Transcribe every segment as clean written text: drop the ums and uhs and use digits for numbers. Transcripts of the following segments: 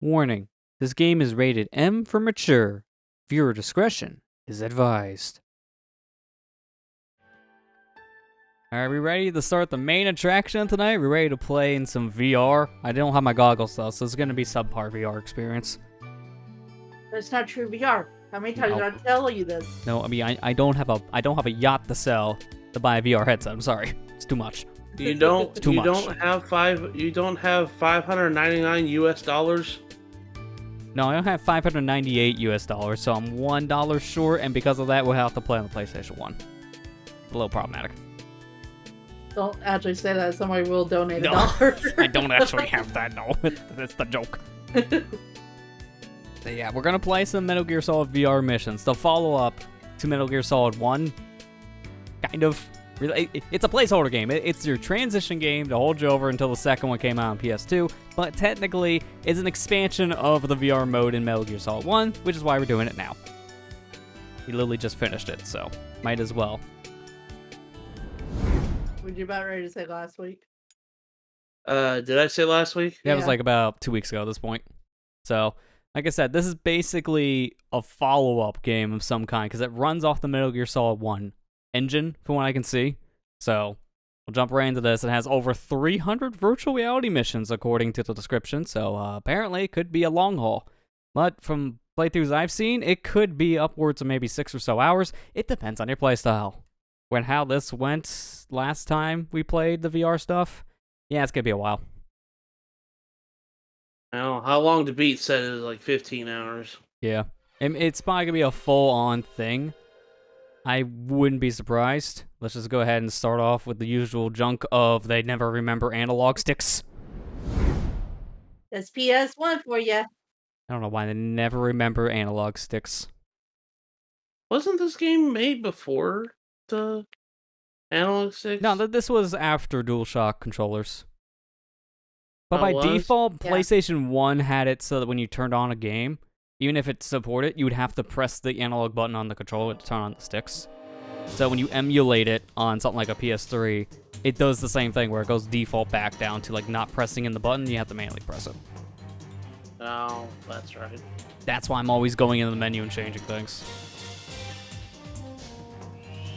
Warning, this game is rated M for mature. Viewer discretion is advised. Alright, we ready to start the main attraction tonight? We ready to play in some VR? I don't have my goggles though, so it's gonna be subpar VR experience. That's not true VR. How many times did I tell you this? No, I mean I don't have a yacht to sell to buy a VR headset. I'm sorry. It's too much. You don't Too much. You don't have $599 US. No, I don't have $598 US, so I'm $1 short, and because of that, we'll have to play on the PlayStation 1. A little problematic. Don't actually say that. Somebody will donate No, $1. I don't actually have that, no. That's the joke. So yeah, we're gonna play some Metal Gear Solid VR missions. The follow-up to Metal Gear Solid 1. Kind of. It's a placeholder game. It's your transition game to hold you over until the second one came out on PS2, but technically it's an expansion of the VR mode in Metal Gear Solid 1, which is why we're doing it now. We literally just finished it, so might as well. Were you about ready to say last week? Did I say last week? Yeah, it was like about 2 weeks ago at this point. So, like I said, this is basically a follow-up game of some kind, because it runs off the Metal Gear Solid 1 engine, from what I can see. So, we'll jump right into this. It has over 300 virtual reality missions, according to the description, so apparently it could be a long haul. But from playthroughs I've seen, it could be upwards of maybe 6 or so hours. It depends on your playstyle. When how this went last time we played the VR stuff, yeah, it's gonna be a while. Now, how long to beat said it was like 15 hours. Yeah. It's probably gonna be a full-on thing. I wouldn't be surprised. Let's just go ahead and start off with the usual junk of they never remember analog sticks. That's PS1 for you. I don't know why they never remember analog sticks. Wasn't this game made before the analog sticks? No, this was after DualShock controllers. But Oh, by it was? default, Yeah. PlayStation 1 had it so that when you turned on a game, even if it supported, you would have to press the analog button on the controller to turn on the sticks. So when you emulate it on something like a PS3, it does the same thing where it goes default back down to like not pressing in the button, you have to manually press it. Oh, that's right. That's why I'm always going into the menu and changing things.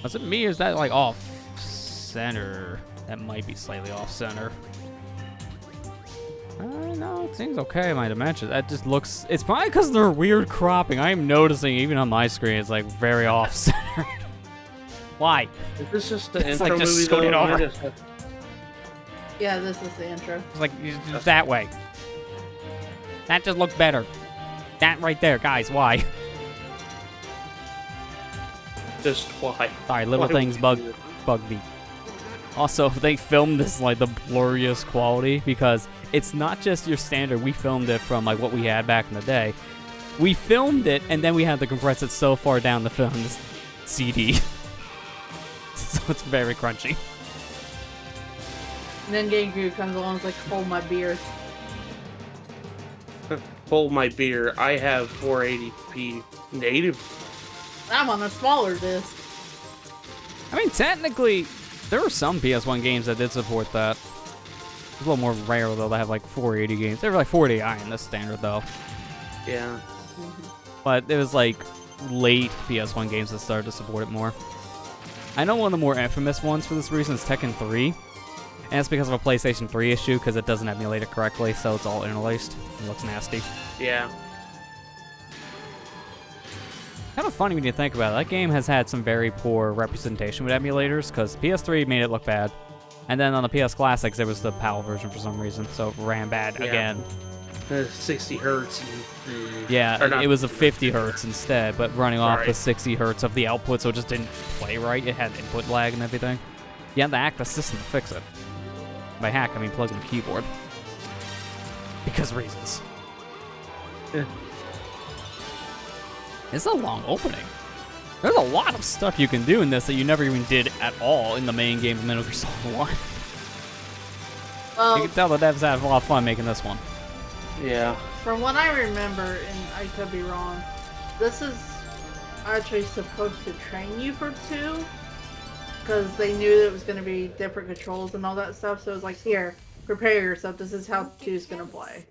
Was it me or is that like off center? That might be slightly off center. No, it seems okay, my dimension. That just looks... It's probably because they're weird cropping. I am noticing, even on my screen, it's like very off-center. Why? Is this just the It's intro like just movie? scoot it though? over. Yeah, this is the intro. It's like, just that way. That just looked better. That right there, guys, why? Just why? Sorry, little Why things would you do bug me. Also, they filmed this like the blurriest quality because it's not just your standard. We filmed it from like what we had back in the day. We filmed it and then we had to compress it so far down to film this CD. So it's very crunchy. And then Gangroo comes along and is like, hold my beer. Hold my beer. I have 480p native. I'm on a smaller disc. I mean, technically, there were some PS1 games that did support that. It's a little more rare, though, to have, like, 480 games. They were, like, 480i in this standard, though. Yeah. But it was, like, late PS1 games that started to support it more. I know one of the more infamous ones for this reason is Tekken 3. And that's because of a PlayStation 3 issue, because it doesn't emulate it correctly, so it's all interlaced. It looks nasty. Yeah. Kind of funny when you think about it. That game has had some very poor representation with emulators, because PS3 made it look bad. And then on the PS Classics, there was the PAL version for some reason, so it ran bad again. 60 hertz. Yeah, it was a 50 hertz instead, but running off the Right. 60 hertz of the output, so it just didn't play right. It had input lag and everything. You had to hack the system to fix it. By hack, I mean plug in the keyboard. Because reasons. Yeah. It's a long opening. There's a lot of stuff you can do in this that you never even did at all in the main game of Metal Gear Solid 1. Well, You can tell the devs had a lot of fun making this one. Yeah. from what I remember, and I could be wrong, this is actually supposed to train you for 2. Because they knew that it was going to be different controls and all that stuff. So it was like, here, prepare yourself. This is how 2's going to play.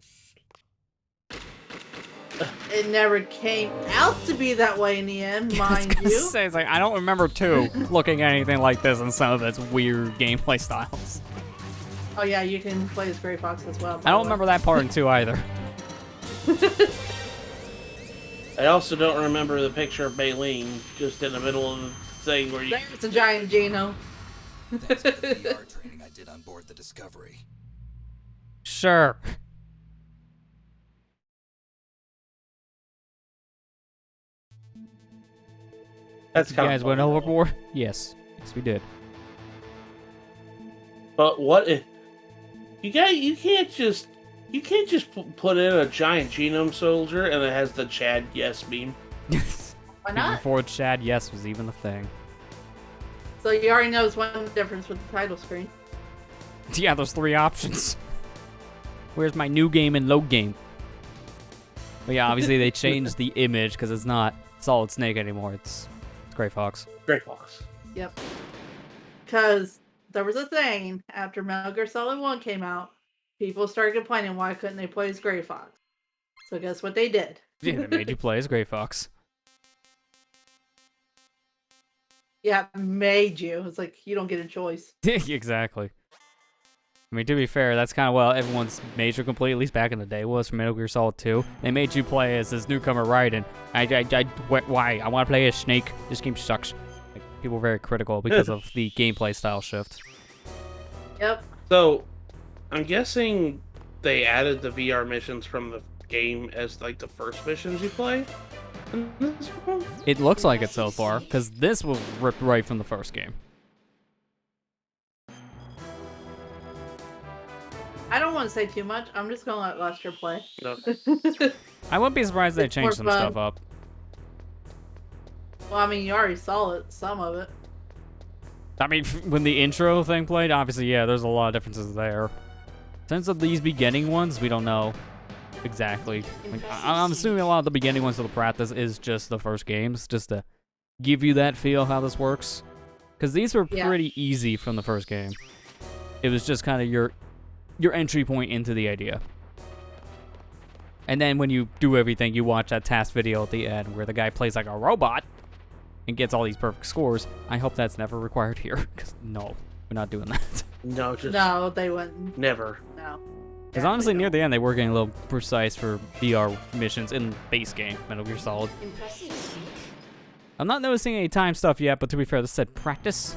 it never came out to be that way in the end, mind you. Say, it's like, I don't remember 2 looking at anything like this in some of its weird gameplay styles. Oh yeah, you can play as Gray Fox as well. I don't remember that part in 2 either. I also don't remember the picture of Baleen just in the middle of the thing where you... There's a giant Geno. That's the VR training I did on board the Discovery. Sure. That's You kind guys of went overboard? Yes. Yes, we did. But what if... You can't just put in a giant genome soldier and it has the Chad Yes meme. Why not? Before Chad Yes was even a thing. So you already know there's one difference with the title screen. Yeah, there's 3 options. Where's my new game and load game? But yeah, obviously they changed the image because it's not Solid Snake anymore. It's Gray Fox. Gray Fox. Yep. Because there was a thing after Metal Gear Solid 1 came out, people started complaining why couldn't they play as Gray Fox. So guess what they did? Yeah, they made you play as Gray Fox. Yeah, made you. It's like you don't get a choice. Exactly. I mean, to be fair, that's kind of what everyone's major complaint, at least back in the day, was for Metal Gear Solid 2. They made you play as this newcomer Raiden. Why? I want to play as Snake. This game sucks. Like, people were very critical because of the gameplay style shift. Yep. So, I'm guessing they added the VR missions from the game as like the first missions you play. in this one? It looks like it so far, because this was ripped right from the first game. I don't want to say too much. I'm just gonna let Lester play. Okay. I wouldn't be surprised if they It's changed some more fun. stuff up. Well, I mean, you already saw it, some of it. I mean, when the intro thing played, obviously, yeah, there's a lot of differences there. Since of these beginning ones, we don't know exactly. Like, I'm assuming a lot of the beginning ones of the practice is just the first games, just to give you that feel how this works. Because these were Yeah. pretty easy from the first game. It was just kind of your entry point into the idea. And then when you do everything, you watch that task video at the end where the guy plays like a robot and gets all these perfect scores. I hope that's never required here, because no, we're not doing that. No, just No, they wouldn't. never. No. Because honestly, near the end, they were getting a little precise for VR missions in the base game, Metal Gear Solid. I'm not noticing any time stuff yet, but to be fair, this said practice.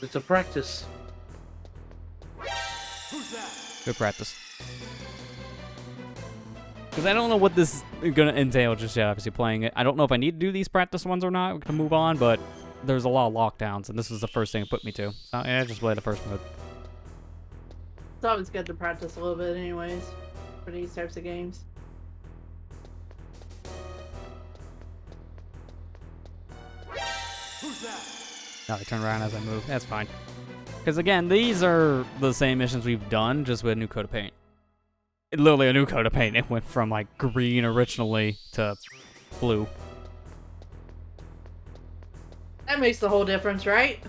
It's a practice. Good practice. Because I don't know what this is going to entail just yet, obviously, playing it. I don't know if I need to do these practice ones or not to move on, but there's a lot of lockdowns, and this was the first thing it put me to. So yeah, I just play the first mode. It's always good to practice a little bit anyways for these types of games. Now I turn around as I move. That's fine. Because again, these are the same missions we've done, just with a new coat of paint. Literally a new coat of paint. It went from like green originally to blue. That makes the whole difference, right?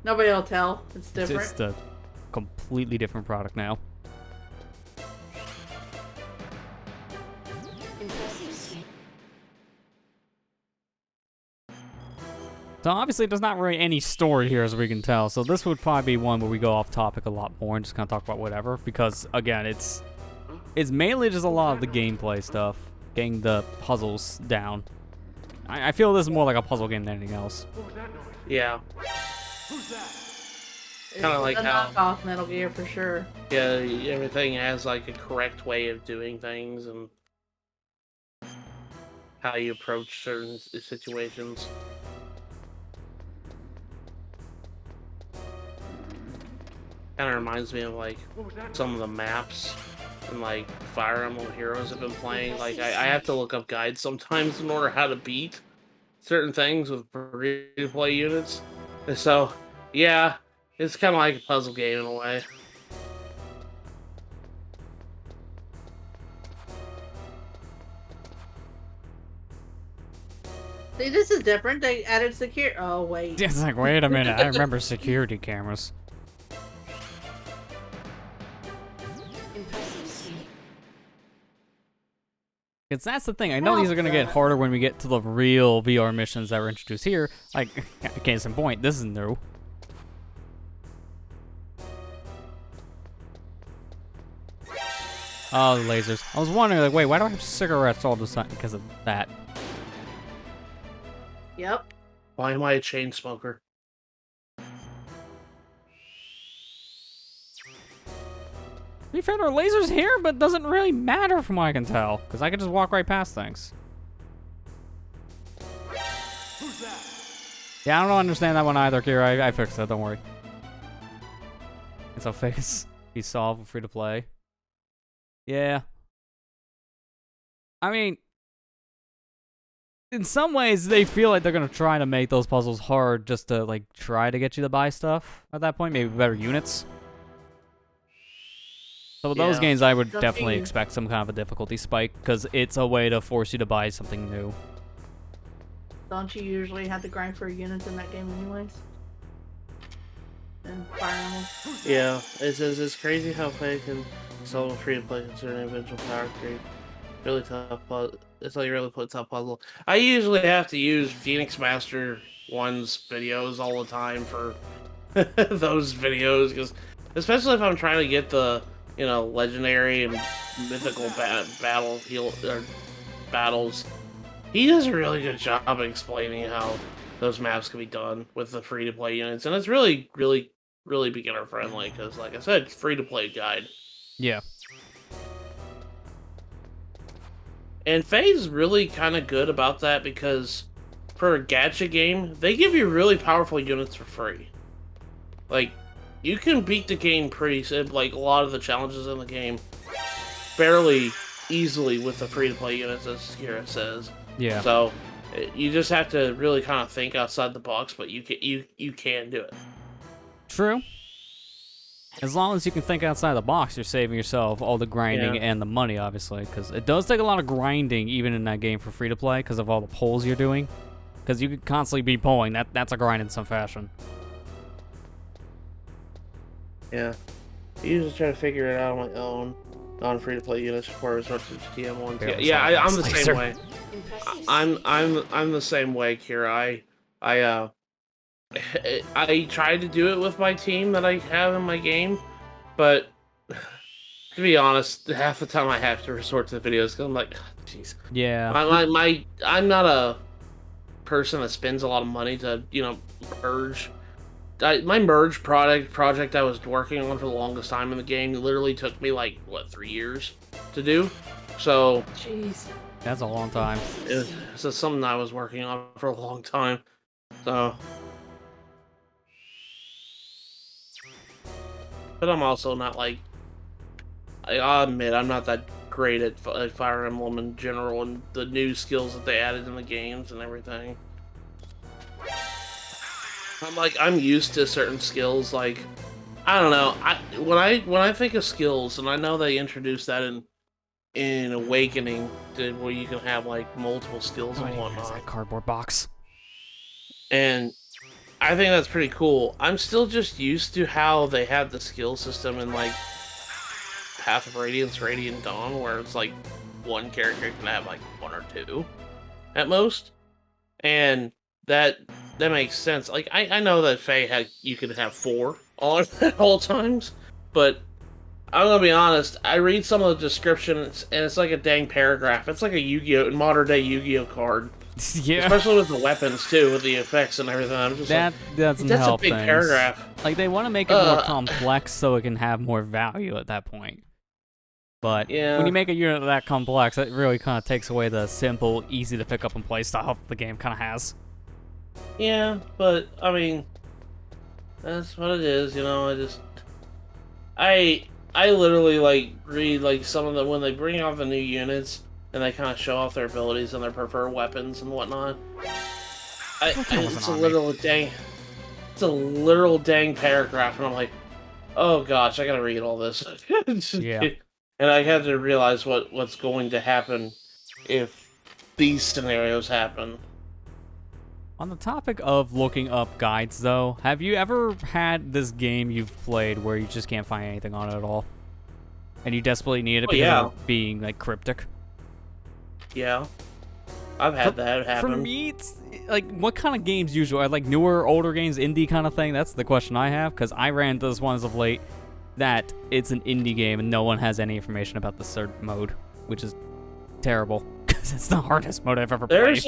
Nobody will tell. It's It's different. just a completely different product now. So obviously there's not really any story here as we can tell, so this would probably be one where we go off topic a lot more and just kind of talk about whatever, because again, it's mainly just a lot of the gameplay stuff, getting the puzzles down. I feel this is more like a puzzle game than anything else. Yeah. It's kinda like a how- knockoff Metal Gear for sure. Yeah, everything has like a correct way of doing things and how you approach certain situations. Kind of reminds me of like some of the maps and like Fire Emblem Heroes have been playing. Like I have to look up guides sometimes in order how to beat certain things with free-to-play units. And so, yeah, it's kind of like a puzzle game in a way. See, this is different. They added secure. Oh wait. It's like, wait a minute, I remember security cameras. Because that's the thing. I know these are going to get harder when we get to the real VR missions that were introduced here. Like, case in point, this is new. Oh, the lasers. I was wondering, like, wait, why do I have cigarettes all of a sudden because of that? Yep. Why am I a chain smoker? To be fair, there are lasers here, but it doesn't really matter from what I can tell. Because I can just walk right past things. Yeah, I don't understand that one either, Kira. I fixed it, don't worry. It's a fix. Be solved, free to play. Yeah. I mean, in some ways, they feel like they're going to try to make those puzzles hard just to, like, try to get you to buy stuff at that point. Maybe better units. So with those games, I would definitely expect some kind of a difficulty spike, because it's a way to force you to buy something new. Don't you usually have to grind for units in that game anyways? And Fire Emblem? Yeah, it's crazy how Faye can sell a free-to-play considering eventual power creep. Really tough puzzle. It's like really put tough puzzle. I usually have to use Phoenix Master 1's videos all the time for those videos, because especially if I'm trying to get the legendary and mythical battles. He does a really good job of explaining how those maps can be done with the free-to-play units, and it's really, really, really beginner-friendly, because, like I said, free-to-play guide. Yeah. And Faye's really kind of good about that, because for a gacha game, they give you really powerful units for free. Like, you can beat the game like a lot of the challenges in the game, fairly easily with the free-to-play units, as Kira says. Yeah. So you just have to really kind of think outside the box, but you can do it. True. As long as you can think outside the box, you're saving yourself all the grinding and the money, obviously, because it does take a lot of grinding even in that game for free-to-play because of all the pulls you're doing. Because you could constantly be pulling. That's a grind in some fashion. Yeah. I usually try to figure it out on my own. Non-free-to-play units before I resort to TM1. Yeah, I'm the same way. I'm the same way, Kira. I try to do it with my team that I have in my game, but to be honest, half the time I have to resort to the videos because I'm like, jeez. Yeah. I'm not a person that spends a lot of money to merge. My merge project I was working on for the longest time in the game literally took me like 3 years to do. So jeez, that's a long time. It's something I was working on for a long time. So, but I'm also not like, I'll admit I'm not that great at Fire Emblem in general and the new skills that they added in the games and everything. I'm used to certain skills, like, I don't know, when I think of skills, and I know they introduced that in Awakening, where you can have, like, multiple skills and whatnot. That cardboard box. And I think that's pretty cool. I'm still just used to how they have the skill system in, like, Path of Radiance, Radiant Dawn, where it's, like, one character can have, like, 1 or 2, at most. And that makes sense. Like, I know that Faye you could have 4 at all times, but I'm gonna be honest, I read some of the descriptions, and it's like a dang paragraph. It's like a Yu-Gi-Oh! Modern day Yu-Gi-Oh! Card. Yeah. Especially with the weapons, too, with the effects and everything. I'm just that doesn't help a big things. paragraph. Like, they want to make it more complex so it can have more value at that point. But when you make a unit that complex, it really kind of takes away the simple, easy to pick up and play style the game kind of has. Yeah, but, I mean, that's what it is, I literally, like, read, like, some of the, when they bring out the new units, and they kind of show off their abilities and their preferred weapons and whatnot. It's a literal dang paragraph, and I'm like, oh gosh, I gotta read all this. Yeah. And I had to realize what's going to happen if these scenarios happen. On the topic of looking up guides, though, have you ever had this game you've played where you just can't find anything on it at all? and you desperately need it Oh, because yeah. of being like cryptic. Yeah, I've had that happen. For me, it's like, what kind of games usually? Like newer, older games, indie kind of thing? That's the question I have, because I ran into this one as of late that it's an indie game and no one has any information about the third mode, which is terrible, because it's the hardest mode I've ever played.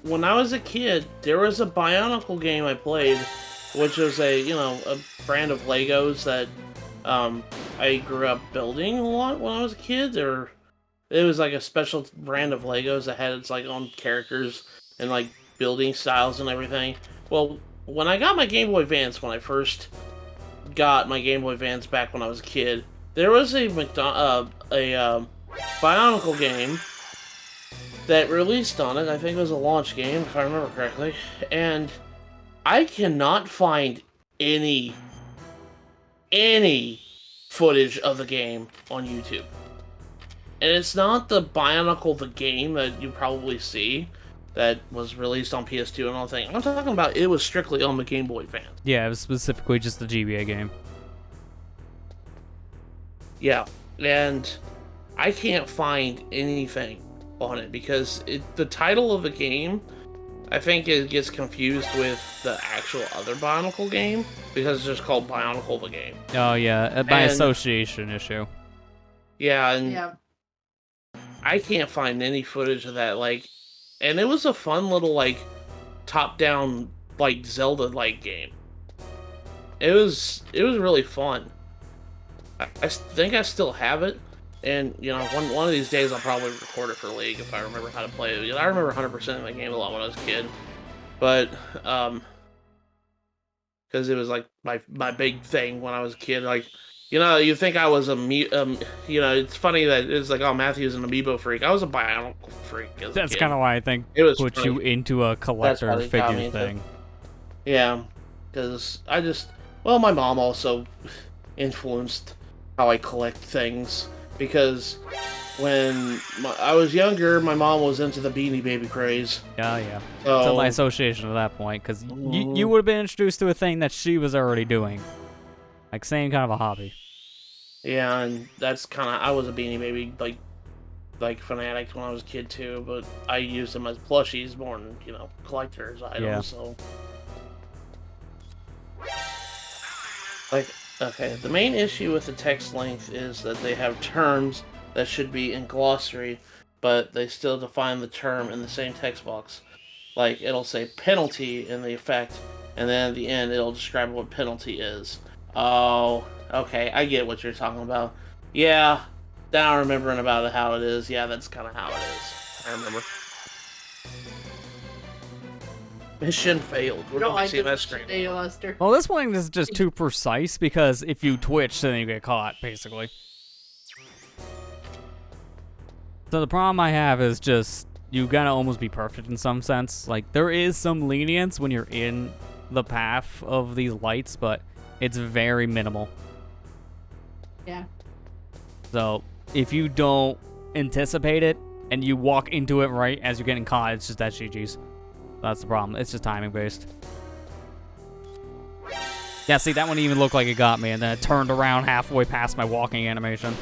When I was a kid, there was a Bionicle game I played, which was a brand of Legos that I grew up building a lot when I was a kid. It was like a special brand of Legos that had its like own characters and like building styles and everything. Well, when I got my Game Boy Advance, when I first got my Game Boy Advance back when I was a kid, there was a Bionicle game that released on it. I think it was a launch game, if I remember correctly. And I cannot find any footage of the game on YouTube. And it's not the Bionicle the game that you probably see that was released on PS2 and all that thing. I'm talking about it was strictly on the Game Boy Advance. Yeah, it was specifically just the GBA game. Yeah, and I can't find anything on it because the title of the game, I think it gets confused with the actual other Bionicle game because it's just called Bionicle the game. Oh yeah, by association issue. Yeah, and Yeah. I can't find any footage of that. Like, and it was a fun little like top-down like Zelda-like game. It was really fun. I think I still have it, and one of these days I'll probably record it for League if I remember how to play it. I remember 100% of the game a lot when I was a kid, but because it was like my big thing when I was a kid. Like, you think I was it's funny that it's like, oh, Matthew's an amiibo freak. I was a Bionicle freak as a That's kid. kind of why I think It was put funny. you into a collector That's why they got me figure into- thing. Yeah, because my mom also influenced how I collect things, because when I was younger, my mom was into the Beanie Baby craze. Yeah. So, So by association at that point, because you would have been introduced to a thing that she was already doing. Like, same kind of a hobby. yeah, and that's kind of, I was a Beanie Baby like fanatic when I was a kid too, but I used them as plushies more than collector's items. Yeah. So, like, okay, the main issue with the text length is that they have terms that should be in glossary, but they still define the term in the same text box. Like, it'll say penalty in the effect, and then at the end it'll describe what penalty is. Oh, okay, I get what you're talking about. Yeah, now remembering about it, how it is. Yeah, that's kind of how it is. I remember. Mission failed. We're Don't going to like see that this screen. today, Lester. Well, this one is just too precise, because if you twitch, then you get caught, basically. So the problem I have is just, you gotta almost be perfect in some sense. Like, there is some lenience when you're in the path of these lights, but it's very minimal. Yeah. So, if you don't anticipate it, and you walk into it right as you're getting caught, it's just that GG's. That's the problem. It's just timing based. Yeah, see, that one even looked like it got me, and then it turned around halfway past my walking animation.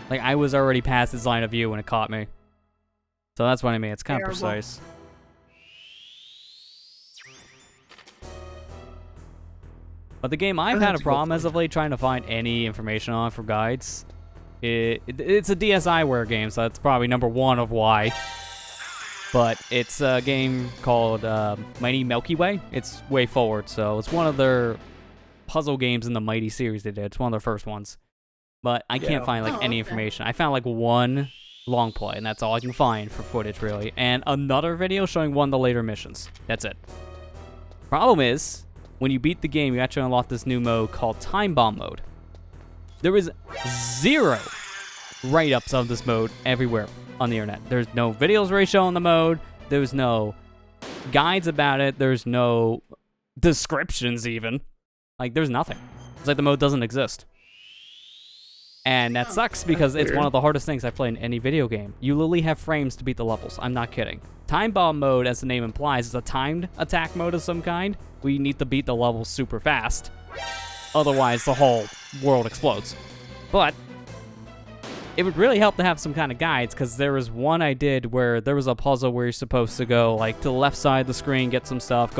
Like, I was already past its line of view when it caught me. So that's what I mean. It's kind of Terrible. precise. But the game I've had a problem as of late trying to find any information on for guides. It's a DSiWare game, so that's probably number one of why. But it's a game called Mighty Milky Way. It's Way Forward, so it's one of their puzzle games in the Mighty series they did. It's one of their first ones. But I can't find like any information. I found like one long play, and that's all I can find for footage, really. And another video showing one of the later missions. That's it. Problem is, when you beat the game, you actually unlock this new mode called Time Bomb Mode. There is zero write-ups of this mode everywhere on the internet. There's no videos really showing the mode. There's no guides about it. There's no descriptions even. Like, there's nothing. It's like the mode doesn't exist. And that sucks because it's one of the hardest things I've played in any video game. You literally have frames to beat the levels. I'm not kidding. Time Bomb Mode, as the name implies, is a timed attack mode of some kind. We need to beat the levels super fast. Otherwise, the whole world explodes. But it would really help to have some kind of guides, because there was one I did where there was a puzzle where you're supposed to go like to the left side of the screen, get some stuff.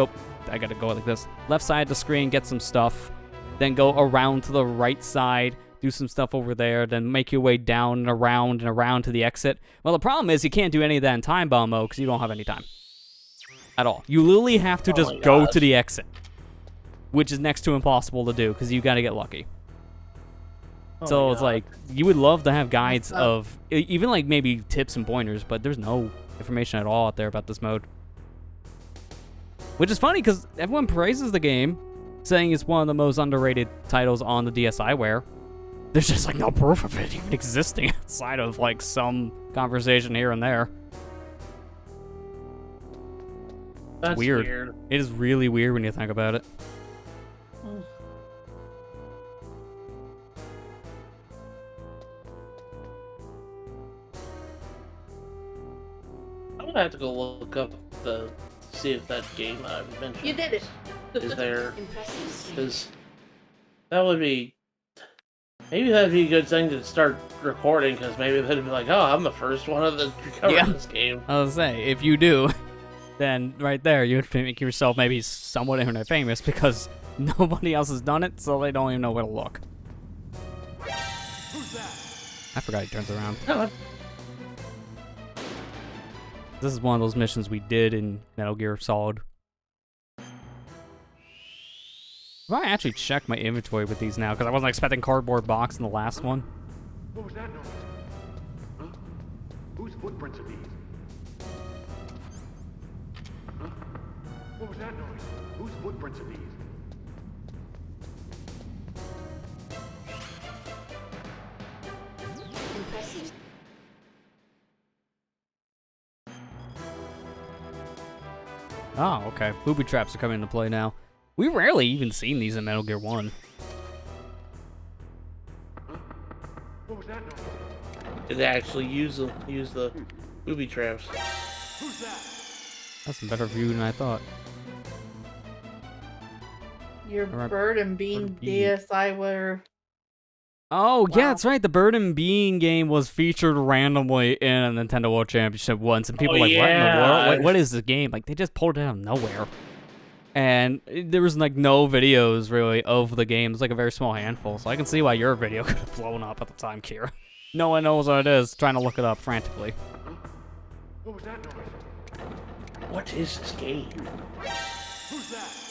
I gotta go like this. Left side of the screen, get some stuff. Then go around to the right side, do some stuff over there, then make your way down and around to the exit. Well, the problem is you can't do any of that in time bomb mode because you don't have any time at all. You literally have to just go to the exit, which is next to impossible to do because you got to get lucky. So it's like, you would love to have guides of, even like maybe tips and pointers, but there's no information at all out there about this mode. Which is funny because everyone praises the game, saying it's one of the most underrated titles on the DSiWare. There's just like no proof of it even existing outside of like some conversation here and there. That's weird. It is really weird when you think about it. I'm gonna have to go look up see if that game I mentioned. You did it. Is there? Because that would be. Maybe that'd be a good thing to start recording, because maybe they'd be like, "Oh, I'm the first one to cover this game." I was gonna say, if you do, then right there you would make yourself maybe somewhat internet famous, because nobody else has done it, so they don't even know where to look. I forgot he turns around. Oh. This is one of those missions we did in Metal Gear Solid. If I actually check my inventory with these now, because I wasn't expecting cardboard box in the last one. What was that noise? Huh? Whose footprints are these? Huh? What was that noise? Whose footprints are these? Impressive. Oh, okay. Booby traps are coming into play now. We rarely even seen these in Metal Gear 1. What was that noise? Did they actually use the booby traps? Who's that? That's a better view than I thought. Your Alright, bird and bean Bird and Bean. DSiWare. Oh, yeah, Wow. that's right. The Bird and Bean game was featured randomly in a Nintendo World Championship once, and people were like, what in the world? What is this game? Like, they just pulled it out of nowhere. And there was, like, no videos, really, of the game. It's like a very small handful, so I can see why your video could have blown up at the time, Kira. No one knows what it is, trying to look it up frantically. What was that noise? What is this game? Who's that?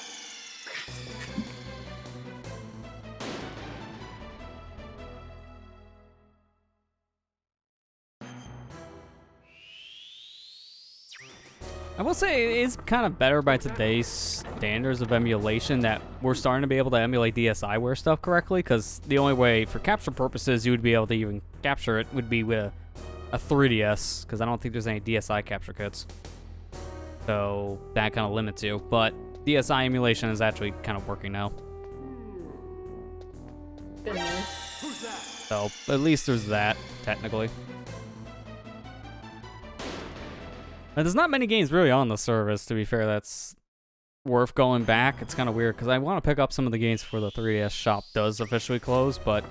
I will say it is kind of better by today's standards of emulation that we're starting to be able to emulate DSiWare stuff correctly, because the only way, for capture purposes, you would be able to even capture it would be with a 3DS, because I don't think there's any DSi capture kits. So that kind of limits you, but DSi emulation is actually kind of working now. Goodness. Who's that? So at least there's that, technically. And there's not many games really on the service, to be fair, that's worth going back. It's kind of weird, because I want to pick up some of the games before the 3DS shop does officially close, but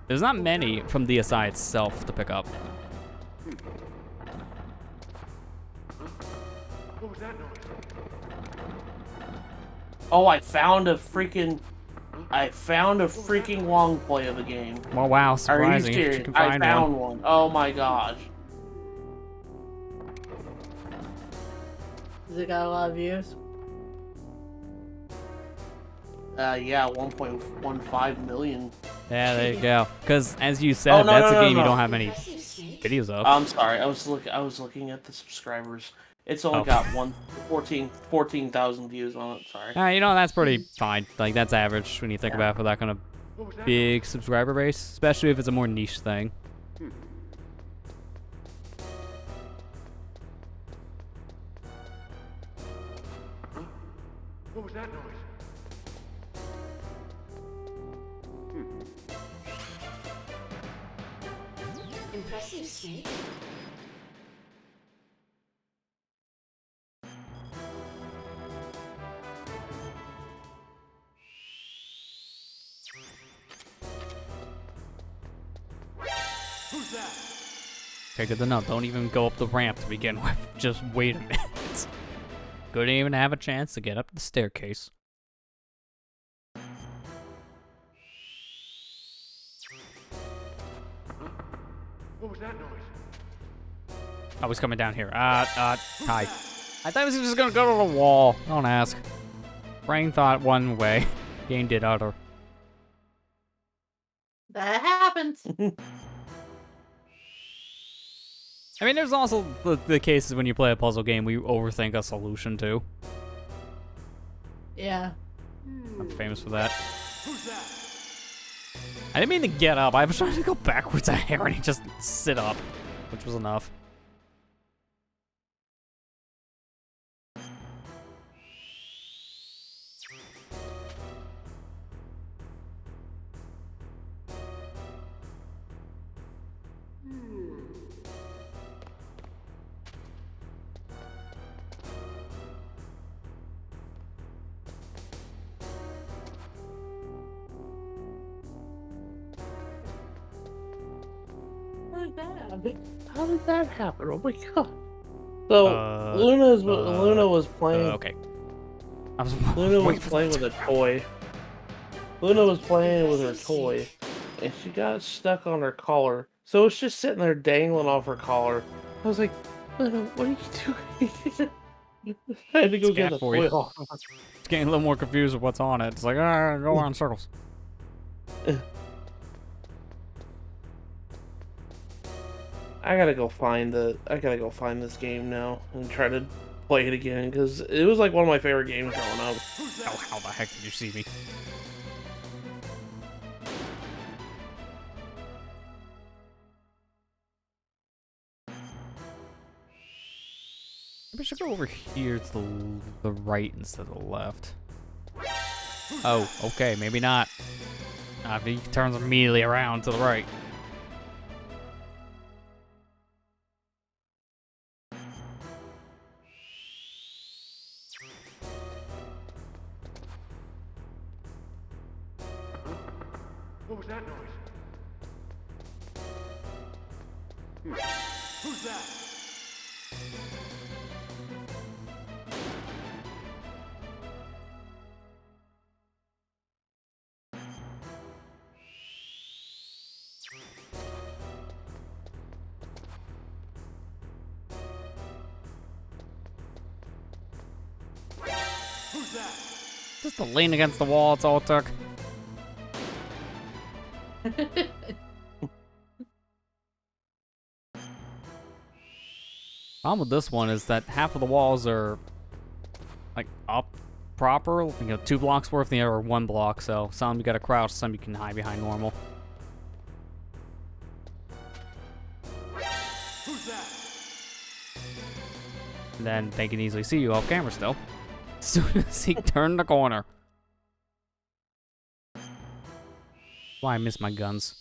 there's not many from DSi itself to pick up. What was that noise? Oh, I found a freaking long play of the game. Well, wow, Are you surprising. You serious? can I find found one. one. Oh my gosh. Has it got a lot of views? Yeah, 1.15 million. Yeah, there you go. Because as you said, Oh, no, that's no, a no, game you no. don't have any videos of. I'm sorry. I was looking at the subscribers. It's only Oh. got 14,000 views on it. Sorry. You know, that's pretty fine. Like, that's average when you think about it for that kind of What was that? big subscriber base, especially if it's a more niche thing. What was that noise? Impressive, Snake. Okay, good to know. Don't even go up the ramp to begin with. Just wait a minute. Couldn't even have a chance to get up the staircase. What was that noise? Oh, he's coming down here. Hi. I thought he was just gonna go to the wall. Don't ask. Brain thought one way. Game did other. That happens. I mean, there's also the cases when you play a puzzle game where you overthink a solution too. Yeah. I'm famous for that. I didn't mean to get up. I was trying to go backwards a hair and he just sit up, which was enough. How did that happen? Oh my god. So Luna was playing. Okay. I was Luna was waiting for playing with a toy. Luna was playing with her toy, and she got stuck on her collar. So it's just sitting there dangling off her collar. I was like, Luna, what are you doing? I had to go get the for toy you. off. It's getting a little more confused with what's on it. It's like, go around in circles. I gotta go find this game now and try to play it again because it was like one of my favorite games growing up. Oh, how the heck did you see me? Maybe I should go over here to the right instead of the left. Oh, okay, maybe not. He turns immediately around to the right. What was that noise? Who's that? Who's that? Just to lean against the wall, it's all it took. Problem with this one is that half of the walls are like up proper, 2 blocks worth, the other are 1 block, so some you gotta crouch, some you can hide behind normal. Who's that? And then they can easily see you off camera still. As soon as he turned the corner. Why I miss my guns.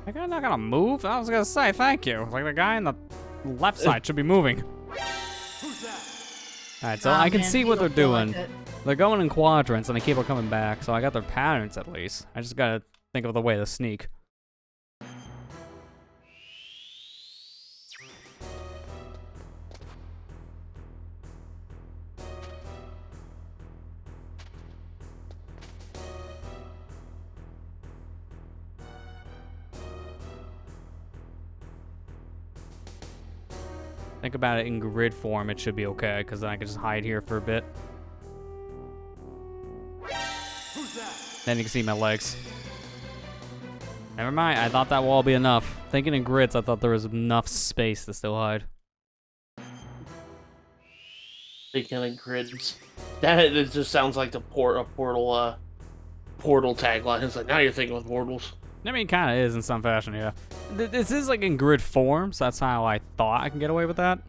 That guy not gonna move? I was gonna say thank you. Like the guy on the left side should be moving. Who's that? Alright, so Aw, I can man, see you what they're don't feel like doing. it. They're going in quadrants and they keep on coming back, so I got their patterns at least. I just gotta think of the way to sneak. Think about it in grid form, it should be okay, because then I can just hide here for a bit. Who's that? Then you can see my legs. Never mind, I thought that wall would be enough. Thinking in grids, I thought there was enough space to still hide. Speaking of grids, that it just sounds like the portal tagline. It's like, now you're thinking with portals. I mean, it kind of is in some fashion, yeah. This is like in grid form, so that's how I thought I can get away with that.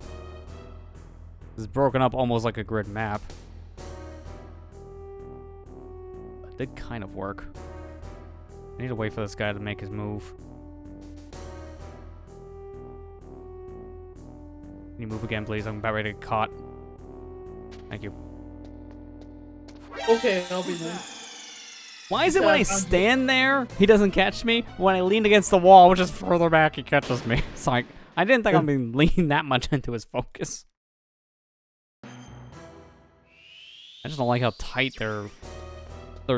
It's broken up almost like a grid map. did kind of work. I need to wait for this guy to make his move. Can you move again, please? I'm about ready to get caught. Thank you. Okay, I'll be there. Why is it when I stand there, he doesn't catch me? When I lean against the wall, which is further back, he catches me. It's like, I didn't think I'm being leaning that much into his focus. I just don't like how tight their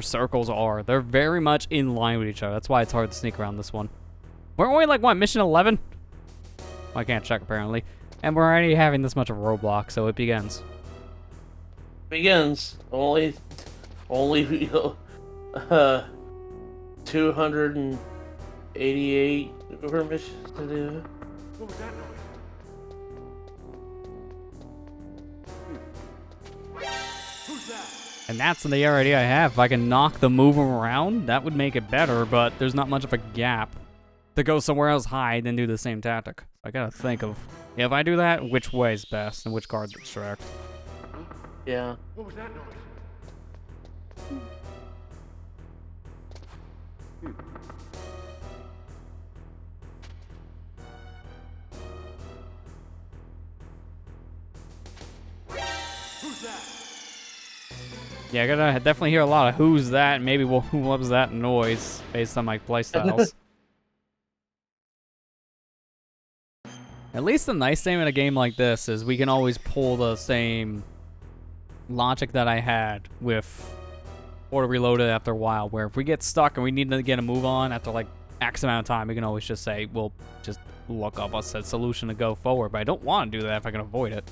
circles are. They're very much in line with each other. That's why it's hard to sneak around this one. We're only like, what, mission 11? Well, I can't check, apparently. And we're already having this much of a roadblock, so it begins. Begins. Only 288 missions to do. What was that noise? Who's that? And that's the idea I have. If I can knock the move around, that would make it better, but there's not much of a gap to go somewhere else, hide, and do the same tactic. I gotta think of, if I do that, which way is best and which card to distract. Yeah. What was that noise? Who's that? Yeah, I gotta definitely hear a lot of who's that, and maybe who loves that noise based on my playstyles. At least the nice thing in a game like this is we can always pull the same logic that I had with Auto Reloaded after a while, where if we get stuck and we need to get a move on after like X amount of time, we can always just say, we'll just look up a said solution to go forward, but I don't want to do that if I can avoid it.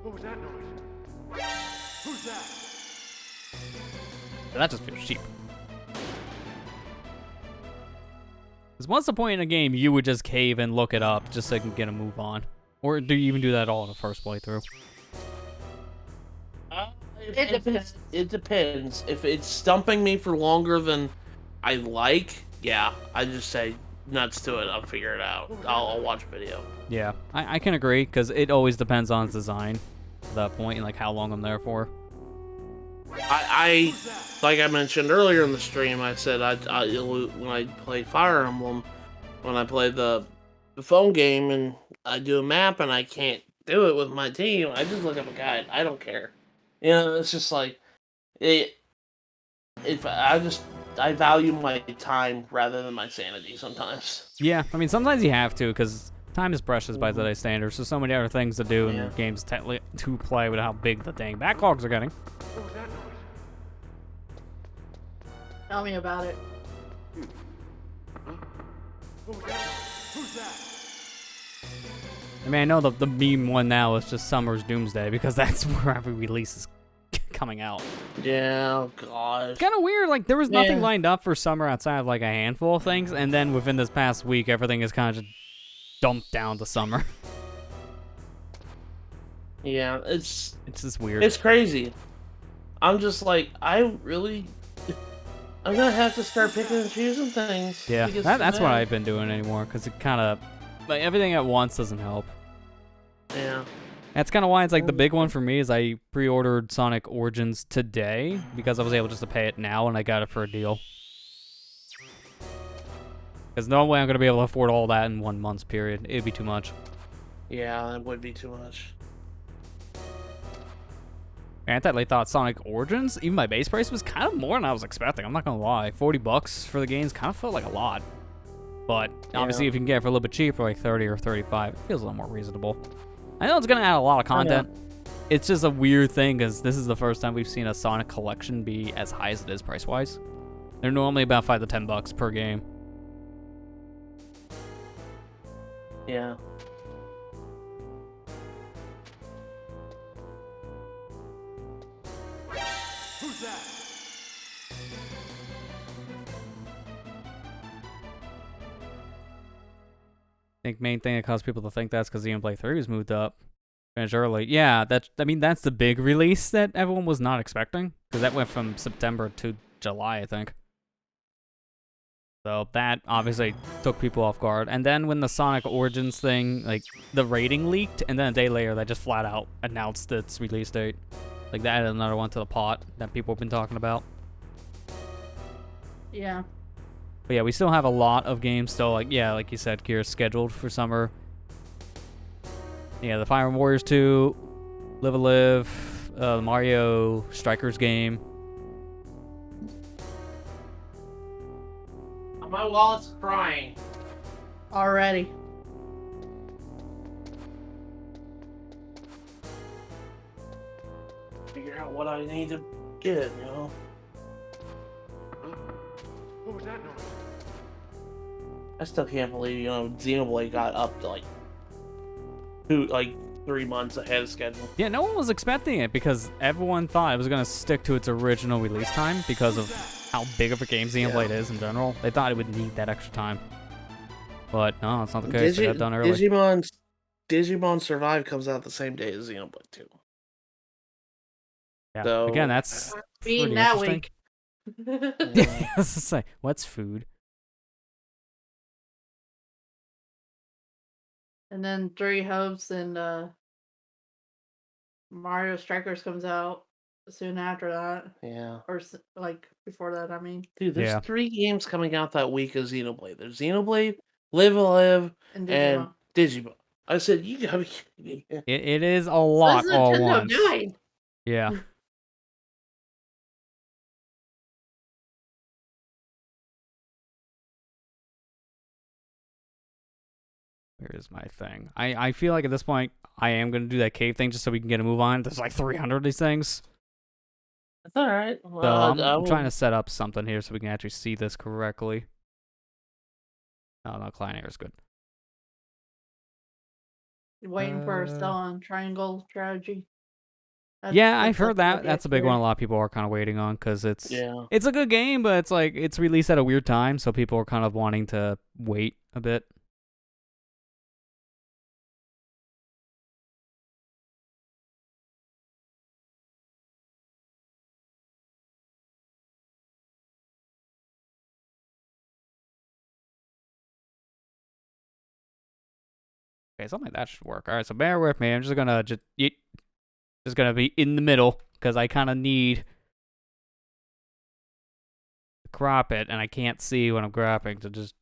What was that noise? Who's that? That just feels cheap. Because what's the point in a game you would just cave and look it up just so you can get a move on? Or do you even do that all in the first playthrough? It depends. It depends. If it's stumping me for longer than I like, yeah, I just say nuts to it. I'll figure it out. I'll watch a video. Yeah, I can agree, because it always depends on its design at that point and like how long I'm there for. I like I mentioned earlier in the stream, I said when I play Fire Emblem, when I play the phone game and I do a map and I can't do it with my team, I just look up a guide. I don't care. You know, it's just like I value my time rather than my sanity sometimes. Yeah, I mean, sometimes you have to, because time is precious by today's standards. There's so many other things to do and games to play with how big the dang backlogs are getting. What was that noise? Tell me about it. What was that noise? Who's that? I mean, I know the meme one now is just Summer's Doomsday, because that's where every release is coming out. Yeah, oh gosh. Kind of weird, like, there was nothing lined up for Summer outside of, like, a handful of things, and then within this past week, everything is kind of just dumped down to Summer. Yeah, it's just weird. It's crazy. I'm just like, I'm gonna have to start picking and choosing things. Yeah, that's what I've been doing anymore, because it kind of, like, everything at once doesn't help. Yeah. That's kind of why it's like the big one for me is I pre-ordered Sonic Origins today because I was able just to pay it now and I got it for a deal. Because no way I'm going to be able to afford all that in 1 month's period. It'd be too much. Yeah, it would be too much. And I thought Sonic Origins, even my base price, was kind of more than I was expecting. I'm not going to lie. $40 for the games kind of felt like a lot. But obviously if you can get it for a little bit cheaper, like 30 or 35, it feels a little more reasonable. I know it's going to add a lot of content. It's just a weird thing because this is the first time we've seen a Sonic collection be as high as it is price-wise. They're normally about $5 to $10 per game. Yeah. Who's that? I think main thing that caused people to think that's because the Gameplay 3 was moved up. Finished early. Yeah, that's the big release that everyone was not expecting. Because that went from September to July, I think. So that obviously took people off guard. And then when the Sonic Origins thing, like, the rating leaked, and then a day later they just flat out announced its release date. Like, that added another one to the pot that people have been talking about. Yeah. But yeah, we still have a lot of games still, like, yeah, like you said, Kira, scheduled for summer. Yeah, the Fire Emblem Warriors 2, Live a Live, the Mario Strikers game. My wallet's crying. Already. Figure out what I need to get, you know? What was that noise? I still can't believe, you know, Xenoblade got up to like 3 months ahead of schedule. Yeah, no one was expecting it because everyone thought it was going to stick to its original release time because of how big of a game Xenoblade is in general. They thought it would need that extra time. But no, it's not the case. They got done early. Digimon Survive comes out the same day as Xenoblade 2. Yeah. So, Again, that's Being pretty that interesting. week. Yeah, I was to say, what's food? And then Three Hopes and Mario Strikers comes out soon after that. Yeah. Or like before that, I mean. Dude, there's Yeah. 3 games coming out that week of Xenoblade. There's Xenoblade, Live a Live, And and Digimon. Digimon. I said, you gotta be kidding me. It is a lot What's all Nintendo once. doing? Yeah. Where is my thing? I feel like at this point, I am going to do that cave thing just so we can get a move on. There's like 300 of these things. That's alright. So I'm trying to set up something here so we can actually see this correctly. Oh, no, Client Air is good. Waiting for a on triangle strategy. Yeah, I've heard that. That's a big one a lot of people are kind of waiting on because it's a good game, but it's like it's released at a weird time, so people are kind of wanting to wait a bit. Okay, something like that should work. All right, so bear with me. I'm just gonna just gonna be in the middle because I kind of need to crop it, and I can't see when I'm cropping, so just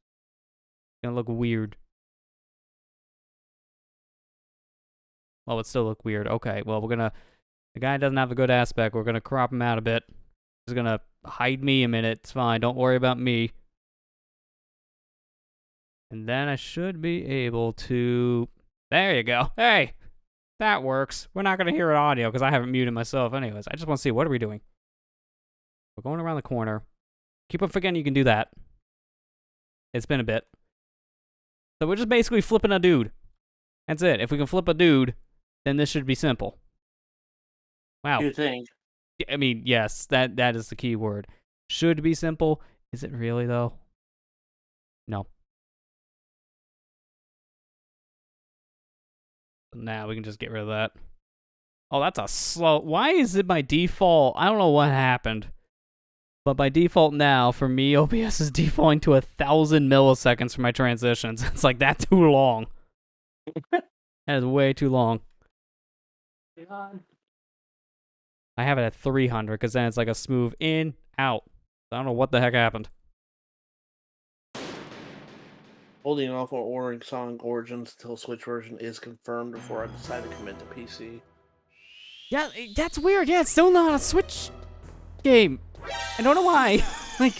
gonna look weird. Well, it still look weird. Okay, well the guy doesn't have a good aspect. We're gonna crop him out a bit. Just gonna hide me a minute. It's fine. Don't worry about me. And then I should be able to... There you go. Hey! That works. We're not going to hear it audio because I haven't muted myself anyways. I just want to see, what are we doing? We're going around the corner. Keep on forgetting you can do that. It's been a bit. So we're just basically flipping a dude. That's it. If we can flip a dude, then this should be simple. Wow. You think? I mean, yes, that is the key word. Should be simple. Is it really, though? No. Now we can just get rid of that. Oh, that's a slow... Why is it by default? I don't know what happened. But by default now, for me, OBS is defaulting to 1,000 milliseconds for my transitions. It's like, that's too long. That is way too long. God. I have it at 300, because then it's like a smooth in, out. I don't know what the heck happened. Holding off on ordering Sonic Origins until Switch version is confirmed before I decide to commit to PC. Yeah, that's weird. Yeah, it's still not a Switch game. I don't know why. Like,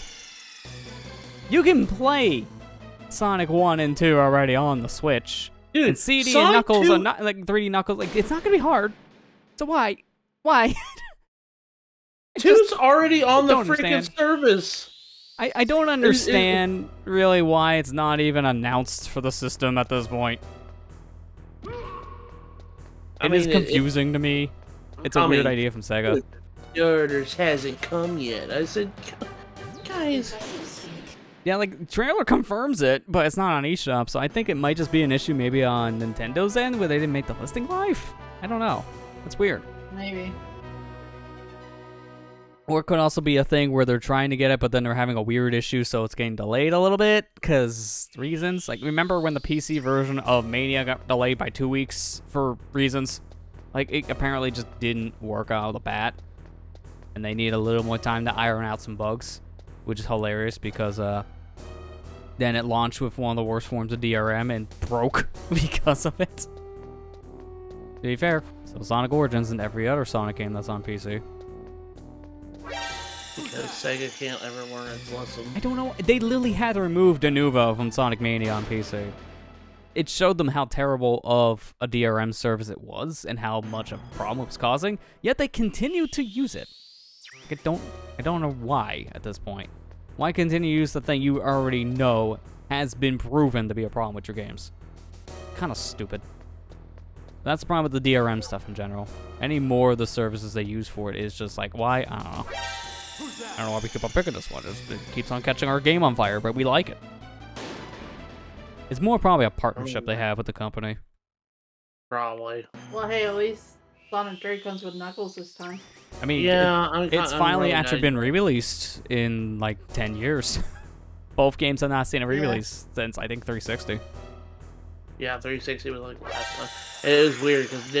you can play Sonic 1 and 2 already on the Switch. Dude, and CD Sonic and Knuckles 2... are not, like 3D Knuckles. Like, it's not gonna be hard. So why? Why? 2's already on the don't freaking understand. service. I don't understand really why it's not even announced for the system at this point. It is confusing to me. It's a weird idea from Sega. The orders hasn't come yet. I said, guys. Yeah, like, trailer confirms it, but it's not on eShop, so I think it might just be an issue maybe on Nintendo's end where they didn't make the listing live. I don't know. That's weird. Maybe. Or it could also be a thing where they're trying to get it, but then they're having a weird issue, so it's getting delayed a little bit, because reasons. Like, remember when the PC version of Mania got delayed by 2 weeks for reasons? Like, it apparently just didn't work out of the bat. And they need a little more time to iron out some bugs, which is hilarious because then it launched with one of the worst forms of DRM and broke because of it. To be fair, so Sonic Origins and every other Sonic game that's on PC. Because Sega can't ever learn its lesson. I don't know. They literally had to remove Denuvo from Sonic Mania on PC. It showed them how terrible of a DRM service it was and how much of a problem it was causing, yet they continue to use it. Like, I don't know why at this point. Why continue to use the thing you already know has been proven to be a problem with your games? Kind of stupid. That's the problem with the DRM stuff in general. Any more of the services they use for it is just like, why? I don't know. I don't know why we keep on picking this one. It keeps on catching our game on fire, but we like it. It's more probably a partnership they have with the company. Probably. Well, hey, at least Sonic 3 comes with Knuckles this time. I mean, Yeah, it's finally actually been re-released in like 10 years. Both games have not seen a re-release since, I think, 360. Yeah, 360 was like last time. It was weird because it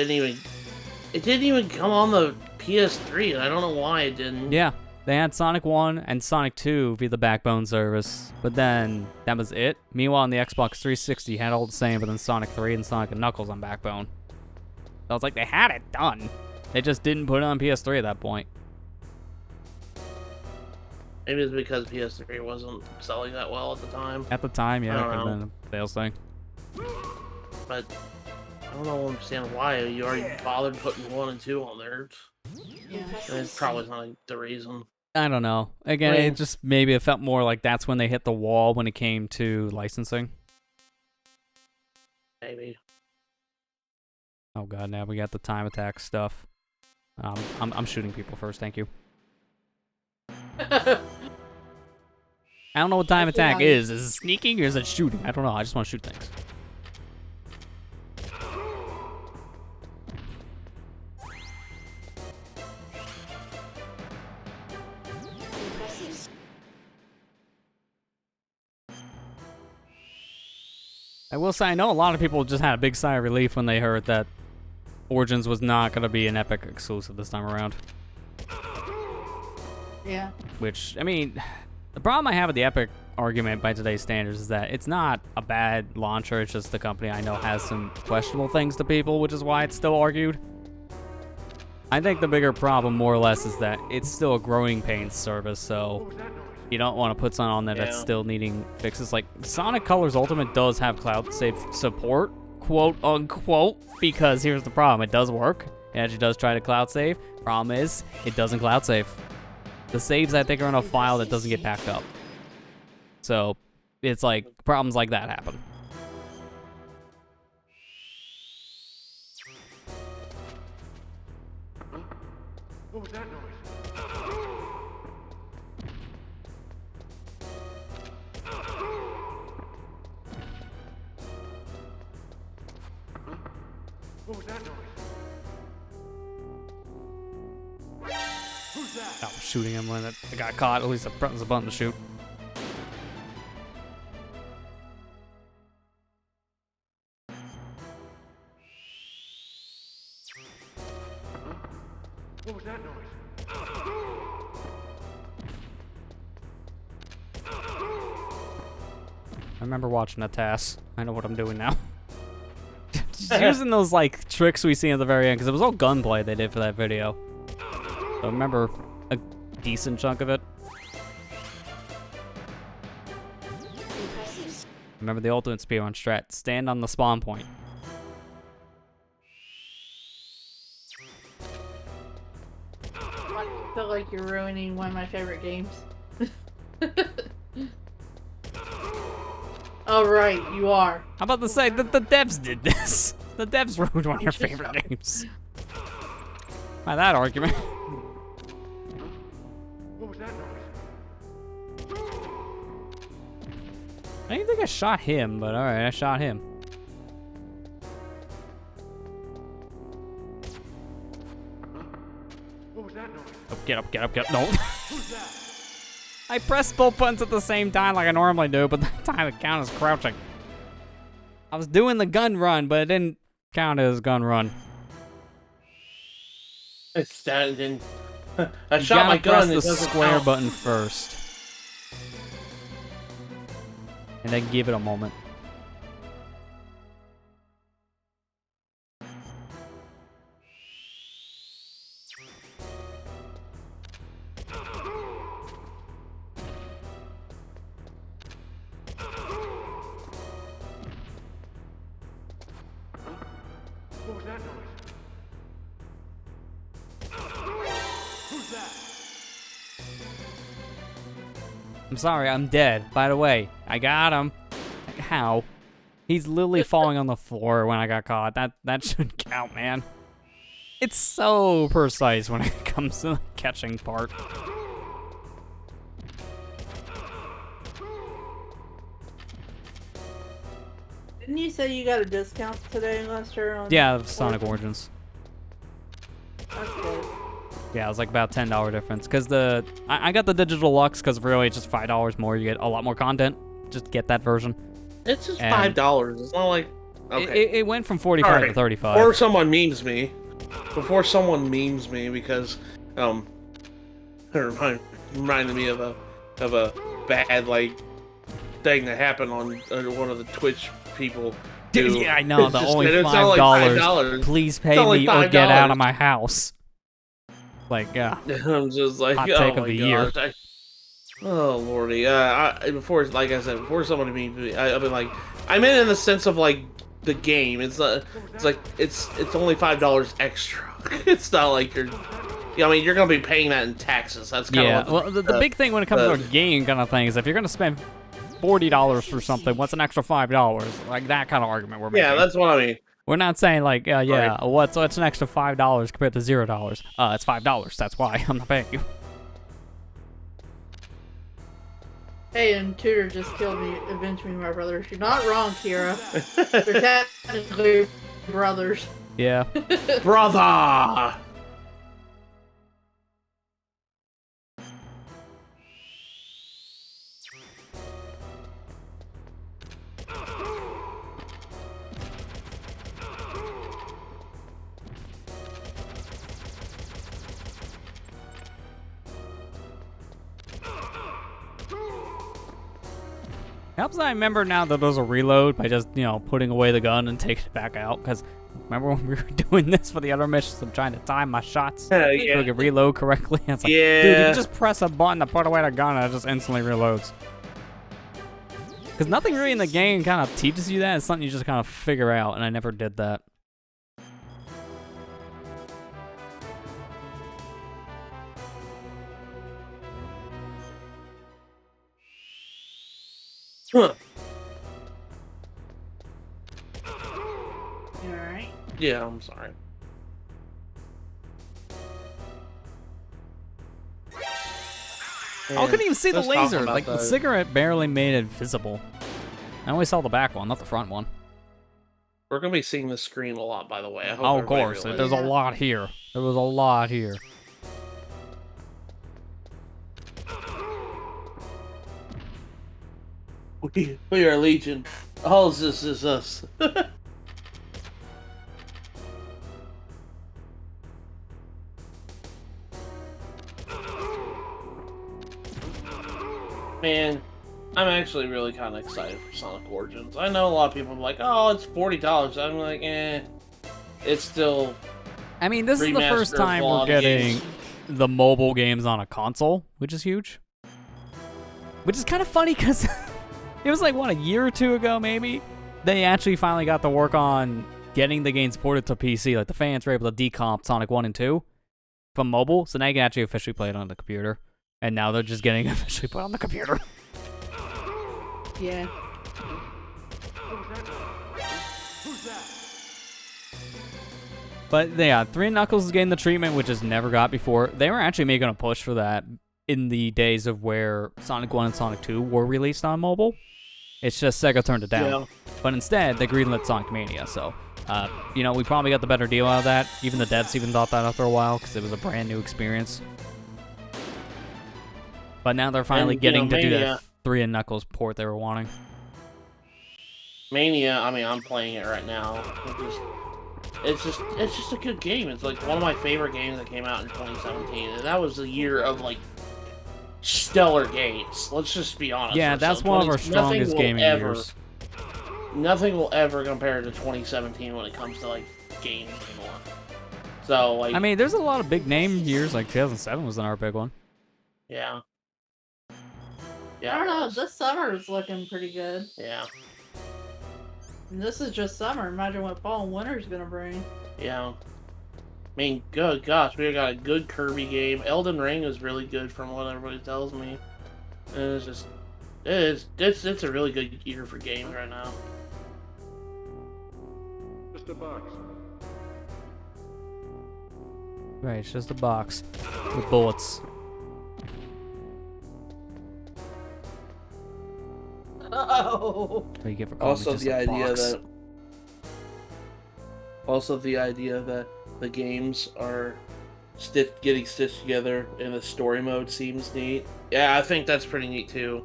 didn't even come on the PS3, and I don't know why it didn't. Yeah, they had Sonic 1 and Sonic 2 via the Backbone service, but then that was it. Meanwhile, on the Xbox 360 had all the same, but then Sonic 3 and Sonic and Knuckles on Backbone. So I was like, they had it done. They just didn't put it on PS3 at that point. Maybe it's because PS3 wasn't selling that well at the time. At the time, yeah, I it don't could have know. been a sales thing. But I don't understand why you already bothered putting 1 and 2 on there. It's probably not like the reason. I don't know. Again, it just maybe it felt more like that's when they hit the wall when it came to licensing. Maybe. Oh god, now we got the time attack stuff. I'm shooting people first, thank you. I don't know what time attack is. Is it sneaking or is it shooting? I don't know. I just want to shoot things. I will say, I know a lot of people just had a big sigh of relief when they heard that Origins was not going to be an Epic exclusive this time around. Yeah. Which, I mean, the problem I have with the Epic argument by today's standards is that it's not a bad launcher, it's just the company I know has some questionable things to people, which is why it's still argued. I think the bigger problem, more or less, is that it's still a growing pains service, so you don't want to put something on there that's still needing fixes. Like, Sonic Colors Ultimate does have cloud save support, quote unquote, because here's the problem, it does work. It actually does try to cloud save. Problem is, it doesn't cloud save. The saves, I think, are in a file that doesn't get backed up. So, it's like, problems like that happen. What was that noise? What was that noise? Who's that? I was shooting him when it got caught. At least I pressed the button to shoot. What was that noise? I remember watching that task. I know what I'm doing now. Just using those like tricks we see at the very end, because it was all gunplay they did for that video. So I remember a decent chunk of it. Remember the ultimate speedrun strat: stand on the spawn point. I feel like you're ruining one of my favorite games. Oh, right, you are. How about to say that the devs did this? The devs ruined one of your favorite games. By that argument. What was that noise? I didn't think I shot him, but alright, I shot him. What was that noise? Oh, get up, get up, get up. No. I pressed both buttons at the same time like I normally do, but that time it counted as crouching. I was doing the gun run, but it didn't count as gun run. It's that, and I You shot my gotta press gun. the It doesn't square count. button first. And then give it a moment. What was that noise? Who's that? I'm sorry, I'm dead. By the way, I got him. How? He's literally falling on the floor when I got caught. That shouldn't count, man. It's so precise when it comes to the catching part. Didn't you say you got a discount today, Lester? On Yeah, Sonic Origins. That's good. Yeah, it was like about $10 difference. Because I got the Digital Deluxe because really it's just $5 more. You get a lot more content. Just get that version. It's just And- $5. It's not like okay. It went from 45 Alright. to 35. Before someone memes me, because it reminded me of a bad like thing that happened on one of the Twitch people. Dude, who- yeah, I know. it's The just- only it's only $5. $5. Please pay It's only me or get out of $5. my house. Like, yeah. I'm just like, Hot oh take of my the year. gosh. Oh lordy. Before, like I said, before somebody memes me, I've been like, I meant in the sense of like the game. It's like it's only $5 extra. It's not like you're. Yeah, I mean, you're gonna be paying that in taxes. That's kind Yeah, of well, the big thing when it comes to a game kind of thing is if you're going to spend $40 for something, what's an extra $5? Like that kind of argument we're making. Yeah, that's what I mean. We're not saying like, yeah, Right. what's an extra $5 compared to $0? It's $5. That's why I'm not paying you. Hey, and Tudor just killed me, avenged me, my brothers. You're not wrong, Kira. They're technically brothers. Yeah. Brother! Helps that I remember now that there's a reload by just, putting away the gun and taking it back out. Because remember when we were doing this for the other missions, I'm trying to time my shots so we Yeah. can reload correctly. It's like, Yeah. dude, you can just press a button to put away the gun and it just instantly reloads. Because nothing really in the game kind of teaches you that. It's something you just kind of figure out, and I never did that. Huh. You alright? Yeah, I'm sorry. I couldn't even see the Let's talk laser. about Like, the that. cigarette barely made it visible. I only saw the back one, not the front one. We're gonna be seeing the screen a lot, by the way. I hope Oh, of everybody course. realizes. There's a lot here. There was a lot here. We are Legion. All this is us. Man, I'm actually really kind of excited for Sonic Origins. I know a lot of people are like, oh, it's $40. I'm like, it's still... I mean, this is the Remaster first time of a lot we're of getting games. the mobile games on a console, which is huge. Which is kind of funny because it was like, what, a year or two ago, maybe? They actually finally got to work on getting the games ported to PC. Like, the fans were able to decomp Sonic 1 and 2 from mobile, so now you can actually officially play it on the computer. And now they're just getting officially put on the computer. Yeah. Who's that? But yeah, Three Knuckles is getting the treatment, which has never got before. They were actually making a push for that in the days of where Sonic 1 and Sonic 2 were released on mobile. It's just Sega turned it down. Yeah. But instead, they greenlit Sonic Mania, so, we probably got the better deal out of that. Even the devs even thought that after a while, because it was a brand new experience. But now they're finally And, getting to do Mania- that Three and Knuckles port they were wanting. Mania, I mean, I'm playing it right now. it's just a good game. It's like one of my favorite games that came out in 2017, and that was a year of like stellar games. Let's just be honest. Yeah, that's one of our strongest gaming years. Nothing will ever compare to 2017 when it comes to like games anymore. So like, I mean, there's a lot of big name years. Like 2007 was another big one. yeah, I yeah, don't know. This summer is looking pretty good. yeah, And this is just summer. Imagine what fall and winter is gonna bring. yeah. I mean, good gosh, we got a good Kirby game. Elden Ring is really good from what everybody tells me. And it's just, it's a really good year for games right now. Just a box. Right, it's just a box with bullets. Oh. What you get for calling me Also just the a idea box. that also the idea that the games are getting stitched together in a story mode seems neat. Yeah, I think that's pretty neat too.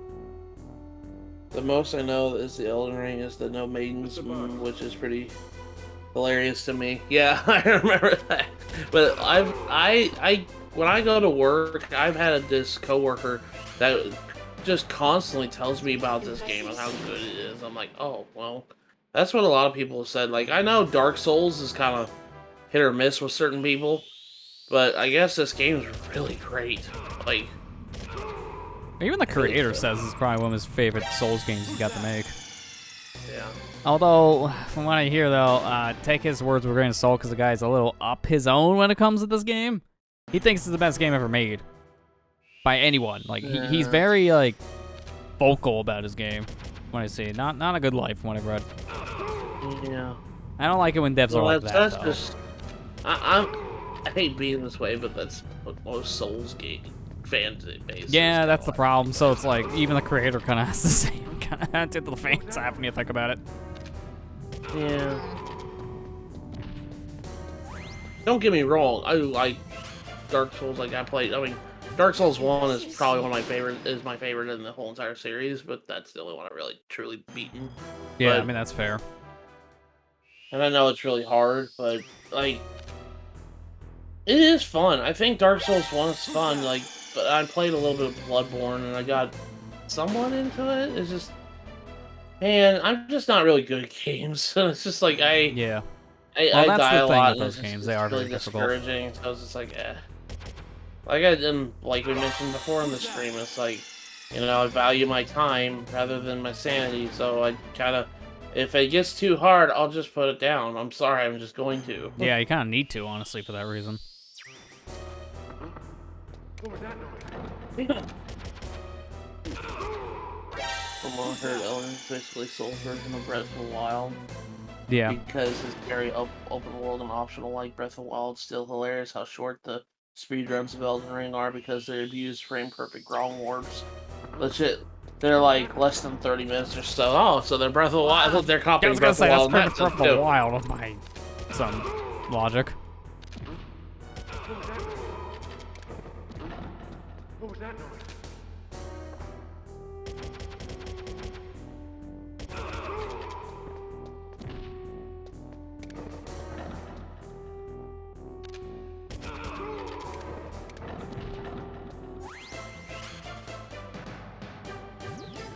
The most I know is the Elden Ring is the No Maidens, which is pretty hilarious to me. Yeah, I remember that. But I when I go to work, I've had this coworker that just constantly tells me about this game and how good it is. I'm like, oh well, that's what a lot of people have said. Like, I know Dark Souls is kind of hit or miss with certain people, but I guess this game's really great. Like, Even the creator says it's probably one of his favorite Souls games he got to make. yeah. Although, from what I hear though, take his words with a grain of salt because the guy's a little up his own when it comes to this game. He thinks it's the best game ever made. By anyone. Like, he's very, like, vocal about his game. When I see it. Not a good life from what I've read. Yeah. I don't like it when devs are like that, That's though. just... I hate being this way, but that's what most Souls game fans base. Yeah, that's the problem. So it's like, even the creator kind of has the same kind of attitude to the fans have when you think about it. Yeah. Don't get me wrong. I like Dark Souls. Like, I mean, Dark Souls 1 is probably one of my my favorite in the whole entire series, but that's the only one I really truly beaten. Yeah, But- I mean, that's fair. And I know it's really hard, but like, it is fun. I think Dark Souls 1 is fun. Like, but I played a little bit of Bloodborne and I got somewhat into it. It's just, man, I'm just not really good at games. So it's just like Yeah. I Well, that's die the a thing lot. with And those it's games. just, They are really very difficult. discouraging. So it's just like, eh. Like we mentioned before in the stream, it's like, you know, I value my time rather than my sanity. So I kind of, if it gets too hard, I'll just put it down. I'm sorry, I'm just going to. Yeah, you kind of need to, honestly, for that reason. What was that noise? From what I heard, Ellen is basically Soul's version of Breath of the Wild. Yeah. Because it's very open world and optional like Breath of the Wild. Still hilarious how short the speedruns of Elden Ring are because they abuse frame perfect ground warps. Legit, they're like less than 30 minutes or so. Oh, so they're Breath of the Wild. I thought they're I copying was gonna Breath of say, the that's Wild. pretty in much that Breath sense, of the too. Wild by some logic. What was that noise?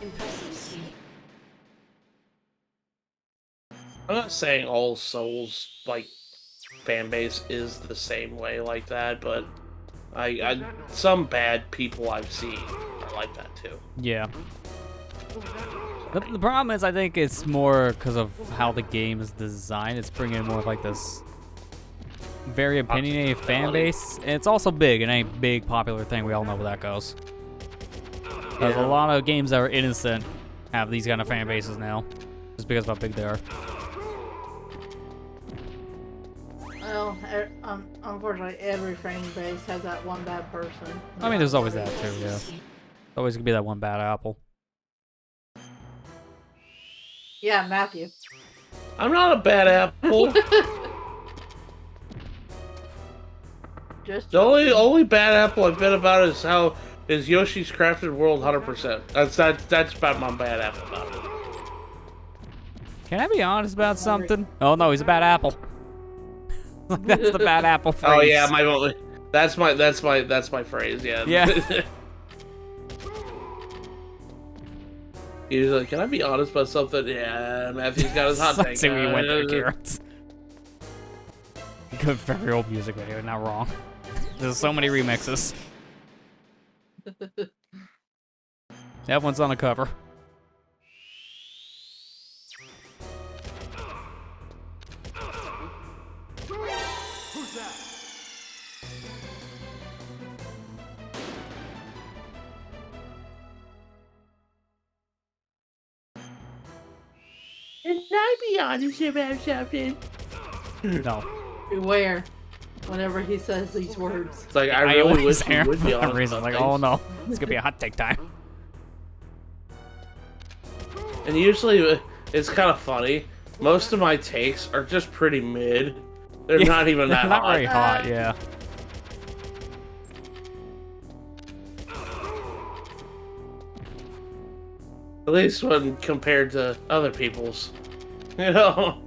Impressive snake. I'm not saying all Souls like fan base is the same way like that, but I some bad people I've seen are like that too. Yeah. The problem is, I think it's more because of how the game is designed. It's bringing more of like this very opinionated fan base. And it's also big, and a big popular thing. We all know where that goes. There's a Yeah. lot of games that are innocent have these kind of fan bases now, just because of how big they are. Well, unfortunately, every fan base has that one bad person. I mean, there's always that too. Yeah, always gonna be that one bad apple. Yeah, Matthew. I'm not a bad apple. Just The only bad apple I've been about is Yoshi's Crafted World 100%. That's about my bad apple about it. Can I be honest about something? Oh no, he's a bad apple. That's the bad apple phrase. Oh yeah, that's my phrase. Yeah. Yeah. He's like, can I be honest about something? Yeah, Matthew's got his hot take. Let's see where you went there, Carrots. Good, very old music video, not wrong. There's so many remixes. That one's on the cover. Who's that? Can I be honest about something? No. Beware whenever he says these words. It's like I really always wish you hear would be for some honest. reason. about Like, oh things. no, it's gonna be a hot take time. And usually it's kind of funny. Most of my takes are just pretty mid. They're not even that Not hot. very hot, yeah. At least when compared to other people's. You know?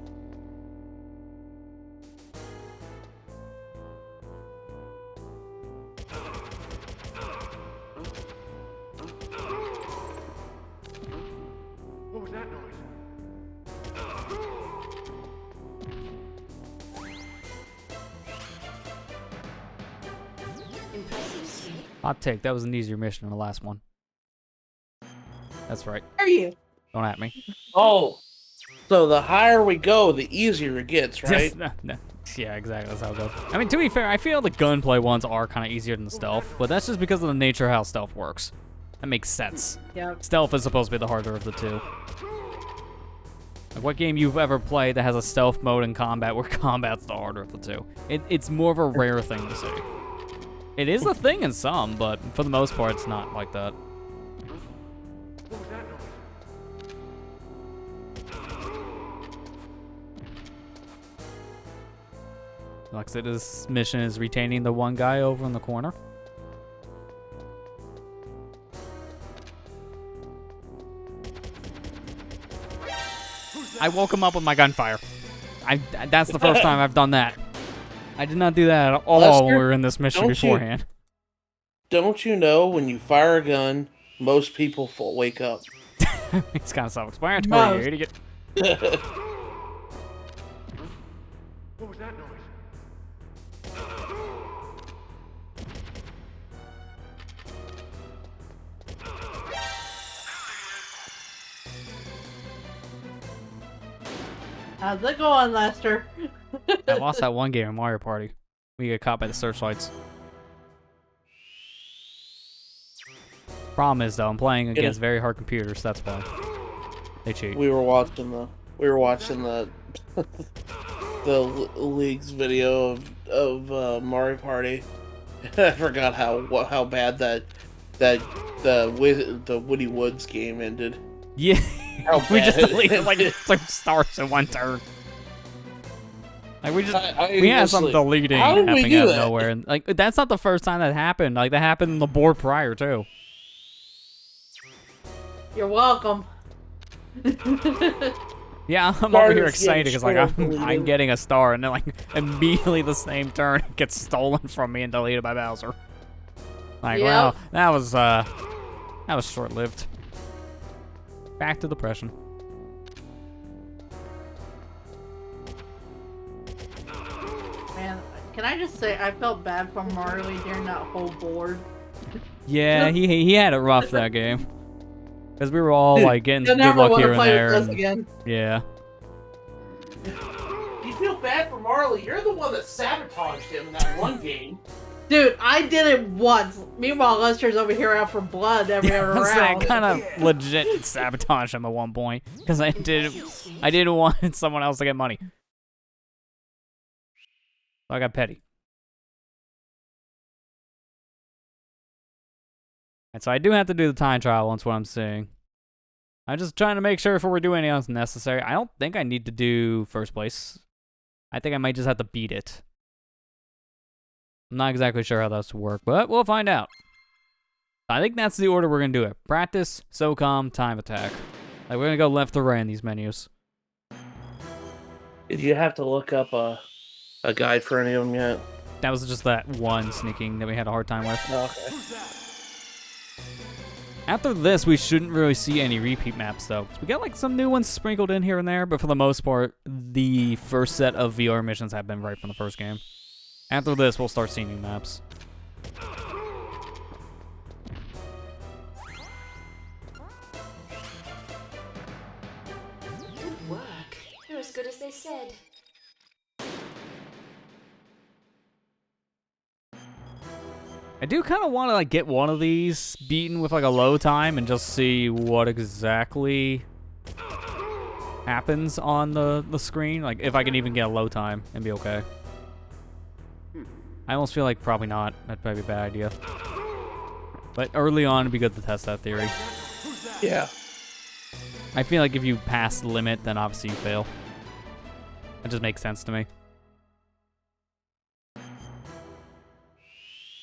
What was that noise? Impressive, Snake. Hot take. That was an easier mission than the last one. That's right. Are you? Don't at me. Oh! So the higher we go, the easier it gets, right? No. Yeah, exactly. That's how it goes. I mean, to be fair, I feel the gunplay ones are kind of easier than the stealth, but that's just because of the nature of how stealth works. That makes sense. Yep. Stealth is supposed to be the harder of the two. Like, what game you've ever played that has a stealth mode in combat where combat's the harder of the two? It's more of a rare thing to see. It is a thing in some, but for the most part, it's not like that. What was that noise? Like I said, this mission is retaining the one guy over in the corner. I woke him up with my gunfire. That's the first time I've done that. I did not do that at all Lester, when we were in this mission don't you- beforehand. Don't you know when you fire a gun, most people wake up? It's kind of self-explanatory, Most. you idiot. What was that noise? How's it going, Lester? I lost that one game in Mario Party. We get caught by the searchlights. Problem is, though, I'm playing against very hard computers. That's why they cheat. we were watching the the league's video of Mario Party. I forgot how bad the Woody Woods game ended. Yeah, How we just bad. deleted like 3 stars in one turn. Like we I we had some honestly- deleting how did we happening do out of that? nowhere, and like that's not the first time that happened. Like that happened in the board prior too. You're welcome. Yeah, I'm Stars over here getting excited because like straight I'm deleted. getting a star, and then like immediately the same turn it gets stolen from me and deleted by Bowser. Like Yep. wow, that was short-lived. Back to depression. Man, can I just say I felt bad for Marley during that whole board. Yeah, he had it rough that game. Because we were all like getting You'll some good never luck want here to and play there. with us and- again. yeah. You feel bad for Marley. You're the one that sabotaged him in that one game. Dude, I did it once. Meanwhile, Lester's over here out for blood every other I round. kind of legit sabotaged him at one point because I didn't want someone else to get money. So I got petty. And so I do have to do the time trial once what I'm seeing. I'm just trying to make sure before we do anything else necessary. I don't think I need to do first place. I think I might just have to beat it. I'm not exactly sure how that's work, but we'll find out. I think that's the order we're going to do it. Practice, SOCOM, time attack. Like, we're going to go left to right in these menus. Did you have to look up a guide for any of them yet. That was just that one sneaking that we had a hard time with. Okay. After this, we shouldn't really see any repeat maps, though. We got like some new ones sprinkled in here and there, but for the most part, the first set of VR missions have been right from the first game. After this, we'll start seeing new maps. Good work. You're as good as they said. I do kind of want to like get one of these beaten with like a low time and just see what exactly happens on the screen. Like if I can even get a low time and be okay. I almost feel like probably not. That'd probably be a bad idea. But early on, it'd be good to test that theory. Yeah. I feel like if you pass the limit, then obviously you fail. That just makes sense to me.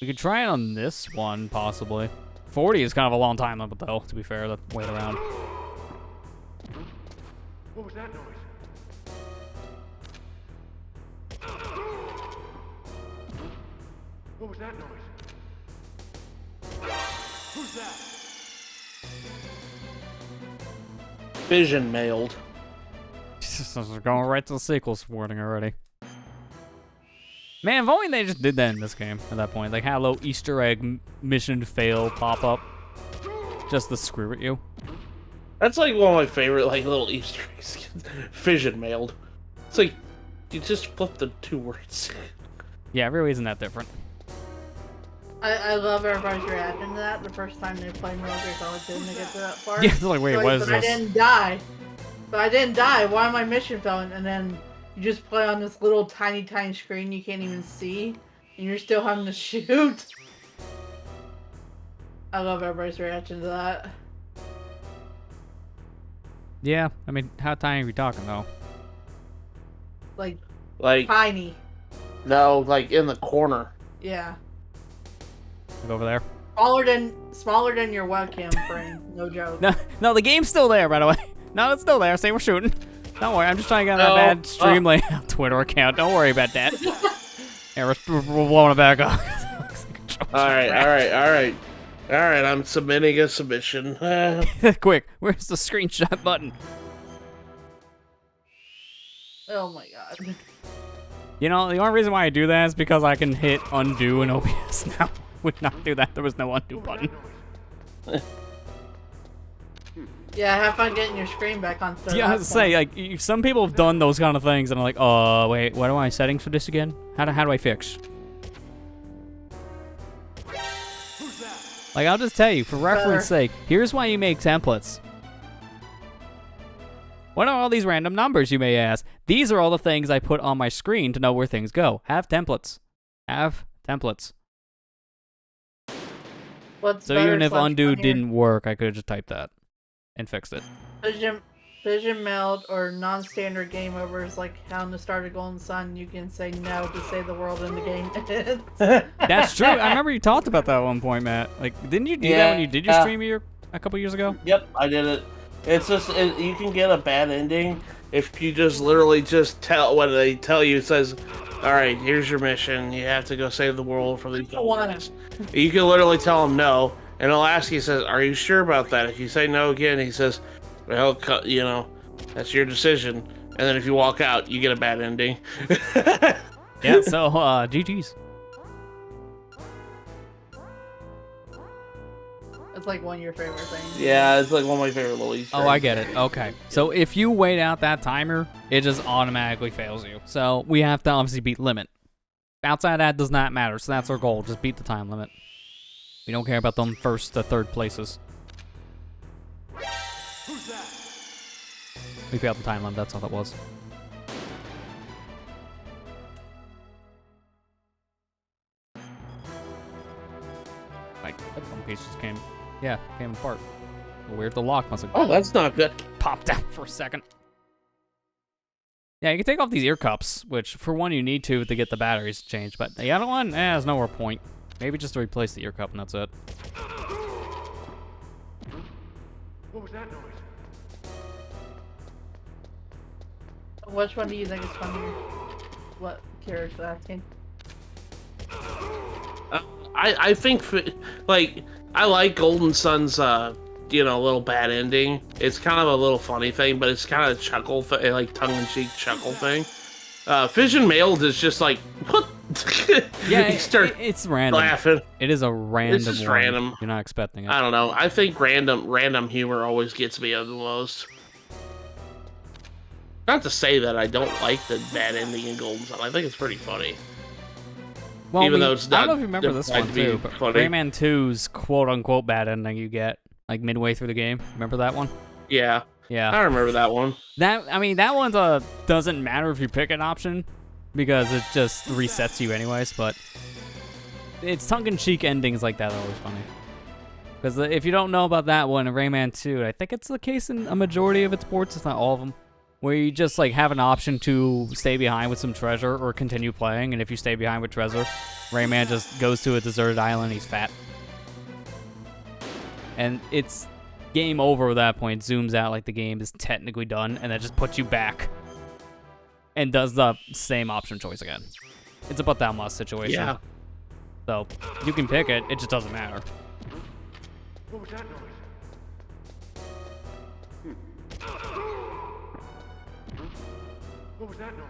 We could try it on this one, possibly. 40 is kind of a long time limit, though, to be fair, to wait around. What was that noise? What was that noise? Who's that? Vision mailed. We're going right to the sequels warning already. Man, if only they just did that in this game at that point. Like, had a little Easter egg mission fail pop up. Just to screw with you. That's like one of my favorite like little Easter eggs. Vision mailed. It's like you just flip the two words. Yeah, it really isn't that different. I love everybody's reaction to that. The first time they play Metal Gear Solid 2 and they get to that part. Yeah, it's like, wait, what is but this? I didn't die. But I didn't die. Why am I mission failing? And then you just play on this little tiny screen you can't even see, and you're still having to shoot. I love everybody's reaction to that. Yeah, I mean, how tiny are we talking, though? Like Like tiny. no, like in the corner. Yeah. Like over there? Smaller than your webcam frame. No joke. No, the game's still there, by the way. No, it's still there. Say we're shooting. Don't worry, I'm just trying to get on that bad stream layout Twitter account. Don't worry about that. Yeah, we're blowing it back up. Alright, I'm submitting a submission. Quick, where's the screenshot button? Oh my god. You know, the only reason why I do that is because I can hit undo in OBS now. Would not do that. There was no undo button. Yeah, have fun getting your screen back on. Yeah, I was to say, like, some people have done those kind of things, and I'm like, oh, wait, what are my settings for this again? How do I fix? Like, I'll just tell you, for reference sake, here's why you make templates. What are all these random numbers, you may ask? These are all the things I put on my screen to know where things go. Have templates. Have templates. What's So better even if / undo funnier? didn't work, I could have just typed that and fixed it. Vision meld or non-standard game overs, like how in the start of Golden Sun you can say no to save the world in the game ends. That's true. I remember you talked about that at one point, Matt. Like, didn't you do that when you did your stream a couple years ago? Yep, I did it. It's just you can get a bad ending if you just literally just tell when they tell you. It says, "All right, here's your mission. You have to go save the world from these guys." You can literally tell them no, and he'll ask you, says, "Are you sure about that?" If you say no again, he says, "Well, you know, that's your decision." And then if you walk out, you get a bad ending. Yeah. So, GG's. It's like one of your favorite things. Yeah, it's like one of my favorite little Easter Oh, I eggs. get it. Okay. So if you wait out that timer, it just automatically fails you. So we have to obviously beat limit. Outside that does not matter. So that's our goal. Just beat the time limit. We don't care about them first to third places. Who's that? We failed the time limit. That's all that was. Like, headphone pieces came apart. Weird, the lock must have Oh, that's not good. popped out for a second. Yeah, you can take off these ear cups, which for one you need to get the batteries changed, but the other one, there's no more point. Maybe just to replace the ear cup and that's it. What was that noise? Which one do you think is funnier? What? Kira's asking. I think like I like Golden Sun's little bad ending. It's kind of a little funny thing, but it's kind of chuckle like tongue-in-cheek chuckle thing. Fission Mailed is just like what? Yeah, You start it's random. laughing. It is a random. It's just one. random. You're not expecting it. I don't know. I think random humor always gets me the most. Not to say that I don't like the bad ending in Golden Sun. I think it's pretty funny. Well, Even though it's I don't know not if you remember this designed one to be too, but funny. Rayman 2's quote-unquote bad ending you get like midway through the game. Remember that one? Yeah, Yeah. I remember that one. That one's doesn't matter if you pick an option because it just resets you anyways. But it's tongue-in-cheek endings like that are always funny. Because if you don't know about that one in Rayman 2, I think it's the case in a majority of its ports, if not all of them, where you just like have an option to stay behind with some treasure or continue playing, and if you stay behind with treasure, Rayman just goes to a deserted island. He's fat, and it's game over at that point. Zooms out like the game is technically done, and that just puts you back and does the same option choice again. It's about that much situation. Yeah. So you can pick it; it just doesn't matter. What was that noise? What was that noise?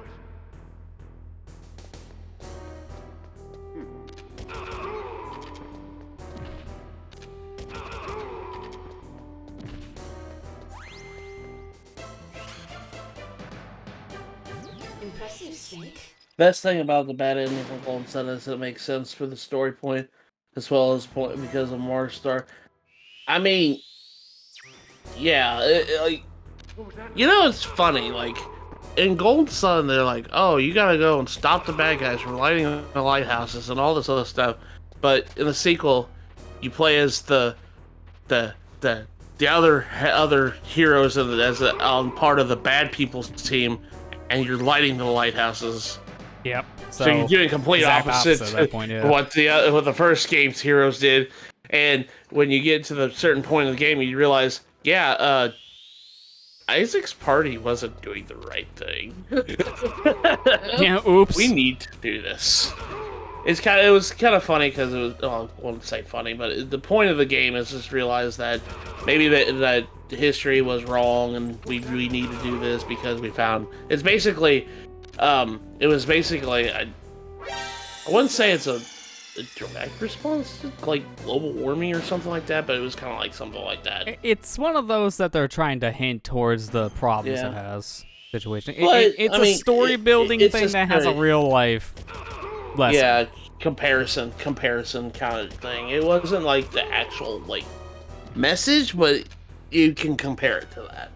Impressive, Snake. Best thing about the bad ending from Golden Sun is it makes sense for the story point, as well as point because of Mars Star. I mean, yeah, like it's funny. Like in Golden Sun, they're like, "Oh, you gotta go and stop the bad guys from lighting the lighthouses and all this other stuff." But in the sequel, you play as the other heroes as part of the bad people's team, and you're lighting the lighthouses. Yep. So you're doing complete exact opposite at that point, yeah. what the first game's heroes did. And when you get to the certain point of the game, you realize, Isaac's party wasn't doing the right thing. Yeah. Oops. We need to do this. It was kind of funny because it was. Oh, I won't say funny, but the point of the game is just realize that maybe that history was wrong, and we need to do this because we found it's basically. It was basically. I wouldn't say it's a direct response to like global warming or something like that, but it was kind of like something like that. It's one of those that they're trying to hint towards the problems Yeah. it has situation. But, It's I a mean, story building it's thing just that has a very- real life lesson. Yeah, comparison kind of thing. It wasn't like the actual like message, but you can compare it to that.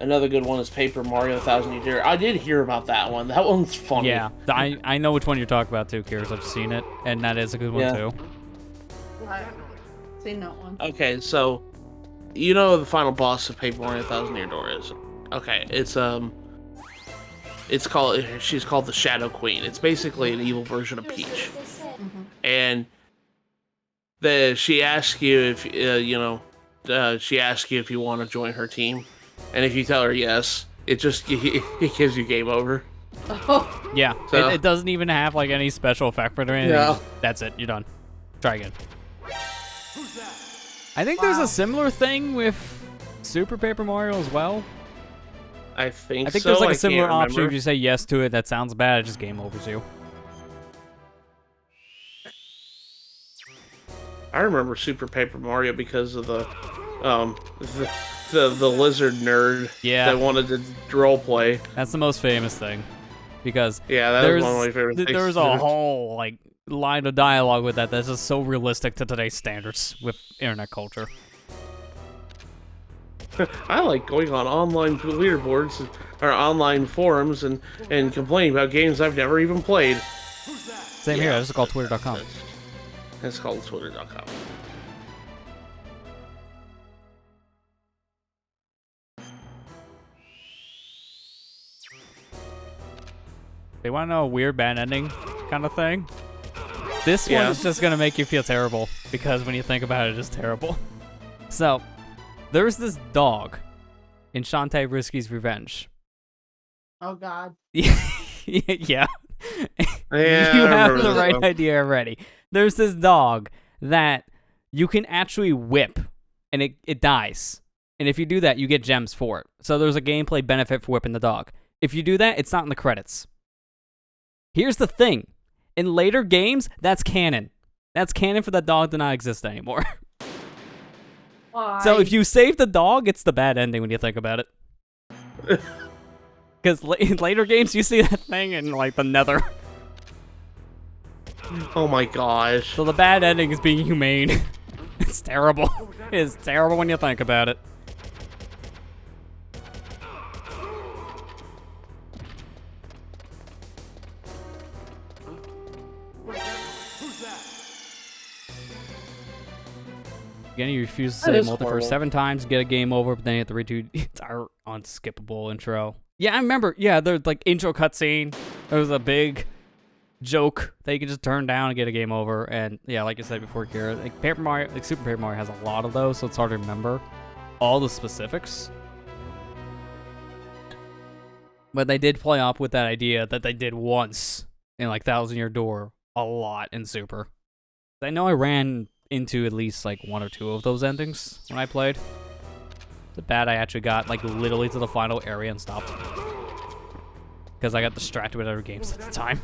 Another good one is Paper Mario 1000 Year. I did hear about that one. That one's funny. Yeah, I know which one you're talking about too, Kiers. I've seen it, and that is a good one Yeah. too. I've seen that one. Okay, so you know the final boss of Paper Mario 1000 Year Door is. Okay, she's called the Shadow Queen. It's basically an evil version of Here's Peach. what they said. And she asks you if she asks you if you want to join her team, and if you tell her yes, it gives you game over. Oh, Yeah, So- it doesn't even have like any special effect for it or anything. No. That's it. You're done. Try again. I think there's Wow. a similar thing with Super Paper Mario as well. I think so. There's like I a similar can't option. If remember. you say yes to it, that sounds bad. It just game overs you. I remember Super Paper Mario because of the lizard nerd Yeah. that wanted to roleplay. That's the most famous thing, because Yeah, that was one of my favorite things. there's to a do. whole like line of dialogue with that's just so realistic to today's standards with internet culture. I like going on online leaderboards or online forums and complaining about games I've never even played. Same here. This is called Twitter.com. It's called Twitter.com. They want to know a weird bad ending kind of thing. This Yeah. one is just gonna make you feel terrible because when you think about it, it's just terrible. So, there's this dog in Shantae Risky's Revenge. Oh God. Yeah. Yeah, You I have remember the this right one. idea already. There's this dog that you can actually whip, and it dies. And if you do that, you get gems for it. So there's a gameplay benefit for whipping the dog. If you do that, it's not in the credits. Here's the thing. In later games, that's canon. That's canon for the dog to not exist anymore. Why? So if you save the dog, it's the bad ending when you think about it. Because in later games, you see that thing in, like, the nether. Oh my gosh. So the bad ending is being humane. It's terrible. It's terrible when you think about it. Who's that? Again, you refuse to That say is multiverse horrible. 7 times, get a game over, but then you have to redo the entire unskippable intro. Yeah, I remember. Yeah, there's like intro cutscene. There was a big joke that you could just turn down and get a game over. And yeah, like I said before, Kira, like Paper Mario, like Super Paper Mario has a lot of those, so it's hard to remember all the specifics. But they did play up with that idea that they did once in like Thousand Year Door a lot in Super. I know I ran into at least like 1 or 2 of those endings when I played. The bad I actually got like literally to the final area and stopped because I got distracted with other games at the time.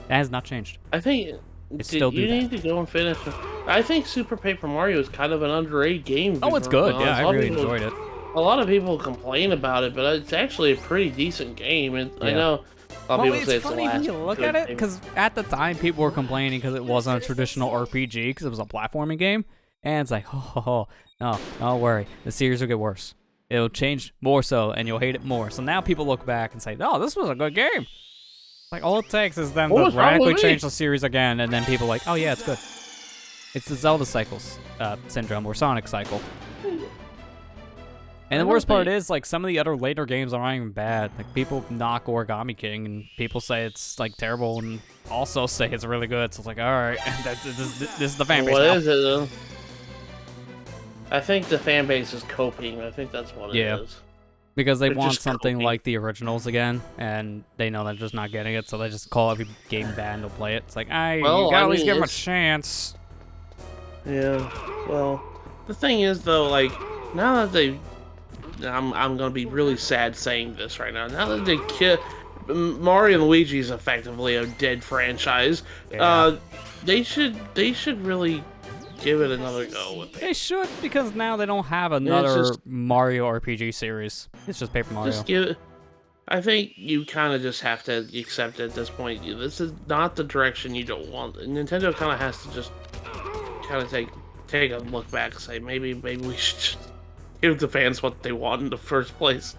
That has not changed. I think still do you that. need to go and finish it. I think Super Paper Mario is kind of an underrated game. Oh, it's good. Yeah, I really enjoyed it. A lot of people complain about it, but it's actually a pretty decent game. And I Yeah. know a lot of Well, people it's say it's the funny last. when you look good at it game. because at the time people were complaining because it wasn't a traditional RPG because it was a platforming game, and it's like, oh, no, don't worry, the series will get worse. It'll change more so, and you'll hate it more. So now people look back and say, oh, this was a good game. Like all it takes is them What to was wrong radically with me? change the series again, and then people are like, oh yeah, it's good. It's the Zelda cycles syndrome or Sonic cycle. And the worst part is, like, some of the other later games aren't even bad. Like, people knock Origami King, and people say it's, like, terrible, and also say it's really good. So it's like, alright, this is the fan base What now. is it though? I think the fan base is coping. I think that's what it Yeah. is. Because they They're want just something coping. like the originals again, and they know they're just not getting it, so they just call every game bad and they'll play it. It's like, hey, Well, you gotta I at least mean, give them a it's- chance. Yeah. Well, the thing is though, like now that they, I'm gonna be really sad saying this right now. Now that they Mario and Luigi is effectively a dead franchise. Yeah. They should really give it another go with it. They should, because now they don't have another just- Mario RPG series. It's just Paper Mario. Just give it. I think you kind of just have to accept it at this point. This is not the direction you don't want. Nintendo kind of has to just kind of take a look back and say maybe we should just give the fans what they want in the first place.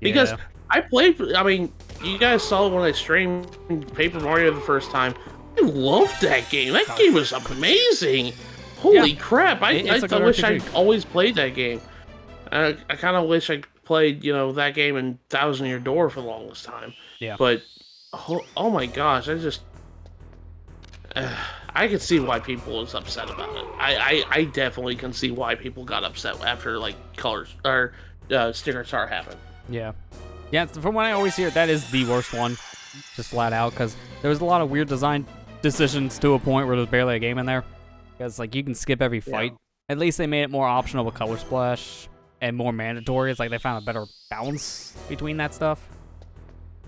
Because Yeah. I played. I mean, you guys saw when I streamed Paper Mario the first time. I loved that game. That game was amazing. Holy crap! It's a I good wish RPG. I'd always played that game. I kind of wish I played, that game in Thousand Year Door for the longest time. Yeah. But oh my gosh, I could see why people was upset about it. I definitely can see why people got upset after like Colors or Sticker Star happened. Yeah. Yeah, from what I always hear, that is the worst one. Just flat out, because there was a lot of weird design decisions to a point where there's barely a game in there. Because, like, you can skip every fight. At least they made it more optional with Color Splash and more mandatory. It's like they found a better balance between that stuff.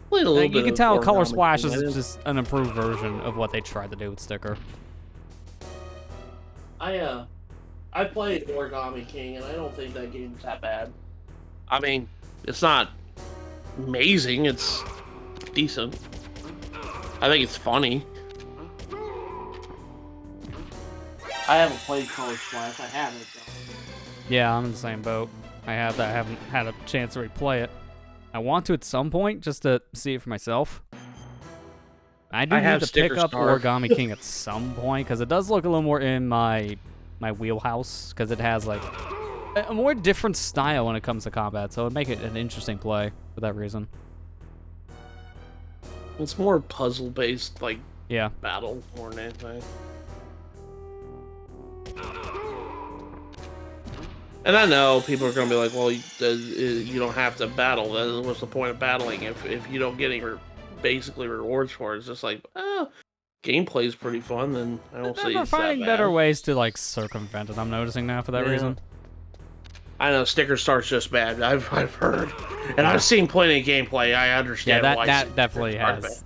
Played a little Like, you bit can of tell Color Origami Splash King. is just an improved version of what they tried to do with Sticker. I played Origami King, and I don't think that game's that bad. I mean, it's not amazing. It's decent. I think it's funny. I haven't played Color Splash. I haven't. Yeah, I'm in the same boat. I haven't had a chance to replay it. I want to at some point just to see it for myself. I do I need have to Sticker pick up Star. Origami King at some point because it does look a little more in my wheelhouse because it has like a more different style when it comes to combat, so it would make it an interesting play for that reason. It's more puzzle-based, like Yeah. battle more than anything. And I know people are going to be like, well, you don't have to battle. What's the point of battling if you don't get any basically rewards for it? It's just like, oh, gameplay is pretty fun, then I don't see They're it's that finding bad. better ways to like circumvent it. I'm noticing now for that Yeah. reason. I know Sticker Star's just bad. I've heard, and I've seen plenty of gameplay. I Yeah, understand why that definitely Sticker Star's has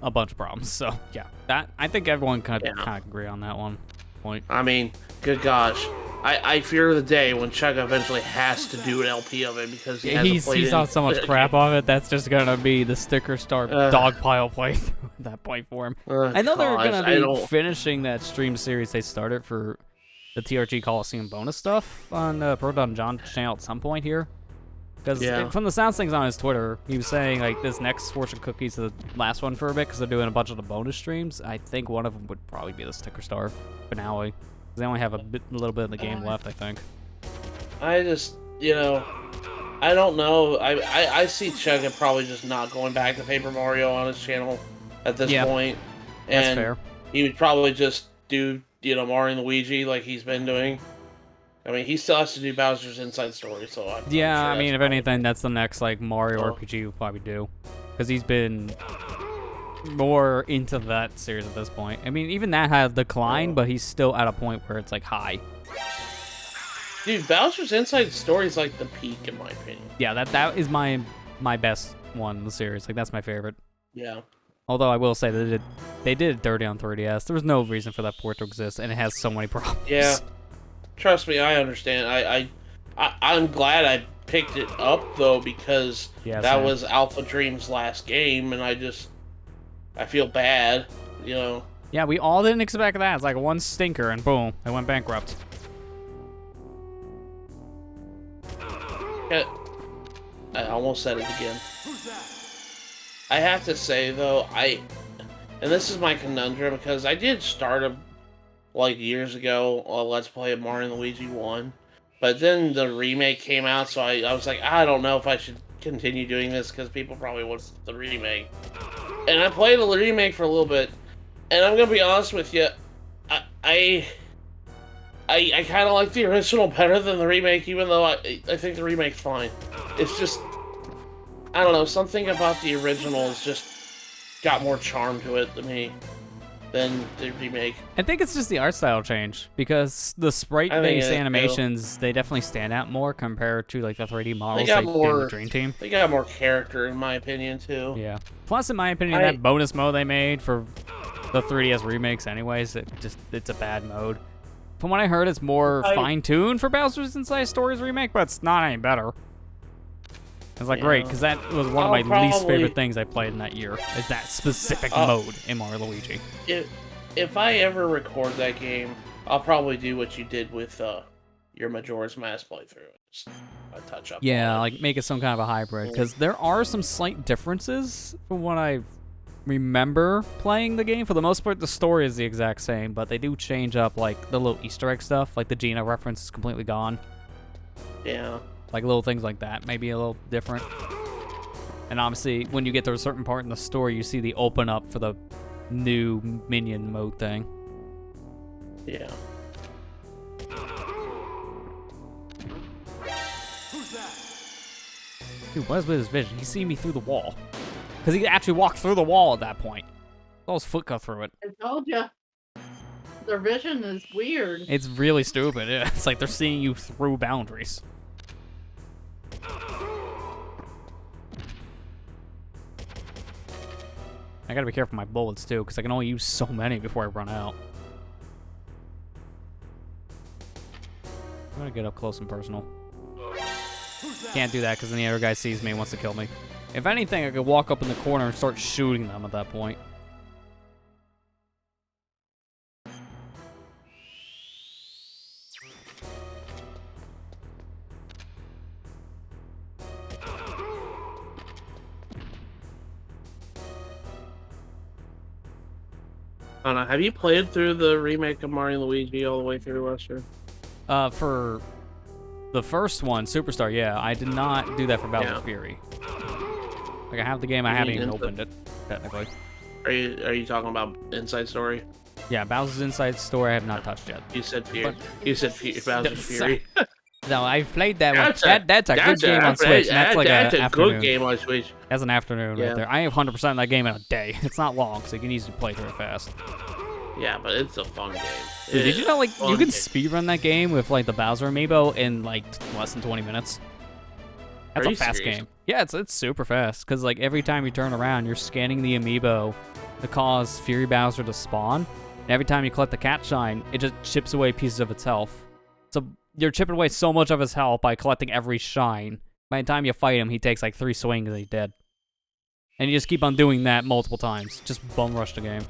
a bunch of problems. So yeah, that I think everyone kind Yeah. of agree on that one point. bad. I mean, good gosh. I fear the day when Chuck eventually has to do an LP of it because he hasn't played He's it. on so much crap off it. That's just gonna be the Sticker Star dogpile playthrough at that point for him. I know they're gonna be finishing that stream series they started for the TRG Coliseum bonus stuff on Proton John's channel at some point here. Because from the sounds things on his Twitter, he was saying like this next fortune cookies is the last one for a bit because they're doing a bunch of the bonus streams. I think one of them would probably be the Sticker Star finale. They only have a little bit of the game left, I think. I just, I don't know. I see Chuck probably just not going back to Paper Mario on his channel at this point. That's And fair. he would probably just do, Mario and Luigi like he's been doing. I mean, he still has to do Bowser's Inside Story, so I'm sure I mean, that's if anything, that's the next like Mario Oh. RPG we'll probably do, because he's been more into that series at this point. I mean, even that has declined, but he's still at a point where it's like high. Dude, Bowser's Inside Story is like the peak in my opinion. Yeah, that is my best one in the series. Like that's my favorite. Yeah. Although I will say that they did it dirty on 3DS. There was no reason for that port to exist, and it has so many problems. Yeah. Trust me, I understand. I'm glad I picked it up though because Yeah, that same. was Alpha Dream's last game, and I feel bad, Yeah, we all didn't expect that. It's like one stinker, and boom, they went bankrupt. I almost said it again. I have to say though, and this is my conundrum because I did start years ago a Let's Play of Mario and Luigi 1, but then the remake came out, so I was like, I don't know if I should continue doing this because people probably want the remake. And I played the remake for a little bit, and I'm gonna be honest with you, I kind of like the original better than the remake, even though I think the remake's fine. It's just, I don't know, something about the originals just got more charm to it to me than the remake. I think it's just the art style change, because the sprite-based animations, they definitely stand out more compared to like the 3D models got like did in more- the Dream Team. They got more character, in my opinion, too. Yeah. Plus, in my opinion, that bonus mode they made for the 3DS remakes anyways, it's a bad mode. From what I heard, it's more fine-tuned for Bowser's Inside Stories remake, but it's not any better. It's like great, because that was one of my least favorite things I played in that year, is that specific mode in Mario Luigi. If I ever record that game, I'll probably do what you did with your Majora's Mask playthrough. Just a touch up. Yeah, like make it some kind of a hybrid, because there are some slight differences from what I remember playing the game. For the most part, the story is the exact same, but they do change up like the little Easter egg stuff, like the Gina reference is completely gone. Yeah. Like little things like that, maybe a little different. And obviously, when you get to a certain part in the story, you see the open up for the new minion mode thing. Yeah. Dude, what is with his vision? He's seeing me through the wall. Because he actually walked through the wall at that point. All his foot got through it. I told ya. Their vision is weird. It's really stupid. Yeah. It's like they're seeing you through boundaries. I gotta be careful with my bullets too, because I can only use so many before I run out. I'm gonna get up close and personal. Can't do that because then the other guy sees me and wants to kill me. If anything, I could walk up in the corner and start shooting them at that point. I don't know. Have you played through the remake of Mario and Luigi all the way through, Lester? For the first one, Superstar, yeah, I did not do that for Bowser's Fury. Like, I have the game, I haven't even opened it, technically. Are you talking about Inside Story? Yeah, Bowser's Inside Story I have not touched yet. You said Fury. But- You said Bowser's Fury. No, I've played that one. That's That's a good game on Switch. And that's like that's an a afternoon. good game on Switch. That's an afternoon Yeah. right there. I have 100% that game in a day. It's not long, so you can easily play through it fast. Yeah, but it's a fun game. Dude, did you know like you Fun can game. speedrun that game with like the Bowser amiibo in like less than 20 minutes? That's Are a you fast serious? game. Yeah, it's super fast because like every time you turn around, you're scanning the amiibo to cause Fury Bowser to spawn. And every time you collect the cat shine, it just chips away pieces of its health. So you're chipping away so much of his health by collecting every shine. By the time you fight him, he takes like 3 swings and he's dead. And you just keep on doing that multiple times. Just bum rush the game.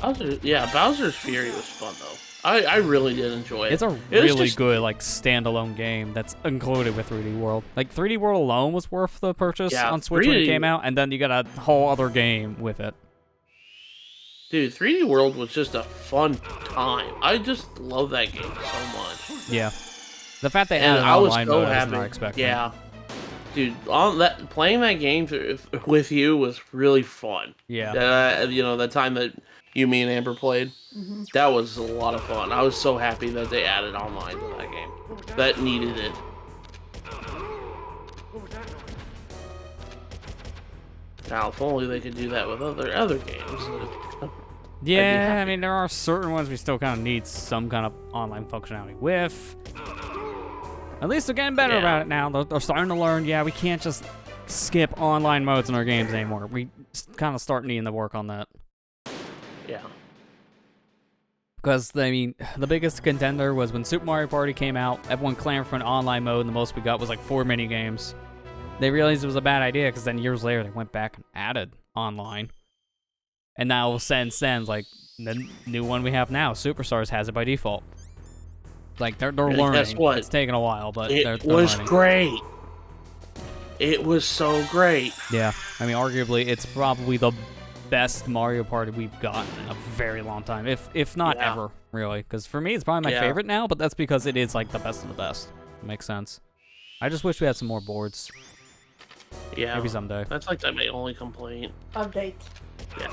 Bowser's Fury was fun though. I really did enjoy it. It's a It was really just- good like standalone game that's included with 3D World. Like 3D World alone was worth the purchase Yeah, on Switch when it 3D came out, and then you got a whole other game with it. Dude, 3D World was just a fun time. I just love that game so much. Yeah. The fact they And added I was online so mode, I was happy. not expecting. Yeah. Dude, playing that game with you was really fun. Yeah. The time that you, me, and Amber played, that was a lot of fun. I was so happy that they added online to that game. That needed it. What was that noise? Now, if only they could do that with other games. Yeah, I mean, there are certain ones we still kind of need some kind of online functionality with. At least they're getting better Yeah. about it now. They're starting to learn, yeah, we can't just skip online modes in our games anymore. We kind of start needing to work on that. Yeah. Because, I mean, the biggest contender was when Super Mario Party came out, everyone clamored for an online mode, and the most we got was like 4 mini games. They realized it was a bad idea, because then years later, they went back and added online. And now, since then, like, the new one we have now, Superstars, has it by default. Like, they're And learning. guess what? It's taking a while, but they're It was learning. great. It was so great. Yeah, I mean, arguably, it's probably the best Mario Party we've gotten in a very long time, if not Yeah. ever, really. Because for me, it's probably my Yeah. favorite now, but that's because it is like the best of the best. It makes sense. I just wish we had some more boards. Yeah. Maybe someday. That's like my only complaint. Update. Yeah.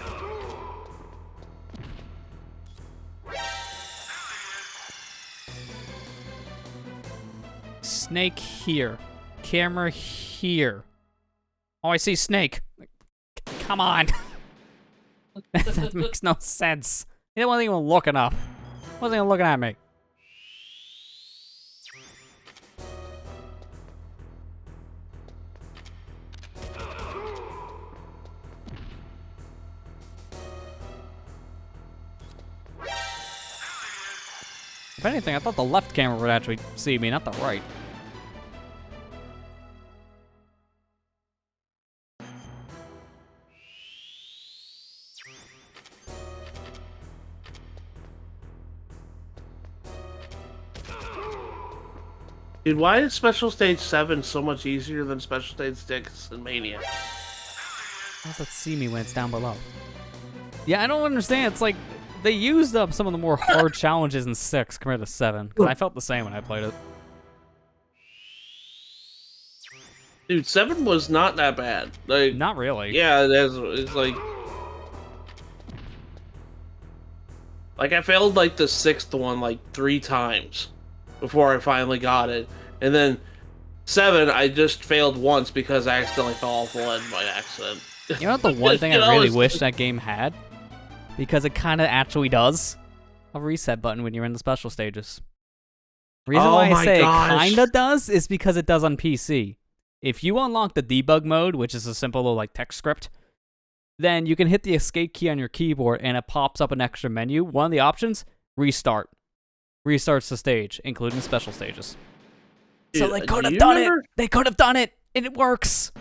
Snake here. Camera here. Oh, I see Snake. Come on. That makes no sense. He wasn't even looking up. Wasn't even looking at me. If anything, I thought the left camera would actually see me, not the right. Dude, why is Special Stage 7 so much easier than Special Stage 6 in Mania? How does it see me when it's down below? Yeah, I don't understand. It's like they used up some of the more hard challenges in 6 compared to 7. 'Cause I felt the same when I played it. Dude, 7 was not that bad. Like, Not really. yeah, it's like... Like, I failed, like, the 6th one, like, 3 times before I finally got it. And then 7, I just failed once because I accidentally fell off the ledge by accident. You know what the one thing You I know, really it's- wish that game had? Because it kind of actually does. A reset button when you're in the special stages. Reason Oh why I my say gosh. it kinda does is because it does on PC. If you unlock the debug mode, which is a simple little like text script, then you can hit the escape key on your keyboard and it pops up an extra menu. One of the options, restart. Restarts the stage, including special stages. So Dude, they do could have you done remember- it! They could have done it! And it works!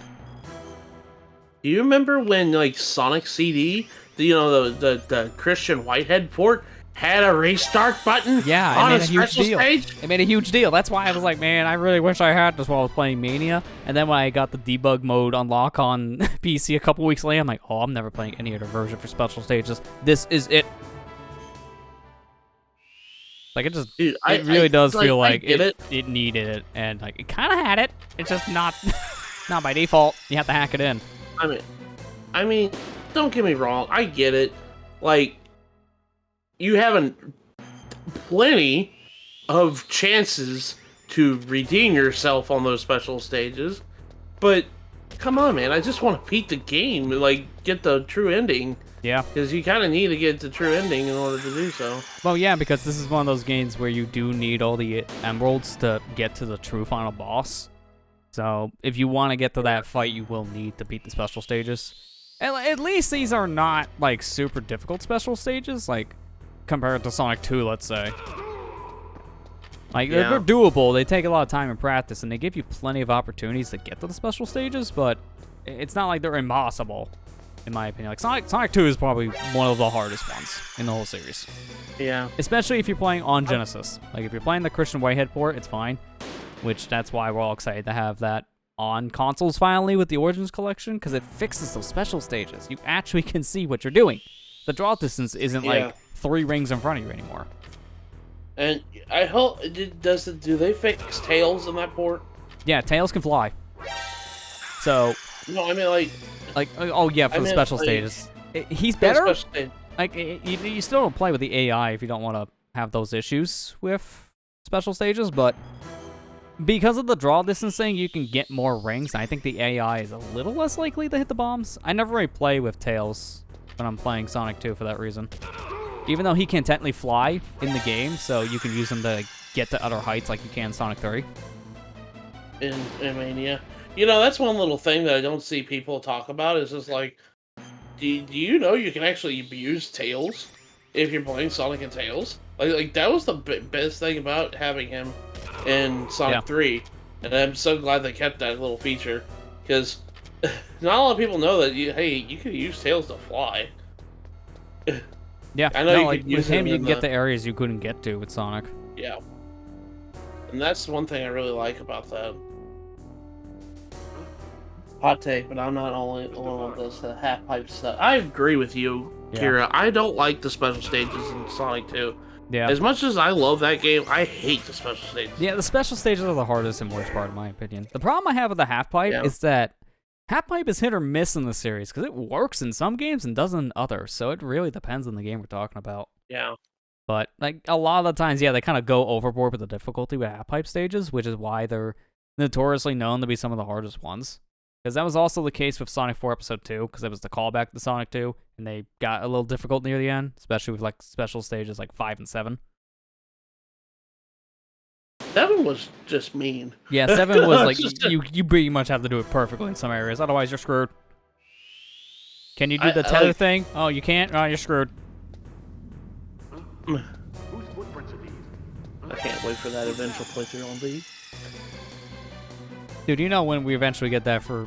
Do you remember when, like, Sonic CD, the Christian Whitehead port, had a restart button Yeah, on it a made a huge special deal. stage? It made a huge deal. That's why I was like, man, I really wish I had this while I was playing Mania. And then when I got the debug mode unlock on PC a couple weeks later, I'm like, oh, I'm never playing any other version for special stages. This is it. Like, it just, Dude, it really does feel I like get it needed it. And, like, it kind of had it. It's just not, not by default. You have to hack it in. I mean, don't get me wrong. I get it. Like, you have plenty of chances to redeem yourself on those special stages. But come on, man, I just want to beat the game, like get the true ending. Yeah. Because you kind of need to get the true ending in order to do so. Well, yeah, because this is one of those games where you do need all the emeralds to get to the true final boss. So if you want to get to that fight, you will need to beat the special stages. At least these are not, like, super difficult special stages, like, compared to Sonic 2, let's say. Like, they're doable, they take a lot of time and practice, and they give you plenty of opportunities to get to the special stages, but it's not like they're impossible, in my opinion. Like, Sonic 2 is probably one of the hardest ones in the whole series. Yeah. Especially if you're playing on Genesis. Like, if you're playing the Christian Whitehead port, it's fine. Which, that's why we're all excited to have that on consoles finally with the Origins Collection, because it fixes those special stages. You actually can see what you're doing. The draw distance isn't like 3 rings in front of you anymore. And I hope, do they fix Tails in that port? Yeah, Tails can fly. So... No, I mean oh yeah, for the special stages. He's better? Like, you still don't play with the AI if you don't want to have those issues with special stages, but... because of the draw distance thing, you can get more rings, and I think the AI is a little less likely to hit the bombs. I never really play with Tails when I'm playing Sonic 2 for that reason. Even though he can technically fly in the game, so you can use him to get to other heights like you can in Sonic 3. In Mania. You know, that's one little thing that I don't see people talk about, is just like, do you know you can actually abuse Tails if you're playing Sonic and Tails? Like that was the best thing about having him in Sonic 3, and I'm so glad they kept that little feature, because not a lot of people know that you can use Tails to fly. Yeah, I know no, you like, could use with him, him you in can get the areas you couldn't get to with Sonic. Yeah, and that's one thing I really like about that. Hot take, but I'm not only alone with this half pipe stuff. I agree with you, Kira. I don't like the special stages in Sonic 2. Yeah. As much as I love that game, I hate the special stages. Yeah, the special stages are the hardest and worst part, in my opinion. The problem I have with the half pipe is that half pipe is hit or miss in the series, because it works in some games and doesn't in others, so it really depends on the game we're talking about. Yeah. But, like, a lot of the times, yeah, they kind of go overboard with the difficulty with half pipe stages, which is why they're notoriously known to be some of the hardest ones. Because that was also the case with Sonic 4 Episode 2, because it was the callback to Sonic 2, and they got a little difficult near the end, especially with, like, special stages like 5 and 7. 7 was just mean. Yeah, 7 was like, you pretty much have to do it perfectly in some areas, otherwise you're screwed. Can you do the tether thing? Oh, you can't? Oh, you're screwed. Whose footprints are these? I can't wait for that eventual playthrough on League. Dude, you know when we eventually get that for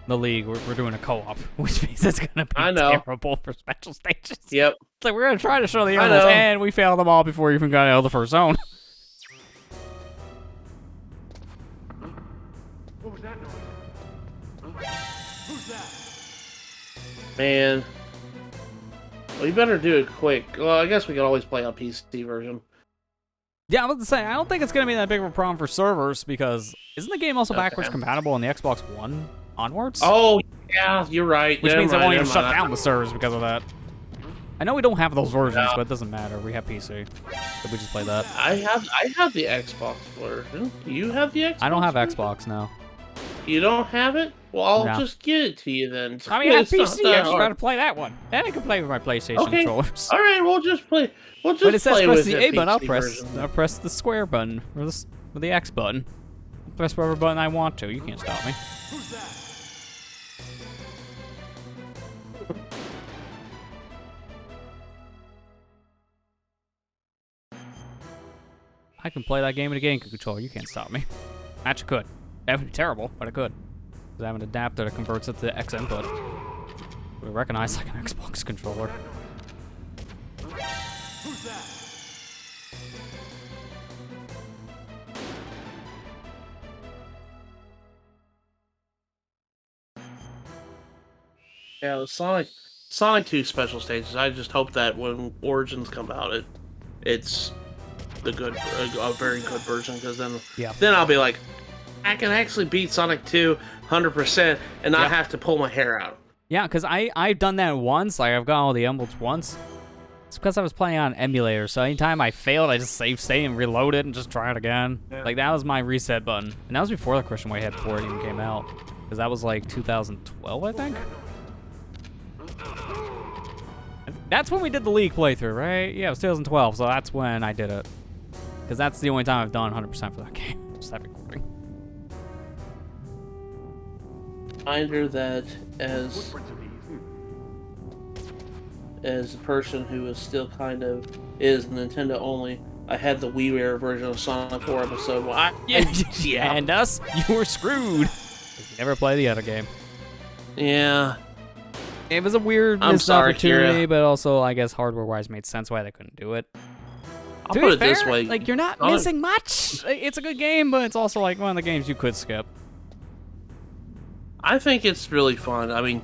the League, we're doing a co-op, which means it's going to be terrible for special stages. Yep. It's like, we're going to try to show the animals, and we failed them all before we even got out of the first zone. What was that noise? Who's that? Man. Well, you better do it quick. Well, I guess we could always play on PC version. Yeah, I was about to say, I don't think it's going to be that big of a problem for servers, because isn't the game also backwards compatible on the Xbox One onwards? Oh, yeah, you're right. Which means they won't even shut down the servers because of that. I know we don't have those versions, but it doesn't matter. We have PC, so we just play that. I have the Xbox version. You have the Xbox? I don't have version? Xbox, no. You don't have it? Well, I'll just get it to you then. I mean, I have PC. I just try to play that one. Then I can play with my PlayStation controllers. All right, we'll just play. We'll just when it says play press with the A button, I'll press the square button or the X button. I'll press whatever button I want to. You can't stop me. Who's that? I can play that game with a game controller. You can't stop me. Actually, could. That would be terrible, but I could. Because I have an adapter that converts it to X input. We recognize like an Xbox controller. Who's that? Yeah, the Sonic 2 special stages. I just hope that when Origins come out, it's a very good version, because then I'll be like, I can actually beat Sonic 2 100% and not have to pull my hair out. Yeah, because I've done that once. Like, I've got all the emblems once. It's because I was playing on an emulator, so anytime I failed, I just save state and reload it and just try it again. Like, that was my reset button. And that was before the Christian Whitehead port even came out. Because that was like 2012, I think? That's when we did the League playthrough, right? Yeah, it was 2012, so that's when I did it. Because that's the only time I've done 100% for that game. Just that recording. Reminder that as a person who is still kind of is Nintendo only, I had the WiiWare version of Sonic 4 Episode 1. Yeah, and us, you were screwed. You never play the other game. Yeah. It was a weird missed opportunity, but also, I guess, hardware-wise made sense why they couldn't do it. I'll put it this way. Like, you're not missing much. It's a good game, but it's also, like, one of the games you could skip. I think it's really fun. I mean,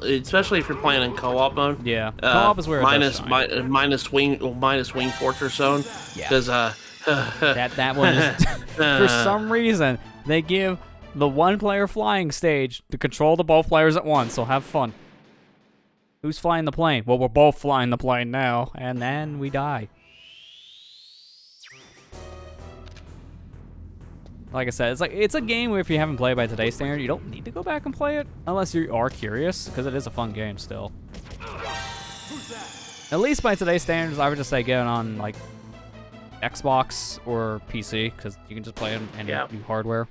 especially if you're playing in co-op mode. Yeah, co-op is where it does shine. minus Wing Fortress Zone. Yeah. Because that one is for some reason they give the one-player flying stage to control the both players at once. So have fun. Who's flying the plane? Well, we're both flying the plane now, and then we die. Like I said, it's a game where if you haven't played by today's standard, you don't need to go back and play it unless you are curious, because it is a fun game still. At least by today's standards, I would just say get it on like Xbox or PC, because you can just play it on any new hardware.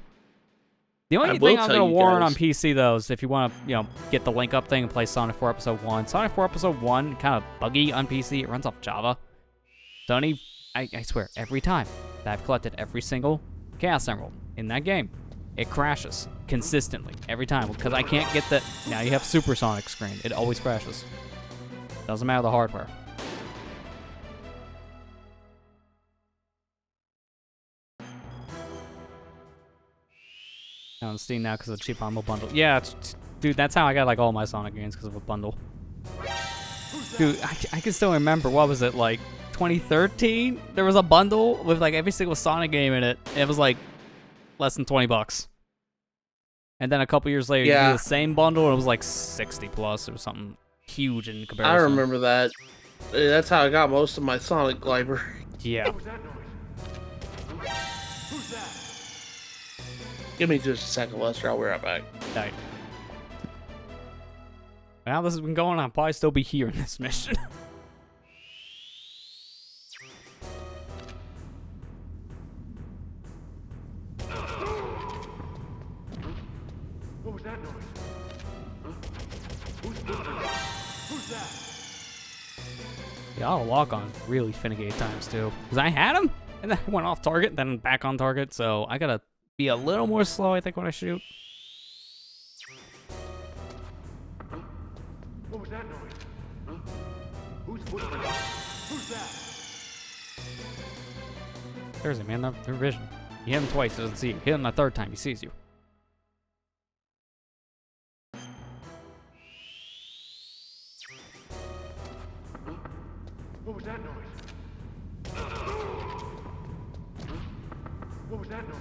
The only thing I'm gonna warn on PC though is if you want to, get the link up thing and play Sonic 4 Episode 1. Sonic 4 Episode 1 kind of buggy on PC. It runs off Java. Sony, I swear, every time that I've collected every single Chaos Emerald in that game, it crashes consistently every time because I can't get the. Now you have Supersonic screen. It always crashes. Doesn't matter the hardware. On Steam now because of the cheap humble bundle. Yeah, dude, that's how I got like all my Sonic games because of a bundle. Dude, I can still remember, what was it, like 2013? There was a bundle with like every single Sonic game in it. It was like less than $20. And then a couple years later, you do the same bundle and it was like 60 plus or something huge in comparison. I remember that. That's how I got most of my Sonic library. Yeah. Give me just a second, Lester. I'll be right back. Right. Now this has been going on. I'll probably still be here in this mission. What was that noise? Huh? Who's that? Yeah, auto lock on really finicky at times too. Because I had him, and then I went off target, then back on target, so I gotta be a little more slow, I think, when I shoot. Huh? What was that noise? Huh? Who's that? Seriously, man, their vision. You hit him twice, he doesn't see you. Hit him the third time, he sees you. What was that noise? What was that noise?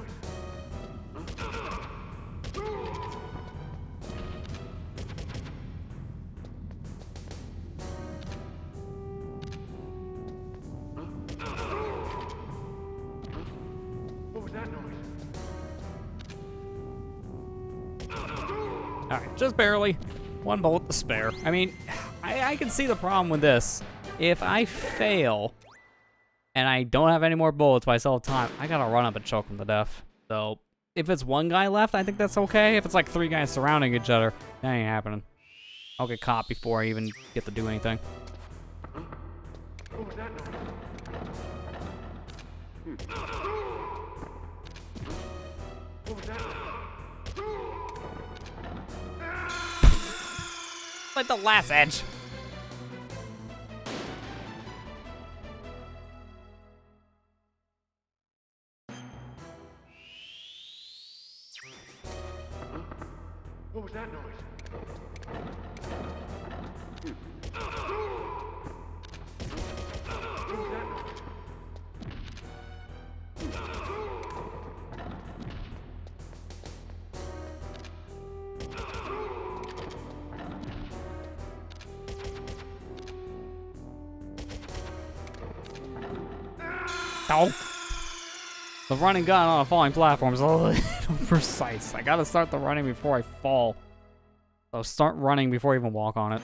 What was that noise? Alright, just barely. One bullet to spare. I mean, I can see the problem with this. If I fail, and I don't have any more bullets but I still have time, I gotta run up and choke him to death. So, if it's one guy left, I think that's okay. If it's like 3 guys surrounding each other, that ain't happening. I'll get caught before I even get to do anything. What was that noise? What was that noise? Like the last edge. What was that noise? What was that noise? Don't. The running gun on a falling platform is a little precise. I gotta start the running before I fall. So start running before I even walk on it.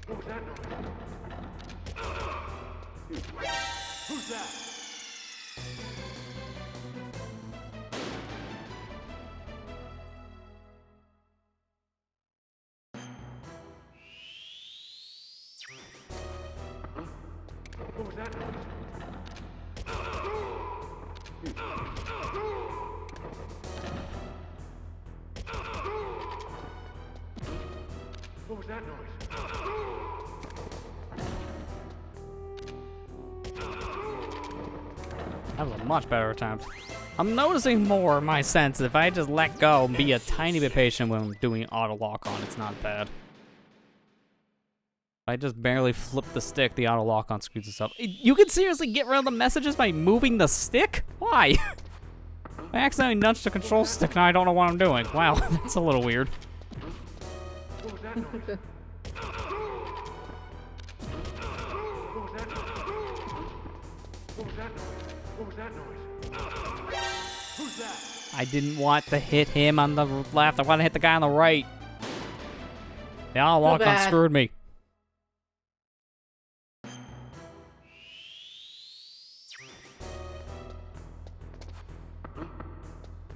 What was that noise? Who's that? What was that noise? What was that noise? That was a much better attempt. I'm noticing more my sense if I just let go and be a tiny bit patient when I'm doing auto lock on, it's not bad. If I just barely flip the stick, the auto lock on screws itself. You can seriously get rid of the messages by moving the stick? Why? I accidentally nudged the control stick, now I don't know what I'm doing. Wow, that's a little weird. What was that noise? What was that noise? What was that noise? What was that noise? Who's that? I didn't want to hit him on the left, I want to hit the guy on the right. The auto lock on bad. screwed me.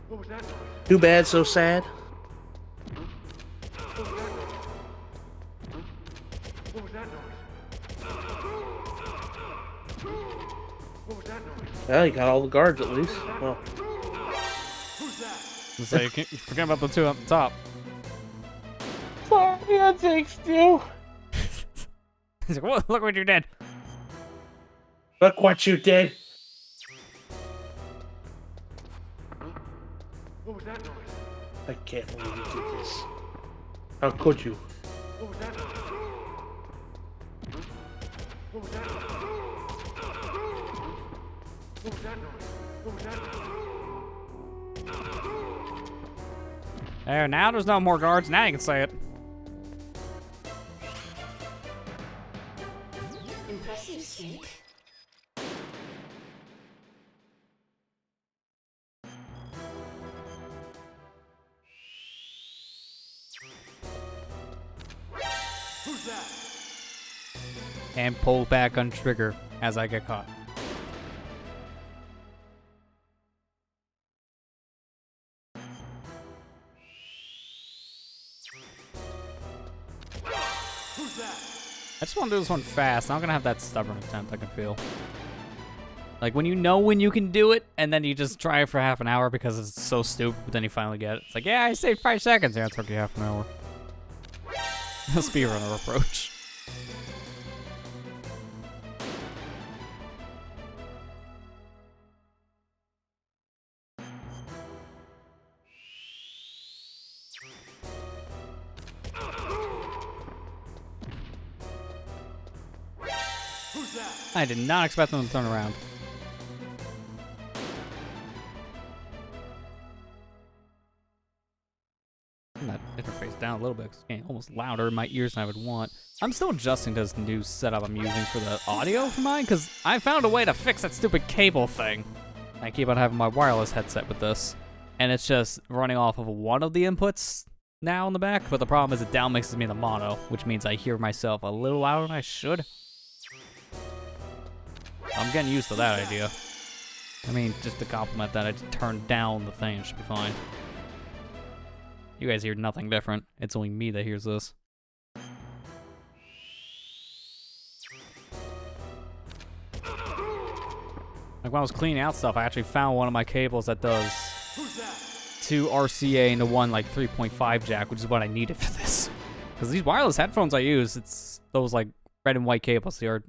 What was that noise? Too bad, so sad. What was that noise? What was that noise? What was that noise? Well, you got all the guards at least. Well, Who's that? So you forget about the two up the top. sorry, that takes two. He's like, "Whoa, look what you did." Look what you did. What was that noise? I can't believe you did this. How could you? What was that noise? What was that noise? What was that noise? What was that noise? There, now there's no more guards. Now you can say it. Impressive, Snake. Who's that? And pull back on trigger as I get caught. Who's that? I just want to do this one fast. I'm gonna have that stubborn attempt, I can feel. Like when you know when you can do it, and then you just try it for half an hour because it's so stupid, but then you finally get it. It's like, yeah, I saved 5 seconds. Yeah, it took you half an hour. The speedrunner approach. Who's that? I did not expect them to turn around. Turn that interface down a little bit 'cause it's getting almost louder in my ears than I would want. I'm still adjusting to this new setup I'm using for the audio for mine because I found a way to fix that stupid cable thing. I keep on having my wireless headset with this, and it's just running off of one of the inputs now in the back, but the problem is it down mixes me in the mono, which means I hear myself a little louder than I should. I'm getting used to that idea. I mean, just to compliment that, I just turned down the thing, it should be fine. You guys hear nothing different. It's only me that hears this. Like when I was cleaning out stuff, I actually found one of my cables that does Who's that? 2 RCA into one like 3.5 jack, which is what I needed for this. Because these wireless headphones I use, it's those like red and white cables, they are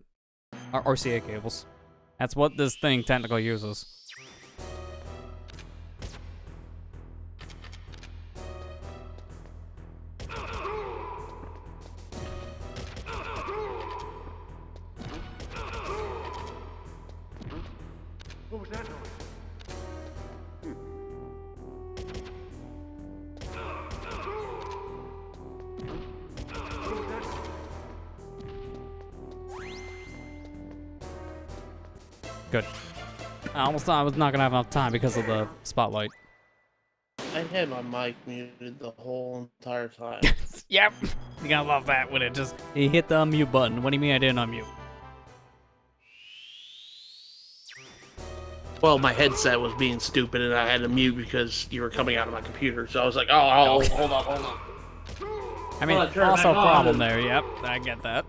RCA cables. That's what this thing technically uses. What was that noise? What was that noise? Good. I almost thought I was not gonna have enough time because of the spotlight. I had my mic muted the whole entire time. Yep. You're gonna love that when you hit the unmute button. What do you mean I didn't unmute? Well, my headset was being stupid and I had to mute because you were coming out of my computer. So I was like, oh, hold on. I mean, Well, turn it also a back on. problem there. Yep, I get that.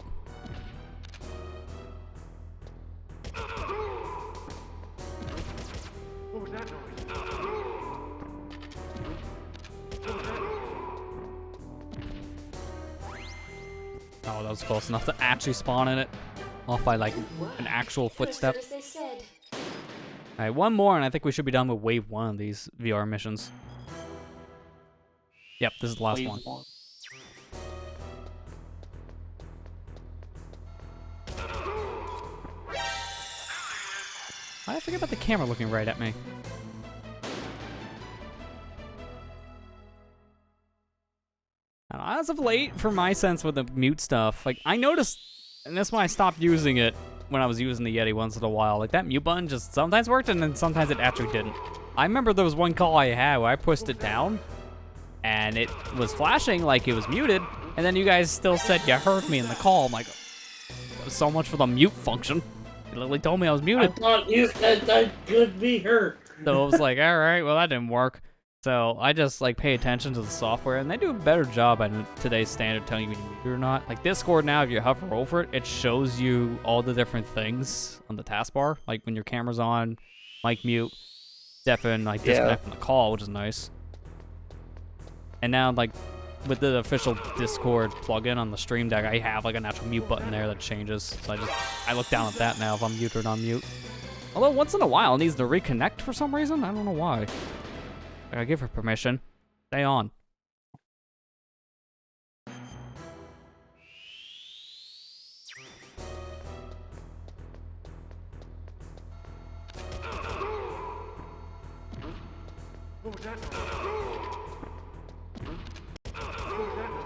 What was that noise? Oh, that was close enough to actually spawn in it. Off by like an actual footstep. As they said. Alright, one more and I think we should be done with wave 1 of these VR missions. Yep, this is the last one. Why did I forget about the camera looking right at me? I don't know, as of late, for my sense with the mute stuff, like I noticed, and that's why I stopped using it when I was using the Yeti once in a while. Like that mute button just sometimes worked and then sometimes it actually didn't. I remember there was one call I had where I pushed it down and it was flashing like it was muted, and then you guys still said you heard me in the call. I'm like, so much for the mute function. It literally told me I was I muted. thought you said I could be hurt. So I was like, all right, well, that didn't work. So I just like pay attention to the software, and they do a better job at today's standard telling you when you mute or not. Like Discord now, if you hover over it, it shows you all the different things on the taskbar. Like when your camera's on, mic mute, deafen, like disconnect from the call, which is nice. And now like with the official Discord plugin on the Stream Deck, I have like an actual mute button there that changes. So I look down at that now if I'm mute or not mute. Although once in a while it needs to reconnect for some reason. I don't know why. I gotta give her permission. Stay on. What was that noise? What was that noise?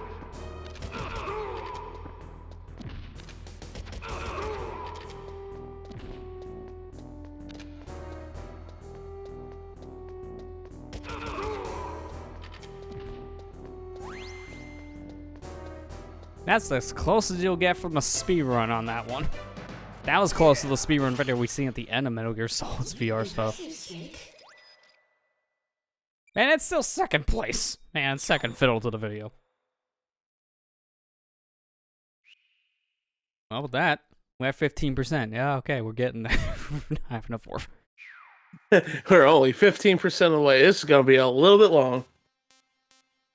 That's as close as you'll get from a speedrun on that one. That was close to the speedrun video we see at the end of Metal Gear Solid's VR stuff. Impressive, Snake. Man, it's still second place. Man, second fiddle to the video. Well, with that, we're at 15%. Yeah, okay, we're getting there. We're not having a 4. We're only 15% away. This is going to be a little bit long.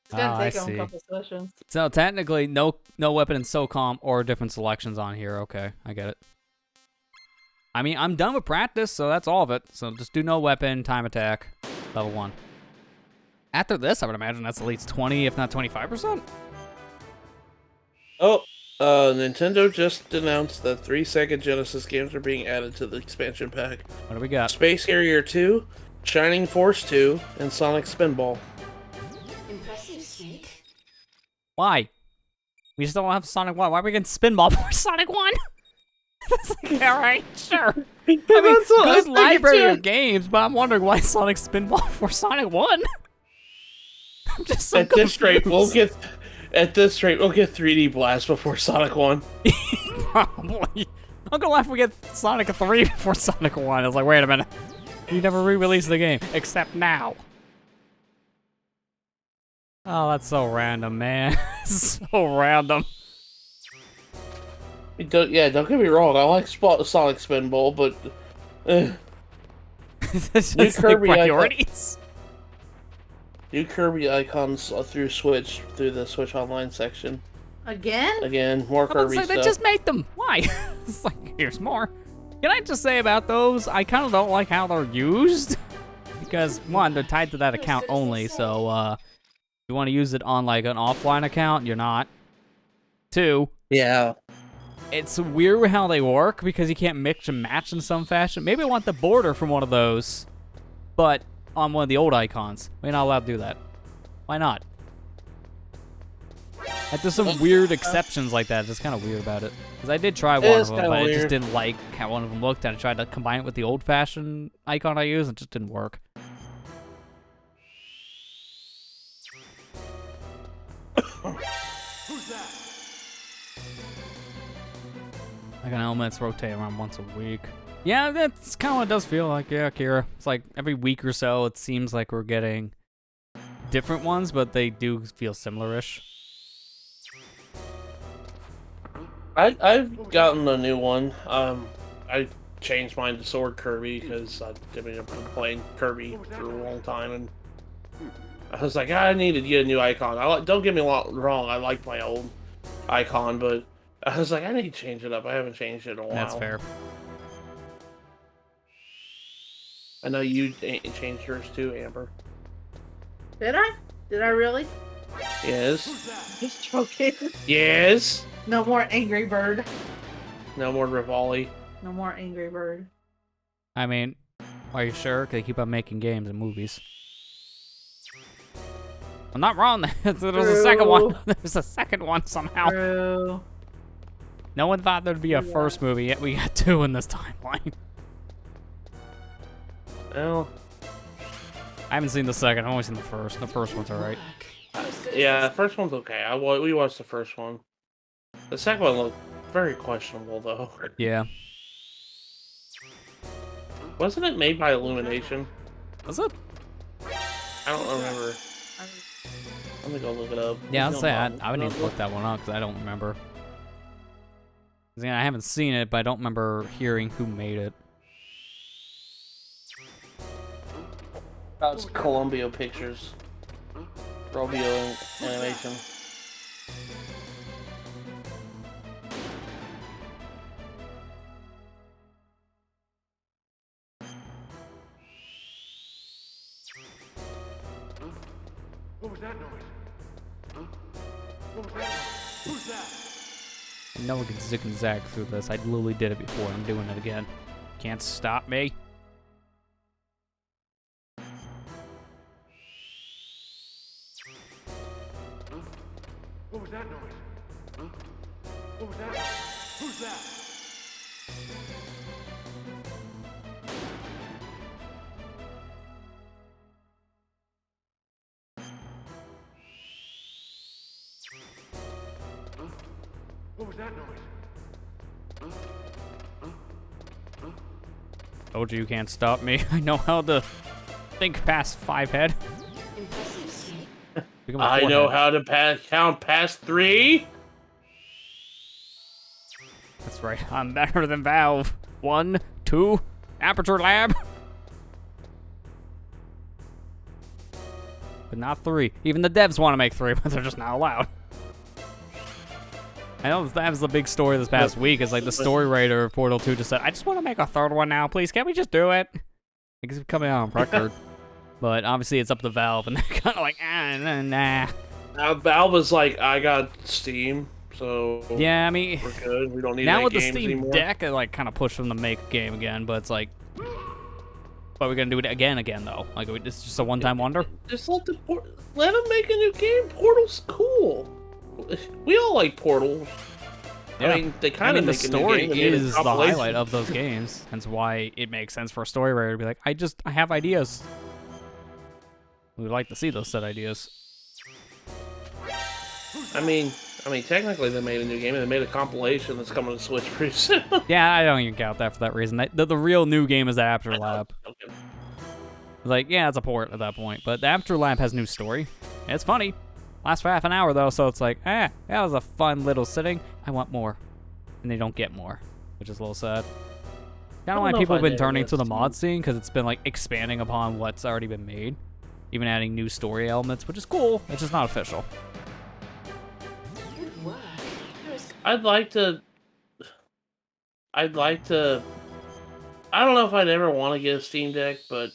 It's gonna I take them see. a couple sessions. So technically, no weapon in SOCOM or different selections on here. Okay, I get it. I mean, I'm done with practice, so that's all of it. So just do no weapon, time attack, level 1. After this, I would imagine that's at least 20, if not 25%. Oh, Nintendo just announced that 3 Sega Genesis games are being added to the expansion pack. What do we got? Space Harrier 2, Shining Force 2, and Sonic Spinball. Impressive, Snake. Why? We just don't have Sonic 1. Why are we getting Spinball for Sonic 1? It's like, alright, sure. I mean, good library of games, but I'm wondering why Sonic Spinball for Sonic 1? I'm just so At this rate, confused. we'll get 3D Blast before Sonic 1. Probably. I'm gonna laugh if we get Sonic 3 before Sonic 1. I was like, wait a minute. You never re-released the game, except now. Oh, that's so random, man. So random. Don't get me wrong, I like Sonic Spinball, but... It's New just like Kirby priorities. New Kirby icons through the Switch Online section. Again? Again, more I was Kirby like, stuff. they just made them. Why? It's like, here's more. Can I just say about those, I kind of don't like how they're used. Because, one, they're tied to that account only, so, if you want to use it on, like, an offline account, you're not. 2, Yeah. it's weird how they work, because you can't mix and match in some fashion. Maybe I want the border from one of those, but on one of the old icons. We're not allowed to do that. Why not? Like, there's some weird exceptions like that. It's kind of weird about it. Because I did try It one is of them, kinda but I just weird. didn't like how one of them looked, and I tried to combine it with the old-fashioned icon I use, and it just didn't work. Who's that? Like an elements rotate around once a week. Yeah, that's kind of what it does feel like. Yeah, Kira. It's like every week or so, it seems like we're getting different ones, but they do feel similar-ish. I've gotten a new one. I changed mine to Sword Kirby because I've been playing Kirby for a long time, and I was like, I needed to get a new icon. Don't get me wrong, I like my old icon, but I was like, I need to change it up. I haven't changed it in a while. That's fair. I know you changed yours too, Amber. Did I? Did I really? Yes. Just joking. Yes. No more Angry Bird. No more Rivali. No more Angry Bird. I mean, are you sure? 'Cause they keep on making games and movies. I'm not wrong. There's a second one. There's a second one somehow. True. No one thought there'd be a Yeah. first movie, yet we got two in this timeline. Well, I haven't seen the second. I've only seen the first. The first one's alright. yeah, the first one's okay. We watched the first one. The second one looked very questionable, though. Yeah. Wasn't it made by Illumination? Was it? I don't remember. Let me go look it up. Yeah, I'll No say problem. I would need to look that one up because I don't remember. 'Cause, yeah, I haven't seen it, but I don't remember hearing who made it. That's Columbia Pictures. Robio Animation. What was that noise? What was that noise? Who's that? I know we can zig and zag through this. I literally did it before. I'm doing it again. Can't stop me. What was that noise? What was that noise? Who's that? What was that noise? Told you can't stop me. I know how to think past 5 head. Impressive, Snake. Become a I 4 know head. how to count past 3. That's right. I'm better than Valve. 1, 2, Aperture Lab. But not 3. Even the devs want to make 3, but they're just not allowed. I know that was the big story this past week. Is like the story writer of Portal 2 just said, "I just want to make a third one now, please. Can't we just do it?" It's coming out on record. But obviously it's up to Valve, and they're kind of like, nah. Now Valve is like, I got Steam, so Yeah, I mean, we're good. We don't need now any with the games Steam anymore. Deck, it like kind of pushed them to make a game again. But it's like, but we're gonna do it again though. Like it's just a one-time wonder. Just let them make a new game. Portal's cool. We all like Portal. Yeah. I mean, they kind of the make a new story game and made a is the compilation. highlight of those games. Hence why it makes sense for a story writer to be like, I have ideas. We would like to see those set ideas. I mean, technically they made a new game and they made a compilation that's coming to Switch pretty soon. Yeah, I don't even count that for that reason. The real new game is the Aperture Lab. Okay. Like, yeah, it's a port at that point. But the Aperture Lab has new story. And it's funny. Lasts for half an hour, though, so it's like, that was a fun little sitting. I want more. And they don't get more, which is a little sad. Kind of why know people if have I been did turning to the this. mod scene, because it's been, like, expanding upon what's already been made. Even adding new story elements, which is cool. It's just not official. Good work. You're as I'd like to. I don't know if I'd ever want to get a Steam Deck, but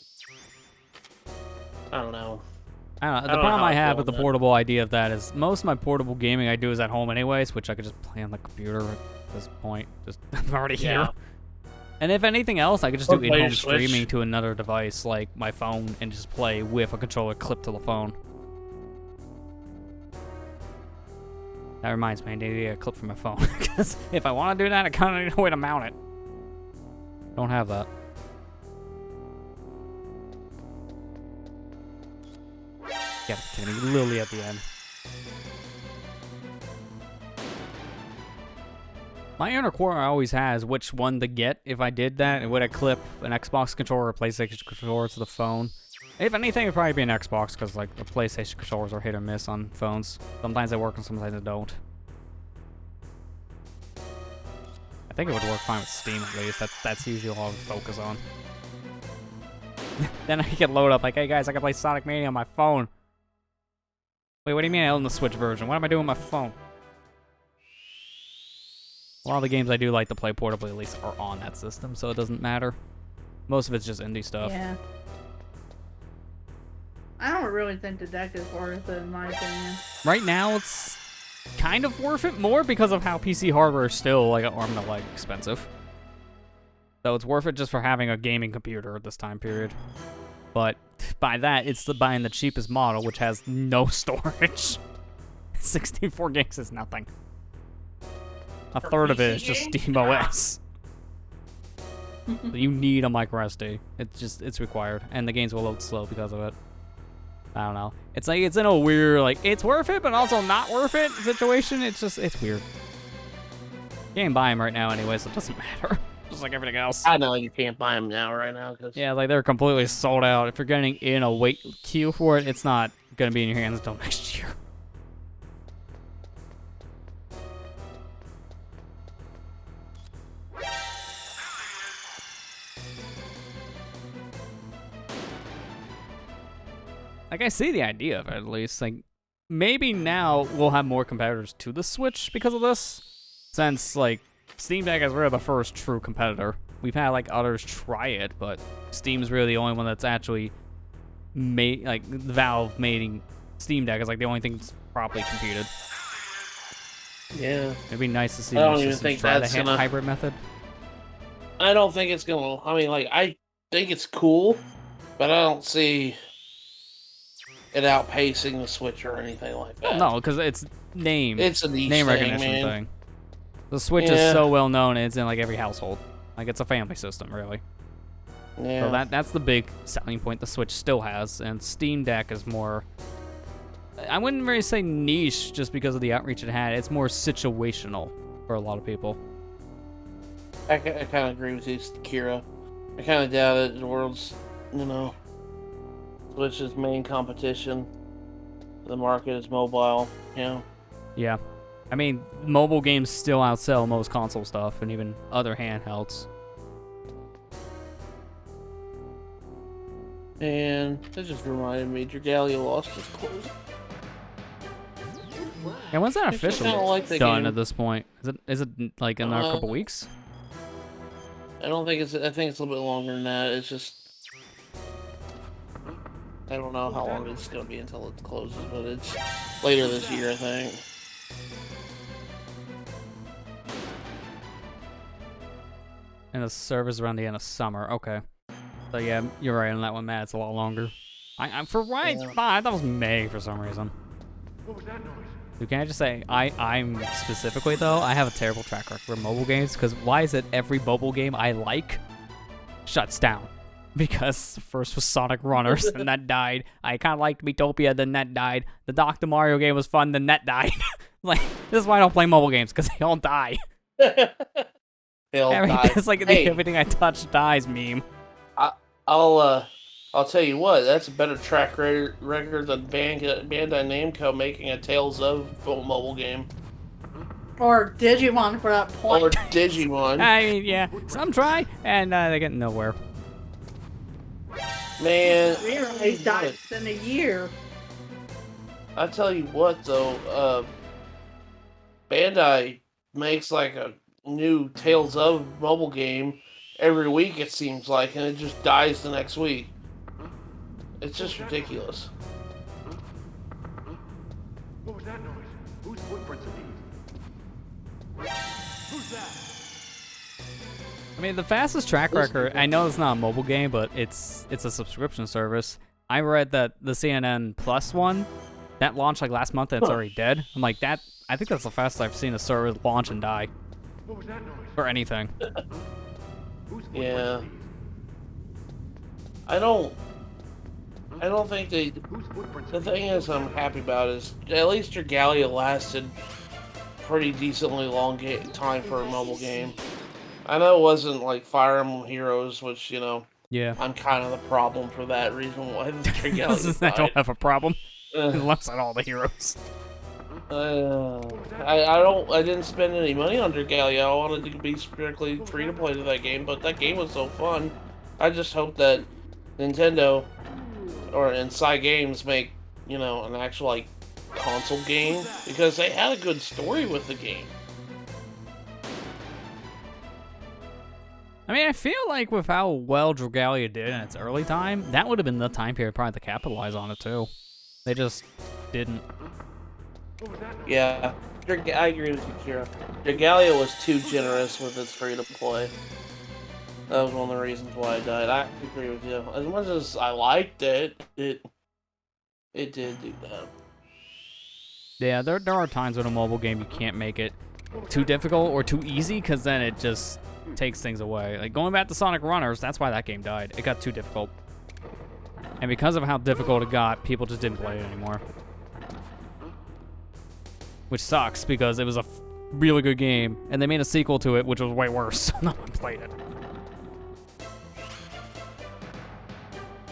I don't know. I don't know. I The don't know problem how I I have feel with the on that. portable idea of that is most of my portable gaming I do is at home anyways, which I could just play on the computer at this point. Just I'm already here. Yeah. And if anything else, I could just Or do play your in-home Switch. streaming to another device like my phone and just play with a controller clipped to the phone. That reminds me, I need to get a clip from my phone. Because if I want to do that, I kind of need a way to mount it. Don't have that. Yeah, Lily at the end. My inner core always has which one to get if I did that. Would I clip an Xbox controller or a PlayStation controller to the phone? If anything, it'd probably be an Xbox, because like the PlayStation controllers are hit or miss on phones. Sometimes they work and sometimes they don't. I think it would work fine with Steam at least. That's usually all I would focus on. Then I can load up like, hey guys, I can play Sonic Mania on my phone. Wait, what do you mean I own the Switch version? What am I doing with my phone? A lot of the games I do like to play portably at least are on that system, so it doesn't matter. Most of it's just indie stuff. Yeah. I don't really think the deck is worth it, in my opinion. Right now, it's kind of worth it more because of how PC hardware is still like an arm and a leg expensive. So it's worth it just for having a gaming computer at this time period. But by that, it's buying the cheapest model, which has no storage. 64 gigs is nothing. A third of it is just SteamOS. So you need a micro SD. It's required, and the games will load slow because of it. I don't know. It's like it's in a weird like it's worth it, but also not worth it situation. It's weird. You can't buy them right now anyway, so it doesn't matter. Just like everything else. I know you can't buy them now, right now, because Yeah, like they're completely sold out. If you're getting in a wait queue for it, it's not gonna be in your hands until next year. Like, I see the idea of it, at least. Like, maybe now we'll have more competitors to the Switch because of this. Since, like, Steam Deck is really the first true competitor. We've had, like, others try it, but Steam's really the only one that's actually made, like, Valve making Steam Deck is, like, the only thing that's properly competed. yeah, It'd be nice to see I don't more even systems think try the that's gonna- hybrid method. I don't think it's gonna. I mean, like, I think it's cool, but I don't see it outpacing the Switch or anything like that. No, because it's name. It's a niche name thing, recognition man. thing. The Switch is Yeah. so well known, and it's in like every household. Like it's a family system, really. Yeah, So that's the big selling point the Switch still has, and Steam Deck is more. I wouldn't really say niche just because of the outreach it had. It's more situational for a lot of people. I kind of agree with you, Kira. I kind of doubt it. The world's, Switch's main competition. The market is mobile. Yeah. I mean, mobile games still outsell most console stuff and even other handhelds. And that just reminded me, Dragalia Lost is closed. And when's that I just officially kinda like the done game. at this point? Is it like in a couple weeks? I don't think it's. I think it's a little bit longer than that. It's just. I don't know how long it's going to be until it closes, but it's later this year, I think. And the servers around the end of summer. Okay. So yeah, you're right on that one, Matt. It's a lot longer. I thought it was May for some reason. What was that noise? Dude, can I just say, I'm specifically though, I have a terrible track record for mobile games because why is it every mobile game I like shuts down? Because first was Sonic Runners, and that died. I kind of liked Miitopia, then that died. The Dr. Mario game was fun, then that died. Like, this is why I don't play mobile games, because they all die. They'll die. It's like Hey, everything I touch dies meme. I'll tell you what. That's a better track record than Bandai Namco making a Tales of mobile game Or Digimon for that point. or Digimon. I mean, yeah, some try, and they get nowhere. Man, He's died in a year. I tell you what though, Bandai makes like a new Tales of mobile game every week, it seems like, and it just dies the next week. It's just ridiculous. What was that noise? Whose footprints are these? Who's that? I mean, the fastest track record, I know it's not a mobile game, but it's a subscription service. I read that the CNN Plus one that launched like last month and it's already dead. I'm like, that. I think that's the fastest I've seen a server launch and die. What was that noise? Or anything. Whose Yeah. footprints I don't think they. are these? Whose footprints The are thing these? is, I'm happy about is at least your Gallia lasted pretty decently long time for a mobile game. I know it wasn't like Fire Emblem Heroes, which Yeah. I'm kind of the problem for that reason why the Gallia I don't died. have a problem. Uh, It looks like all the heroes. I didn't spend any money on Dragalia. I wanted to be strictly free to play to that game, but that game was so fun. I just hope that Nintendo and Games make an actual like console game because they had a good story with the game. I mean, I feel like with how well Dragalia did in its early time, that would have been the time period probably to capitalize on it too. They just didn't. What was that noise? Yeah, I agree with you, Kira. Dragalia was too generous with its free to play. That was one of the reasons why I died. I agree with you. As much as I liked it, it did do that. Yeah, there are times in a mobile game you can't make it too difficult or too easy because then it just takes things away. Like going back to Sonic Runners, that's why that game died. It got too difficult. And because of how difficult it got, people just didn't play it anymore. Which sucks because it was a really good game and they made a sequel to it which was way worse. No one played it.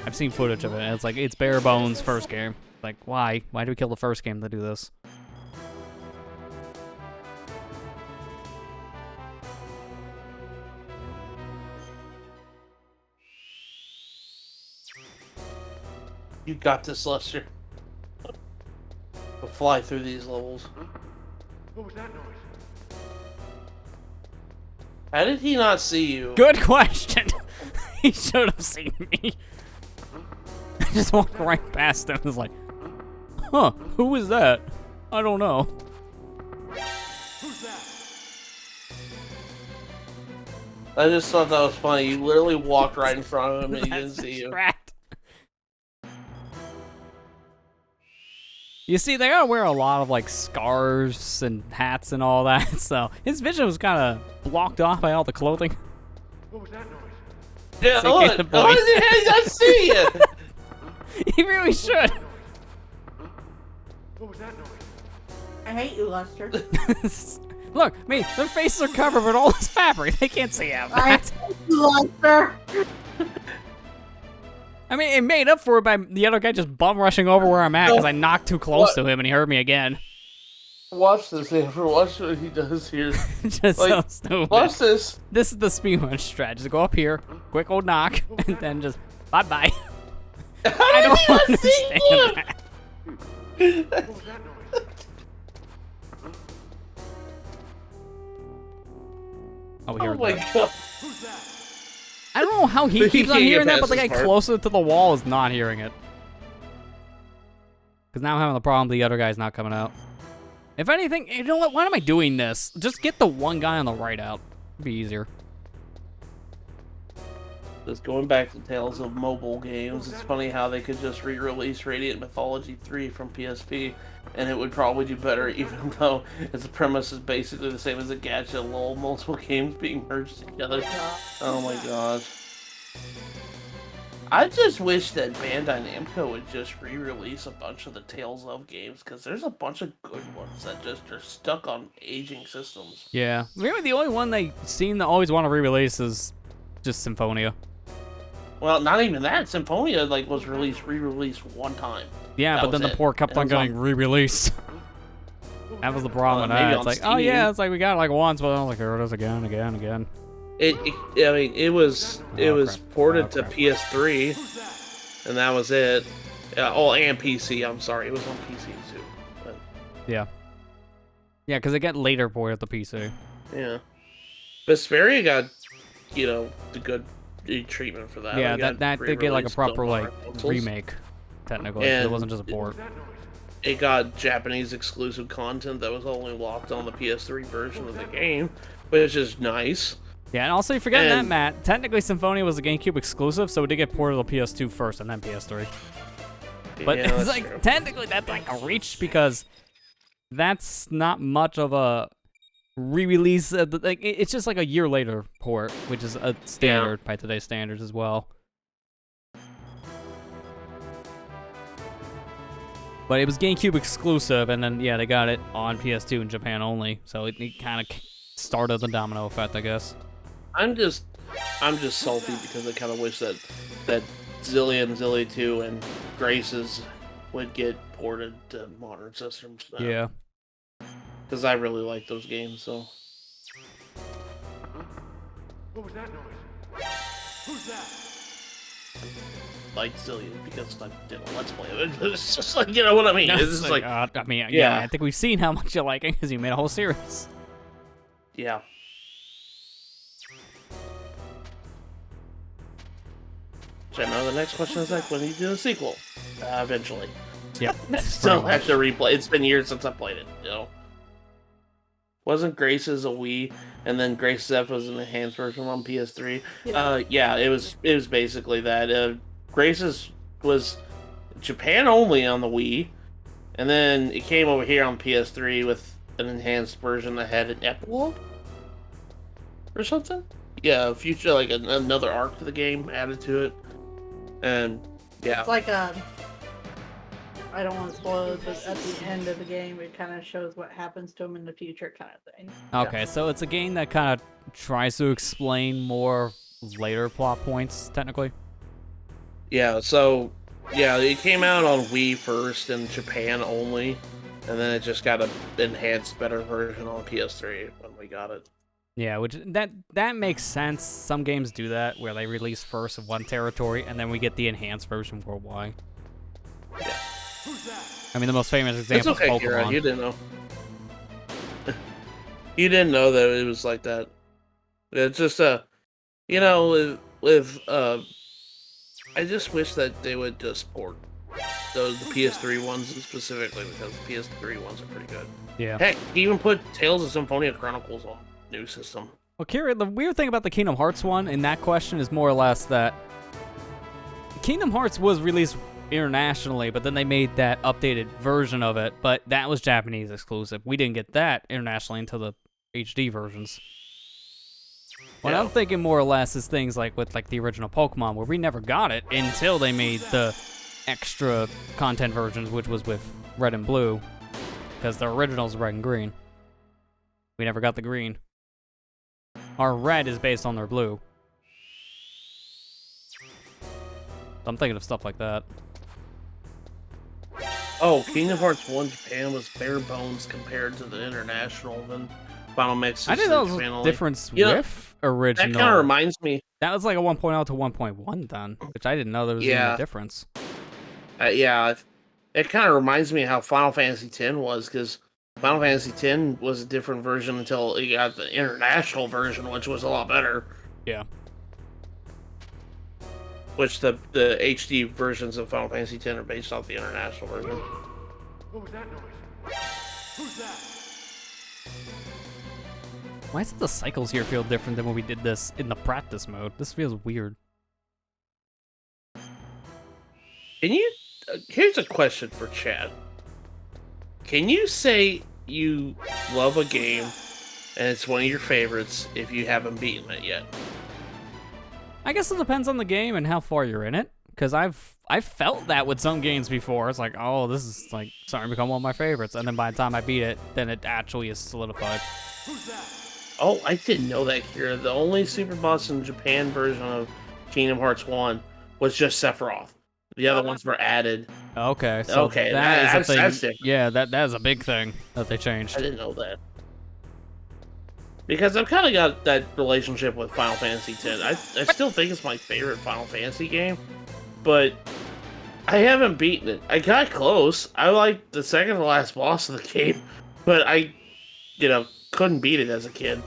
I've seen footage of it and it's like it's bare bones first game. Like why? Why do we kill the first game to do this? You got this, Lester. We'll fly through these levels. What was that noise? How did he not see you? Good question. He should have seen me. I just walked right past him and was like, huh, who was that? I don't know. Who's that? I just thought that was funny. You literally walked right in front of him and he didn't That's see you. correct. You see, they gotta wear a lot of like scarves and hats and all that, so his vision was kind of blocked off by all the clothing. What was that noise? Yeah, So look. get the How point. did he not see you? He really should. What was that noise? I hate you, Lester. Look, me, their faces are covered with all this fabric. They can't see out I that. hate you, Lester. I mean, it made up for it by the other guy just bum rushing over where I'm at because I knocked too close to him and he heard me again. Watch this, Amber. Watch what he does here. Just so Like, stupid. Watch this. This is the speedrun strategy. Go up here, quick old knock, and then just bye-bye. How I did don't he not see understand you? that. What was that noise? Oh, Oh here my we go. god. Who's that? I don't know how he He keeps on can't hearing get that, but the past guy this part. closer to the wall is not hearing it. Because now I'm having the problem the other guy's not coming out. If anything, you know what? Why am I doing this? Just get the one guy on the right out. It'd be easier. Just going back to Tales of mobile games, it's funny how they could just re-release Radiant Mythology 3 from PSP, and it would probably do better, even though its premise is basically the same as a gacha lol, multiple games being merged together. Oh my gosh. I just wish that Bandai Namco would just re-release a bunch of the Tales of games, because there's a bunch of good ones that just are stuck on aging systems. Yeah. Really, the only one they seem to always want to re-release is just Symphonia. Well, not even that. Symphonia was re-released one time. Yeah, That but then was the it. port kept It on was on- getting re-released. That was the problem with maybe that. on It's like, oh Steam. yeah, it's like we got it like once, but I was like, here it is again. It was crap. ported Oh, to crap. PS3, and that was it. And PC. I'm sorry, it was on PC too. But, Yeah. Yeah, because it got later ported to PC. yeah, Vesperia got the good treatment for that. Yeah, It got that did get like a re-released proper on like our consoles. remake, technically. 'cause it And- wasn't just a What port. was that noise? It got Japanese exclusive content that was only locked on the PS3 version of the game, which is nice. Yeah, and also you forget that, And- Matt. Technically, Symphonia was a GameCube exclusive, so it did get ported to PS2 first and then PS3. But Yeah, it's that's like true. technically that's like a reach because that's not much of a re-release. Like it's just like a year later port, which is a standard by today's standards as well. But it was GameCube exclusive, and then yeah, they got it on PS2 in Japan only. So it kind of started the domino effect, I guess. I'm just salty because I kind of wish that Zilly 2 and Graces would get ported to modern systems. Now. Yeah. Because I really like those games. So What was that noise? Who's that? like Zillion because I did a Let's Play of it. It's just like, you know what I mean? It's just like I mean, yeah, yeah. I think we've seen how much you like it because you made a whole series. yeah. Which I know the next question is like, when do you do the sequel? Eventually. Yep. Still pretty have to replay. It's been years since I played it. You know. Wasn't Grace's a Wii, and then Grace's F was an enhanced version on PS3? Yeah, it was basically that. Grace's was Japan only on the Wii, and then it came over here on PS3 with an enhanced version that had an epilogue or something. Yeah, future like another arc to the game added to it, and yeah, It's like I don't want to spoil it, but at the end of the game, it kind of shows what happens to him in the future, kind of thing. Okay, so it's a game that kind of tries to explain more later plot points, technically. yeah. So yeah, it came out on Wii first in Japan only, and then it just got an enhanced, better version on PS3 when we got it. Yeah, which that makes sense. Some games do that, where they release first in one territory, and then we get the enhanced version worldwide. Yeah. Who's that? I mean, the most famous It's example okay, is Kira. Pokemon. You didn't know. You didn't know that it was like that. It's just you know, with I just wish that they would just port the PS3 ones specifically because the PS3 ones are pretty good. Yeah. Heck, he even put Tales of Symphonia Chronicles on new system. Well, Kira, the weird thing about the Kingdom Hearts one in that question is more or less that Kingdom Hearts was released internationally, but then they made that updated version of it, but that was Japanese exclusive. We didn't get that internationally until the HD versions. What Yeah. I'm thinking more or less is things like with like the original Pokemon, where we never got it until they made the extra content versions, which was with Red and Blue, because the original's Red and Green. We never got the Green. Our Red is based on their Blue. I'm thinking of stuff like that. Oh, Kingdom Hearts 1 Japan was bare bones compared to the international and Final Mix. I didn't know there was a difference You know, with original. That kind of reminds me. That was like a 1.0 to 1.1 then, which I didn't know there was even a difference. Yeah, it kind of reminds me how Final Fantasy X was, because Final Fantasy X was a different version until it got the international version, which was a lot better. Yeah. Which the HD versions of Final Fantasy X are based off the international version. What was that noise? Who's that? Why does the cycles here feel different than when we did this in the practice mode? This feels weird. Can you? Here's a question for Chad. Can you say you love a game and it's one of your favorites if you haven't beaten it yet? I guess it depends on the game and how far you're in it. Because I've felt that with some games before. It's like, oh, this is like starting to become one of my favorites. And then by the time I beat it, then it actually is solidified. Who's that? Oh, I didn't know that, Kira. The only super boss in Japan version of Kingdom Hearts 1 was just Sephiroth. The other ones were added. Okay, so Okay, that is a thing. that's different. Yeah, that is a big thing that they I changed. didn't know that. Because I've kind of got that relationship with Final Fantasy X. I still think it's my favorite Final Fantasy game, but I haven't beaten it. I got close. I like the second to last boss of the game, but I, couldn't beat it as a kid.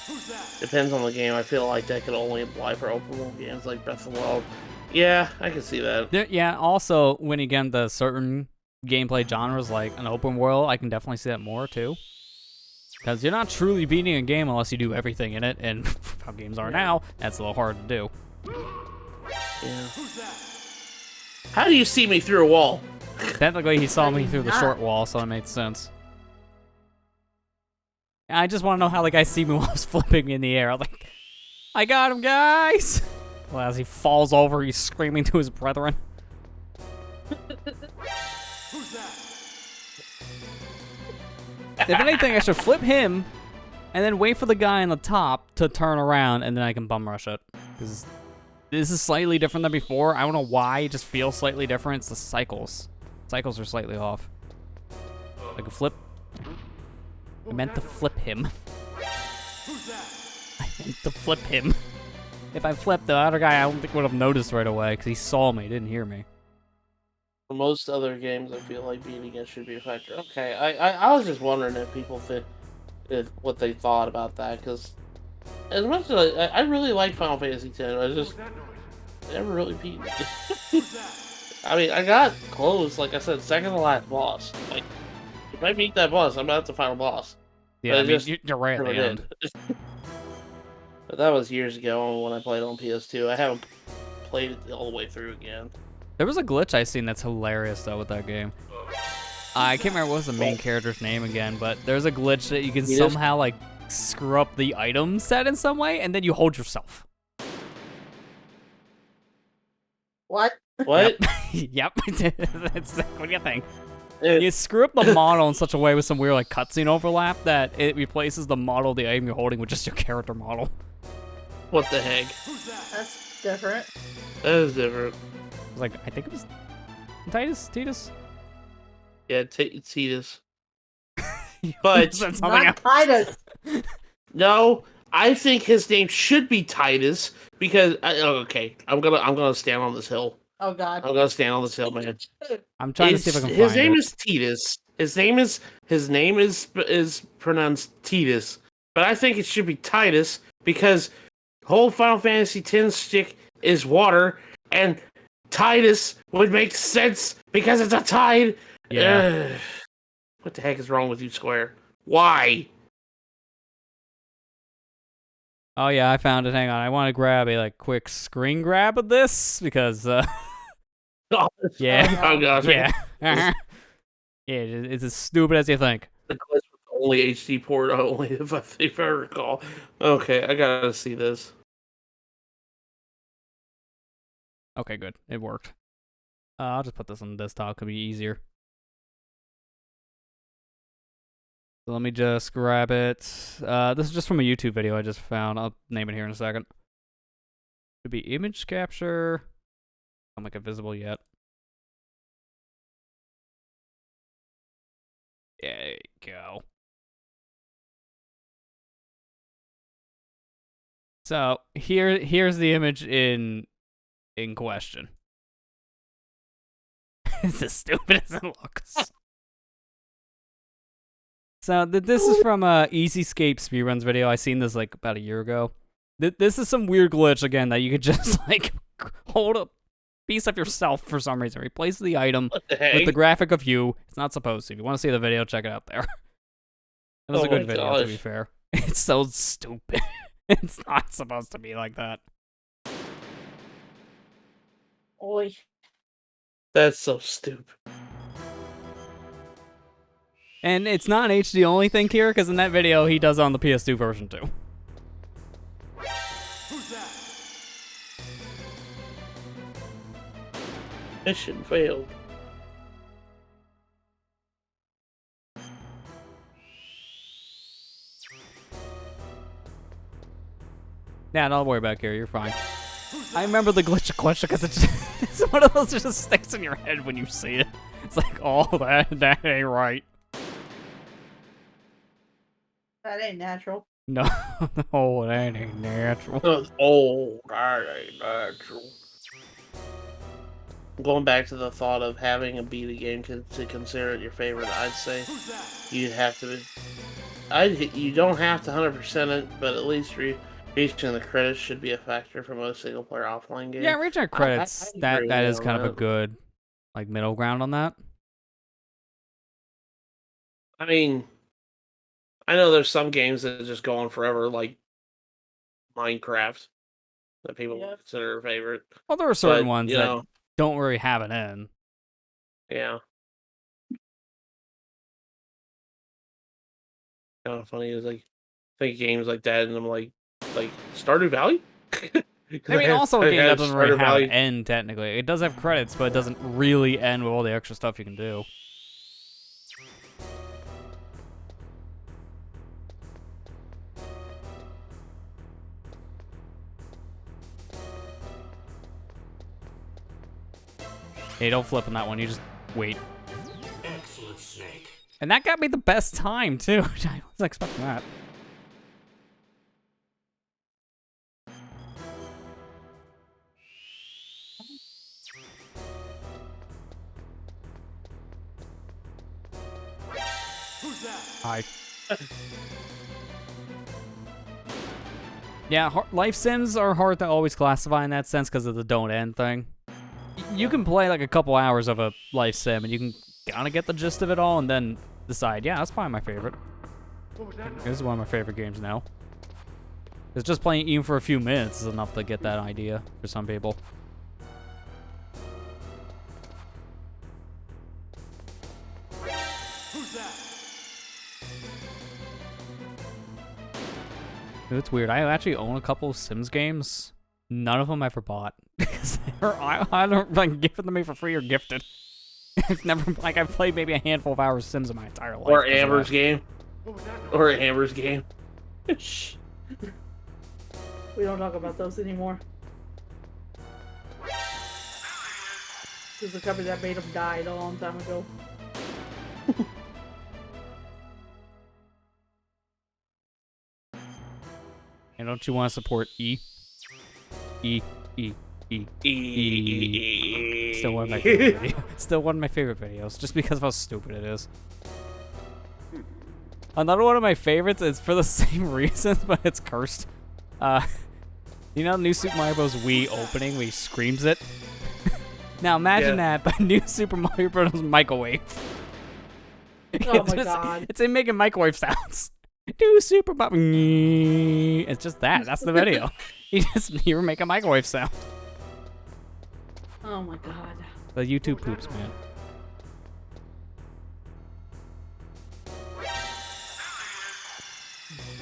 Who's that? Depends on the game. I feel like that could only apply for open world games like Breath of the Wild. Yeah, I can see that. Yeah, also, when you get into certain gameplay genres like an open world, I can definitely see that more too. Because you're not truly beating a game unless you do everything in it, and how games are now, that's a little hard to do. Yeah. How do you see me through a wall? Technically, he saw me through the not. short wall, so it made sense. I just want to know how the guy see me while I was flipping in the air. I'm like, I got him, guys! Well, as he falls over, he's screaming to his brethren. If anything, I should flip him, and then wait for the guy on the top to turn around, and then I can bum rush it. Because this is slightly different than before. I don't know why, it just feels slightly different. It's the cycles. Cycles are slightly off. I can flip. I meant to flip him. I meant to flip him. If I flipped the other guy, I don't think would have noticed right away, because he saw me, didn't hear me. For most other games, I feel like beating it should be a factor. Okay, I was just wondering if people if what they thought about that, because as much as I really like Final Fantasy X, I just never really beat it. I mean, I got close, like I said, second to last boss. Like, if I beat that boss, I'm not the final boss. Yeah, But I it mean, just you're right at never the end. did. But that was years ago when I played on PS2. I haven't played it all the way through again. There was a glitch I seen that's hilarious, though, with that game. I can't remember what was the main character's name again, but there's a glitch that you can somehow, like, screw up the item set in some way, and then you hold yourself. What? What? Yep. That's what do you think? You screw up the model in such a way with some weird, like, cutscene overlap that it replaces the model of the item you're holding with just your character model. What the heck? That's different. That is different. I was like, I think it was Titus? Yeah, Titus. But Said something Not else. Titus. no, I think his name should be Titus because okay, I'm gonna stand on this hill. Oh God. I'm gonna stand on this hill, man. I'm trying to see if I can find His name it. is Titus. His name is pronounced Titus, but I think it should be Titus because whole Final Fantasy X stick is water, and Titus would make sense because it's a tide. Yeah. Ugh. What the heck is wrong with you, Square? Why? Oh yeah, I found it. Hang on, I want to grab a quick screen grab of this because Oh, yeah, oh gosh, yeah, yeah, it's as stupid as you think. The glitch with only HD port only, if I recall. Okay, I gotta see this. Okay, good, it worked. I'll just put this on the desktop. Could be easier. So let me just grab it. This is just from a YouTube video I just found. I'll name it here in a second. Should be image capture. Don't make it visible yet. There you go. So here's the image in question. It's as stupid as it looks. So this is from a Easyscape speedruns video. I seen this about a year ago. This is some weird glitch again that you could just hold a piece of yourself for some reason. Replace the item What the heck? with the graphic of you. It's not supposed to. If you want to see the video, check it out there. It was Oh a good my video, to gosh. be fair. It's so stupid. It's not supposed to be like that. Oi. That's so stupid. And it's not an HD only thing here, because in that video, he does it on the PS2 version too. Mission failed. Yeah, don't worry about it, Gary. You're fine. I remember the glitch question because it's one of those that just sticks in your head when you see it. It's like, oh, that ain't right. That ain't natural. No, no, that ain't natural. Oh, that ain't natural. Going back to the thought of having a beat game to consider it your favorite, I'd say you'd have to. You don't have to 100% it, but at least reaching the credits should be a factor for most single-player offline games. Yeah, reaching credits, I that agree is on kind of a that. good middle ground on that. I mean, I know there's some games that just go on forever, like Minecraft. that people Yep. consider a favorite. Well, there are certain But, ones you that know, don't really have an end. yeah. Kind of funny is like, I think games like that, and I'm like Stardew Valley. 'Cause I mean, also a I game that have doesn't really Stardew have an Valley. end, technically. It does have credits, but it doesn't really end with all the extra stuff you can do. Hey, don't flip on that one. You just wait. Excellent, Snake. And that got me the best time, too. I wasn't expecting that. Who's that? Hi. Yeah, life sims are hard to always classify in that sense because of the don't end thing. You can play like a couple hours of a life sim and you can kind of get the gist of it all and then decide, yeah, that's probably my favorite. What was that? This is one of my favorite games now. It's just playing even for a few minutes is enough to get that idea for some people. Who's that? It's weird. I actually own a couple of Sims games. None of them I ever bought because I don't like give them to me for free or gifted. I've never like I've played maybe a handful of hours of Sims in my entire life. Or 'cause of Amber's that. game. What was that? Or Amber's game. Shh. We don't talk about those anymore. This is the company that made them died a long time ago. And don't you want to support E? E. Still one of my favorite videos. Still one of my favorite videos, just because of how stupid it is. Another one of my favorites is for the same reasons, but it's cursed. You know, New Super Mario Bros. Wii opening, where he screams it. Now imagine that, but New Super Mario Bros. Microwave. Oh my god. It's him making microwave sounds. Do Super Mario. It's just that. That's the video. You were making microwave sound. Oh my god. The YouTube poops, man.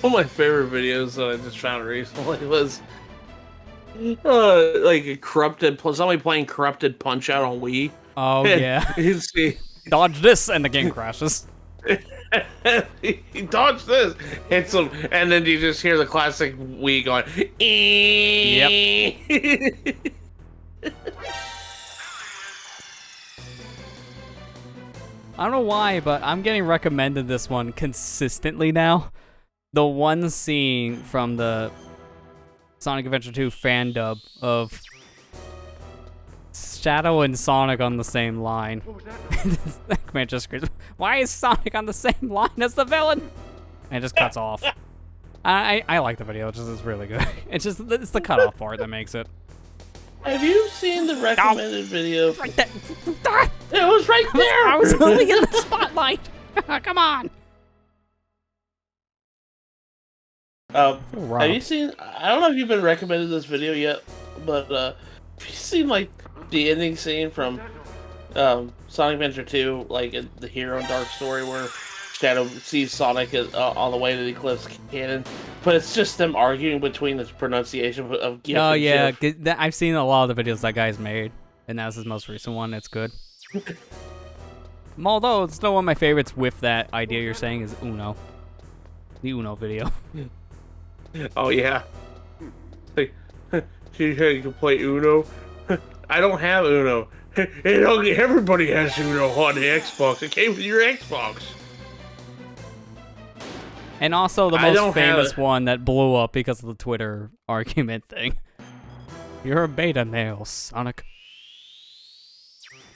One of my favorite videos that I just found recently was like a somebody playing corrupted Punch Out on Wii. Oh And yeah. you see, Dodge this, and the game crashes. he dodged this, hits him, and then you just hear the classic Wii going. Yep. I don't know why, but I'm getting recommended this one consistently now. The one scene from the Sonic Adventure 2 fan dub of Shadow and Sonic on the same line. What was that? That man just screams, "Why is Sonic on the same line as the villain?" And it just cuts off. I like the video, it's really good. It's the cutoff part that makes it. Have you seen the recommended video? Right there. It was right there. I was only in the spotlight. Come on. Have you seen? I don't know if you've been recommended this video yet, but have you seen like the ending scene from Sonic Adventure 2, like in the Hero and Dark story, where Shadow sees Sonic on the way to the Eclipse Cannon, but it's just them arguing between the pronunciation of GIF. Oh and yeah, GIF. I've seen a lot of the videos that guy's made, and that was his most recent one. It's good. Although it's still one of my favorites with that idea you're saying is Uno, the Uno video. Oh yeah. Like, you can play Uno. I don't have Uno. Everybody has Uno on the Xbox. It came with your Xbox. And also the I most don't have famous it. one that blew up because of the Twitter argument thing. You're a beta male, Sonic.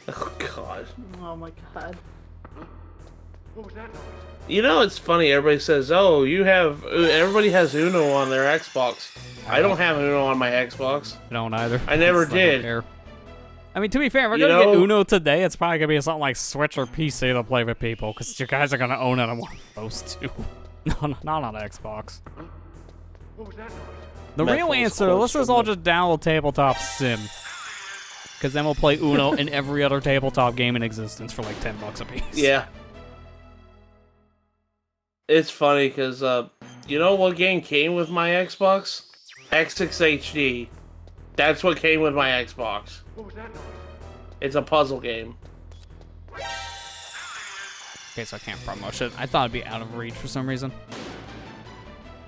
Oh god. Oh my god. What was that noise? You know, it's funny. Everybody says, "Oh, everybody has Uno on their Xbox." I don't have Uno on my Xbox. I don't either. I never Just, don't did. care. I mean, to be fair, if we're You gonna get know- Uno today, it's probably gonna be something like Switch or PC to play with people, because you guys are gonna own it on one of those two. No, not on Xbox. What was that noise? The real Methyl answer, quotes let's just from all the- just download Tabletop Sim. Because then we'll play Uno and every other tabletop game in existence for like $10 a piece. Yeah. It's funny because, you know what game came with my Xbox? X6HD. That's what came with my Xbox. What was that noise? It's a puzzle game. Okay, so I can't promote it. I thought it'd be out of reach for some reason.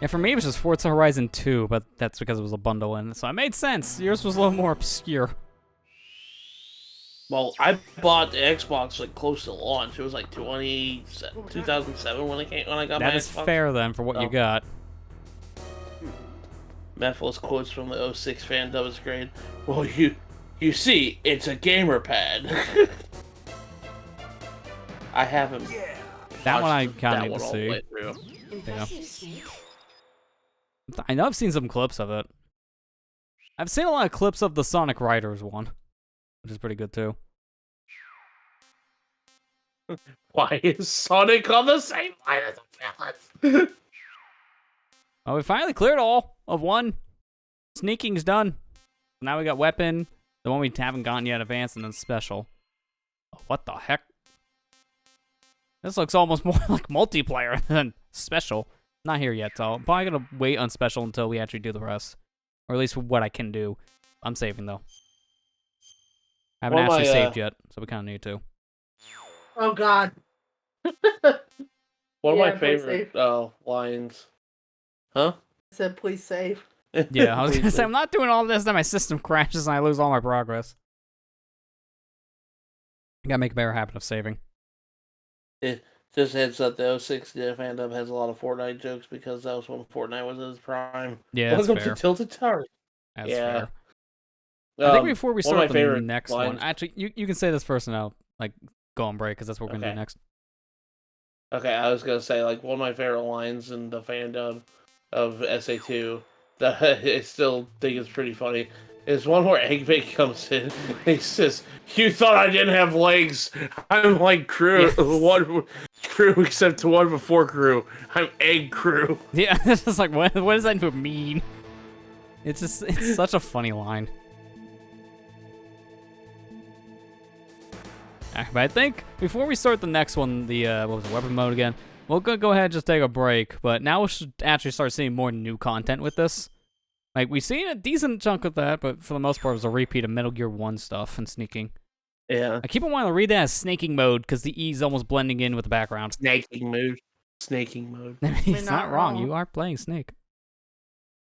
Yeah, for me it was just Forza Horizon 2, but that's because it was a bundle in, so it made sense. Yours was a little more obscure. Well, I bought the Xbox like close to launch. It was like 2007 when I got That my is Xbox. fair then for what you Oh. got. Methyls quotes from the 06 fandom is great. Well, you see, it's a gamer pad. I haven't. That one I watched kinda that need one to all the see. way through. Impressive, Snake. I know I've seen some clips of it. I've seen a lot of clips of the Sonic Riders one, which is pretty good too. Why is Sonic on the same line as the villains? Oh, we finally cleared all of one. Sneaking's done. Now we got weapon, the one we haven't gotten yet, advanced, and then special. Oh, what the heck? This looks almost more like multiplayer than special. Not here yet, so I'm probably gonna wait on special until we actually do the rest. Or at least what I can do. I'm saving though. I haven't One of actually my, saved yet, so we kinda need to. Oh God. One of Yeah, my please favorite save. lines. Huh? I said please save. Yeah, I was gonna Please say, I'm not doing all this, then my system crashes and I lose all my progress. I gotta make a better habit of saving. Just heads up, the 06 fandom has a lot of Fortnite jokes because that was when Fortnite was in its prime. Yeah, that's Welcome fair. to Tilted Tower. That's Yeah. fair. I think before we one of start my the favorite next lines- one, actually, you can say this first and I'll like go on break because that's what we're gonna do Okay. next. Okay, I was gonna say like one of my favorite lines in the fandom of SA2 that I still think is pretty funny is one where Eggbait comes in. He says, "You thought I didn't have legs? I'm like crew, one crew except to one before crew. I'm egg crew." Yeah, it's just like what does that even mean? It's such a funny line. But I think before we start the next one, the what was it, weapon mode again? We'll go ahead and just take a break. But now we should actually start seeing more new content with this. Like we've seen a decent chunk of that, but for the most part, it was a repeat of Metal Gear 1 stuff and sneaking. Yeah, I keep on wanting to read that as snaking mode because the E's almost blending in with the background. snaking mode. Snaking mode. He's not not wrong. wrong. You are playing Snake.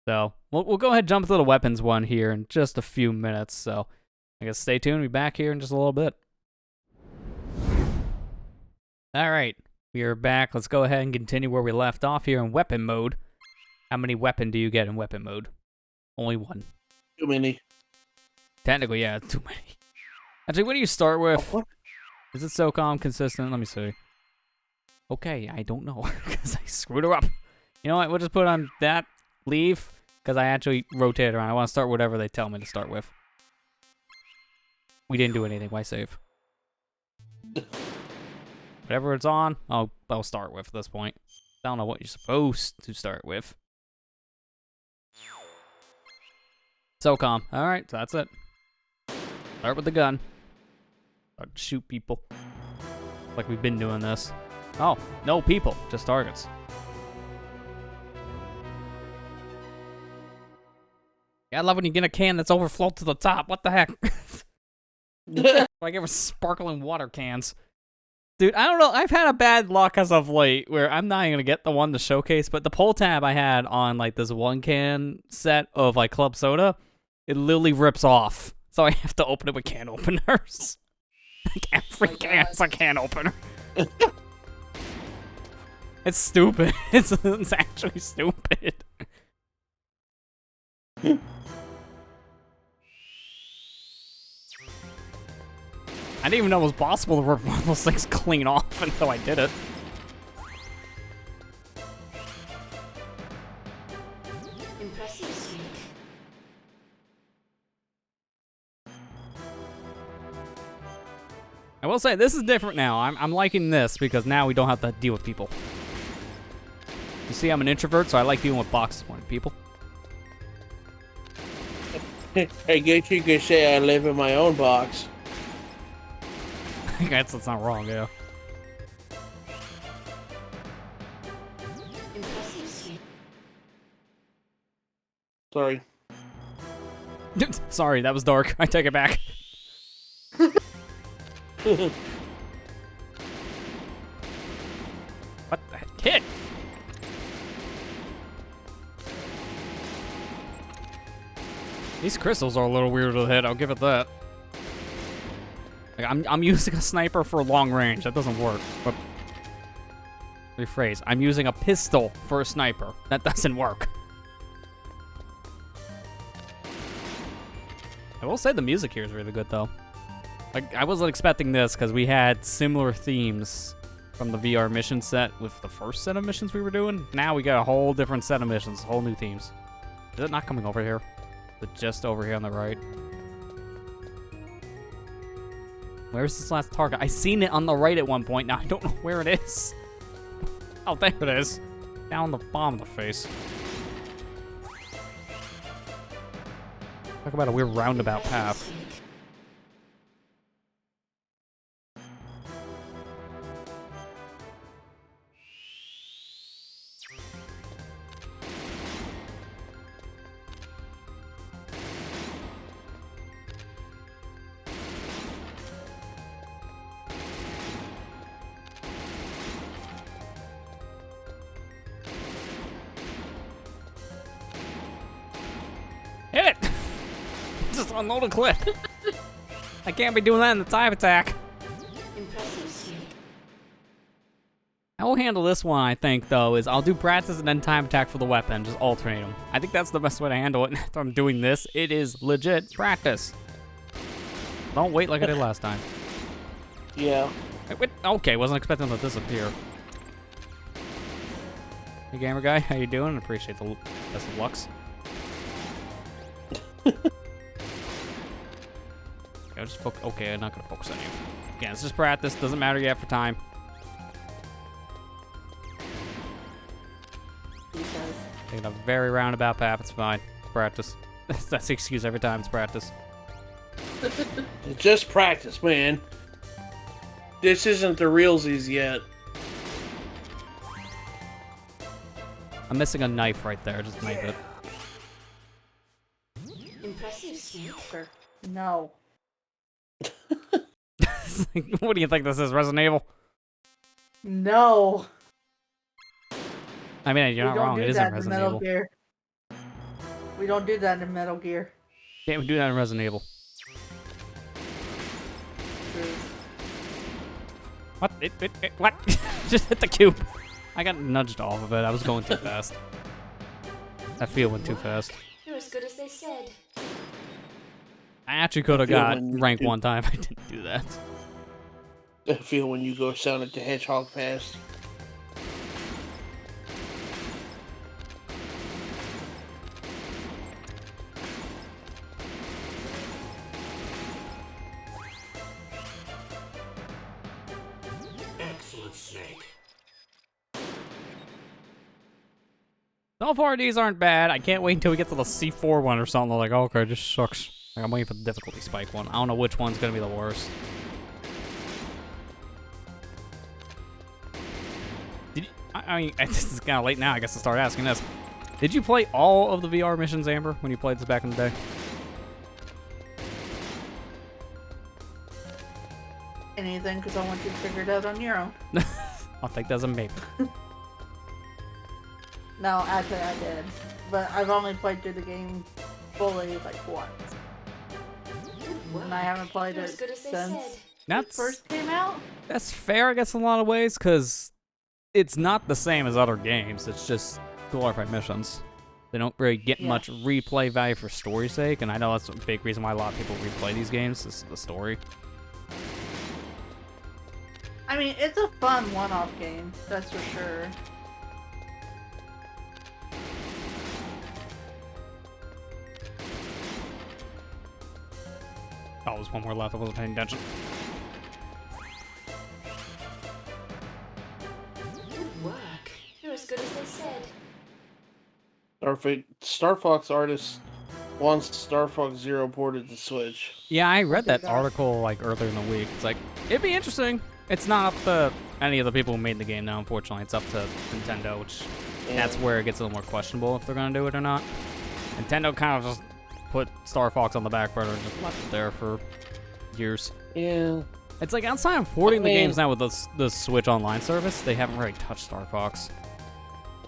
So we'll go ahead and jump to the weapons one here in just a few minutes. So I guess stay tuned. We'll be back here in just a little bit. All right, we are back. Let's go ahead and continue where we left off here in weapon mode. How many weapon do you get in weapon mode? Only one. Too many. Technically, yeah, too many. Actually, what do you start with? What? Is it SOCOM consistent? Let me see. Okay, I don't know because I screwed her up. You know what? We'll just put on that, leave, because I actually rotate around. I want to start whatever they tell me to start with. We didn't do anything. Why save? Whatever it's on, I'll start with at this point. I don't know what you're supposed to start with. SOCOM. All right, so that's it. Start with the gun. Start to shoot people. Like we've been doing this. Oh, no people, just targets. Yeah, I love when you get a can that's overflowed to the top. What the heck? Like it was sparkling water cans. Dude, I don't know. I've had a bad luck as of late where I'm not even going to get the one to showcase, but the pull tab I had on like this one can set of like club soda, it literally rips off. So I have to open it with can openers. Like every can's a can opener. It's stupid. It's actually stupid. I didn't even know it was possible to rip one of those things clean off until I did it. Impressive, Snake. I will say, this is different now. I'm liking this because now we don't have to deal with people. You see, I'm an introvert, so I like dealing with boxes more than people. I guess you could say I live in my own box. I guess that's not wrong, yeah. Impressive, Snake. Sorry. Sorry, that was dark. I take it back. What the heck? Kid! These crystals are a little weird to hit, I'll give it that. Like, I'm using a sniper for long range, that doesn't work. But rephrase, I'm using a pistol for a sniper. That doesn't work. I will say the music here is really good though. Like, I wasn't expecting this because we had similar themes from the VR mission set with the first set of missions we were doing. Now we got a whole different set of missions, whole new themes. Is it not coming over here? Is it just over here on the right? Where's this last target? I seen it on the right at one point. Now I don't know where it is. Oh, there it is. Down the bottom of the face. Talk about a weird roundabout path. Snake. Hit it! Just unload a clip. I can't be doing that in the time attack. Impressive, Snake. I will handle this one, I think, though, is I'll do practice and then time attack for the weapon. Just alternate them. I think that's the best way to handle it. After I'm doing this, it is legit practice. Don't wait like I did last time. Yeah. Wait, okay, wasn't expecting them to disappear. Hey, gamer guy, how you doing? Appreciate the best of lucks. Okay, I'll just okay, I'm not gonna focus on you. Again, it's just practice. Doesn't matter yet for time. He says. Taking a very roundabout path. It's fine. Practice. That's the excuse every time. It's practice. It's just practice, man. This isn't the realsies yet. I'm missing a knife right there. Just knife it. Impressive, Snake. Sure. No. It's like, what do you think this is, Resident Evil? No. I mean, you're We not don't wrong. do It that isn't in Resident Metal Evil. Gear. We don't do that in Metal Gear. Can't even do that in Resident Evil. What? What? Just hit the cube. I got nudged off of it. I was going too fast. That field went too fast. You're as good as they said. I actually could have feel got when you rank do- 1 time. I didn't do that. I feel when you go Sonic the Hedgehog fast. Excellent, Snake. So far, these aren't bad. I can't wait until we get to the C4 one or something. Like, okay, this sucks. Like, I'm waiting for the difficulty spike one. I don't know which one's gonna be the worst. Did you, I mean, this is kind of late now. I guess to start asking this. Did you play all of the VR missions, Amber, when you played this back in the day? Anything, because I want you to figure it out on your own. I'll take that as a maybe. No, actually I did. But I've only played through the game fully like once. Good work. And I haven't played You're it as good as they since said. it That's first came out. That's fair, I guess, in a lot of ways, because it's not the same as other games. It's just glorified missions. They don't really get Yeah. much replay value for story's sake, and I know that's a big reason why a lot of people replay these games, is the story. I mean, it's a fun one-off game, that's for sure. Oh, there's one more left. I wasn't paying attention. Good work. You're as good as they said. Star Fox artist once Star Fox Zero ported to Switch. Yeah, I read that that. article like earlier in the week. It's like it'd be interesting. It's not up to any of the people who made the game now. Unfortunately, it's up to Nintendo, which that's where it gets a little more questionable if they're gonna do it or not. Nintendo kind of just put Star Fox on the back burner and just left it there for years. Yeah. It's like outside of porting the I mean- games now with the Switch Online service, they haven't really touched Star Fox.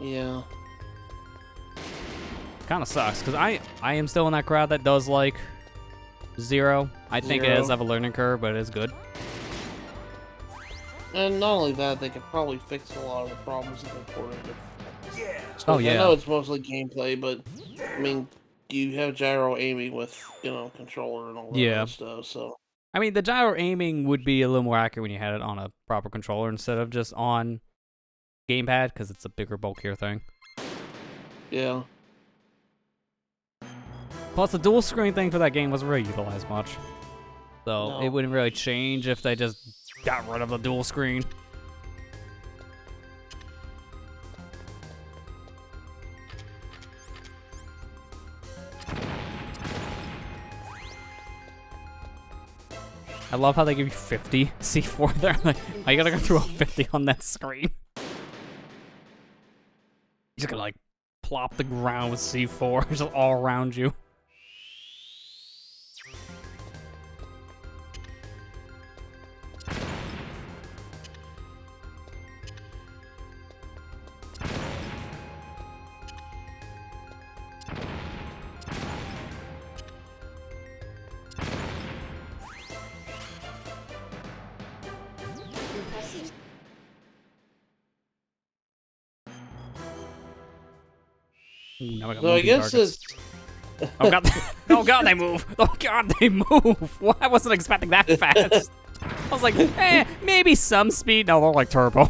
Yeah. Kind of sucks because I am still in that crowd that does like Zero. I think it Zero. does have a learning curve, but it is good. And not only that, they could probably fix a lot of the problems that they ported it. Yeah. Oh, I yeah. know it's mostly gameplay, but I mean, you have gyro aiming with, controller and all that Yeah. other stuff, so. I mean, the gyro aiming would be a little more accurate when you had it on a proper controller instead of just on gamepad because it's a bigger, bulkier thing. Yeah. Plus, the dual screen thing for that game wasn't really utilized much. So No. it wouldn't really change if they just got rid of the dual screen. I love how they give you 50 C4 there. Like, I gotta go through a 50 on that screen. You're just gonna like plop the ground with C4 just all around you. Impressive. Ooh, now I got So I moving guess targets. it's. Oh god! Oh god, they move! Oh god, they move! Well, I wasn't expecting that fast. I was like, maybe some speed. No, they're like turbo.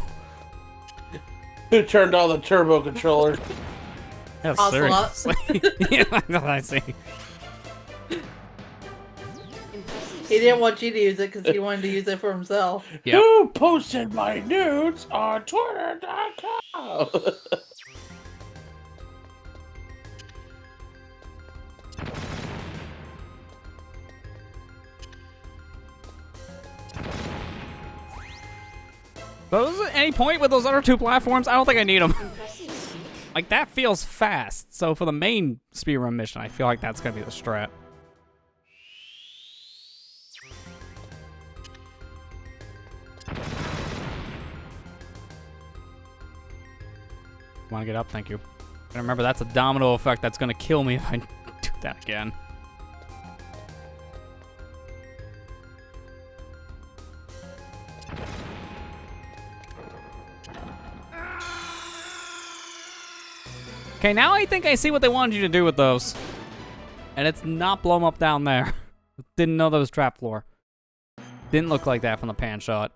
Who turned on the turbo controller? Yeah, Ocelot. seriously. Yeah, that's what I see. Impressive. He didn't want you to use it because he wanted to use it for himself. Yep. Who posted my nudes on Twitter.com? But was there any point with those other two platforms? I don't think I need them. Impressive. Sneak. Like, that feels fast. So for the main speedrun mission, I feel like that's gonna be the strat. Want to get up? Thank you. And remember, that's a domino effect that's gonna kill me if I do that again. Okay, now I think I see what they wanted you to do with those. And it's not blow 'em up down there. Didn't know there was trap floor. Didn't look like that from the pan shot.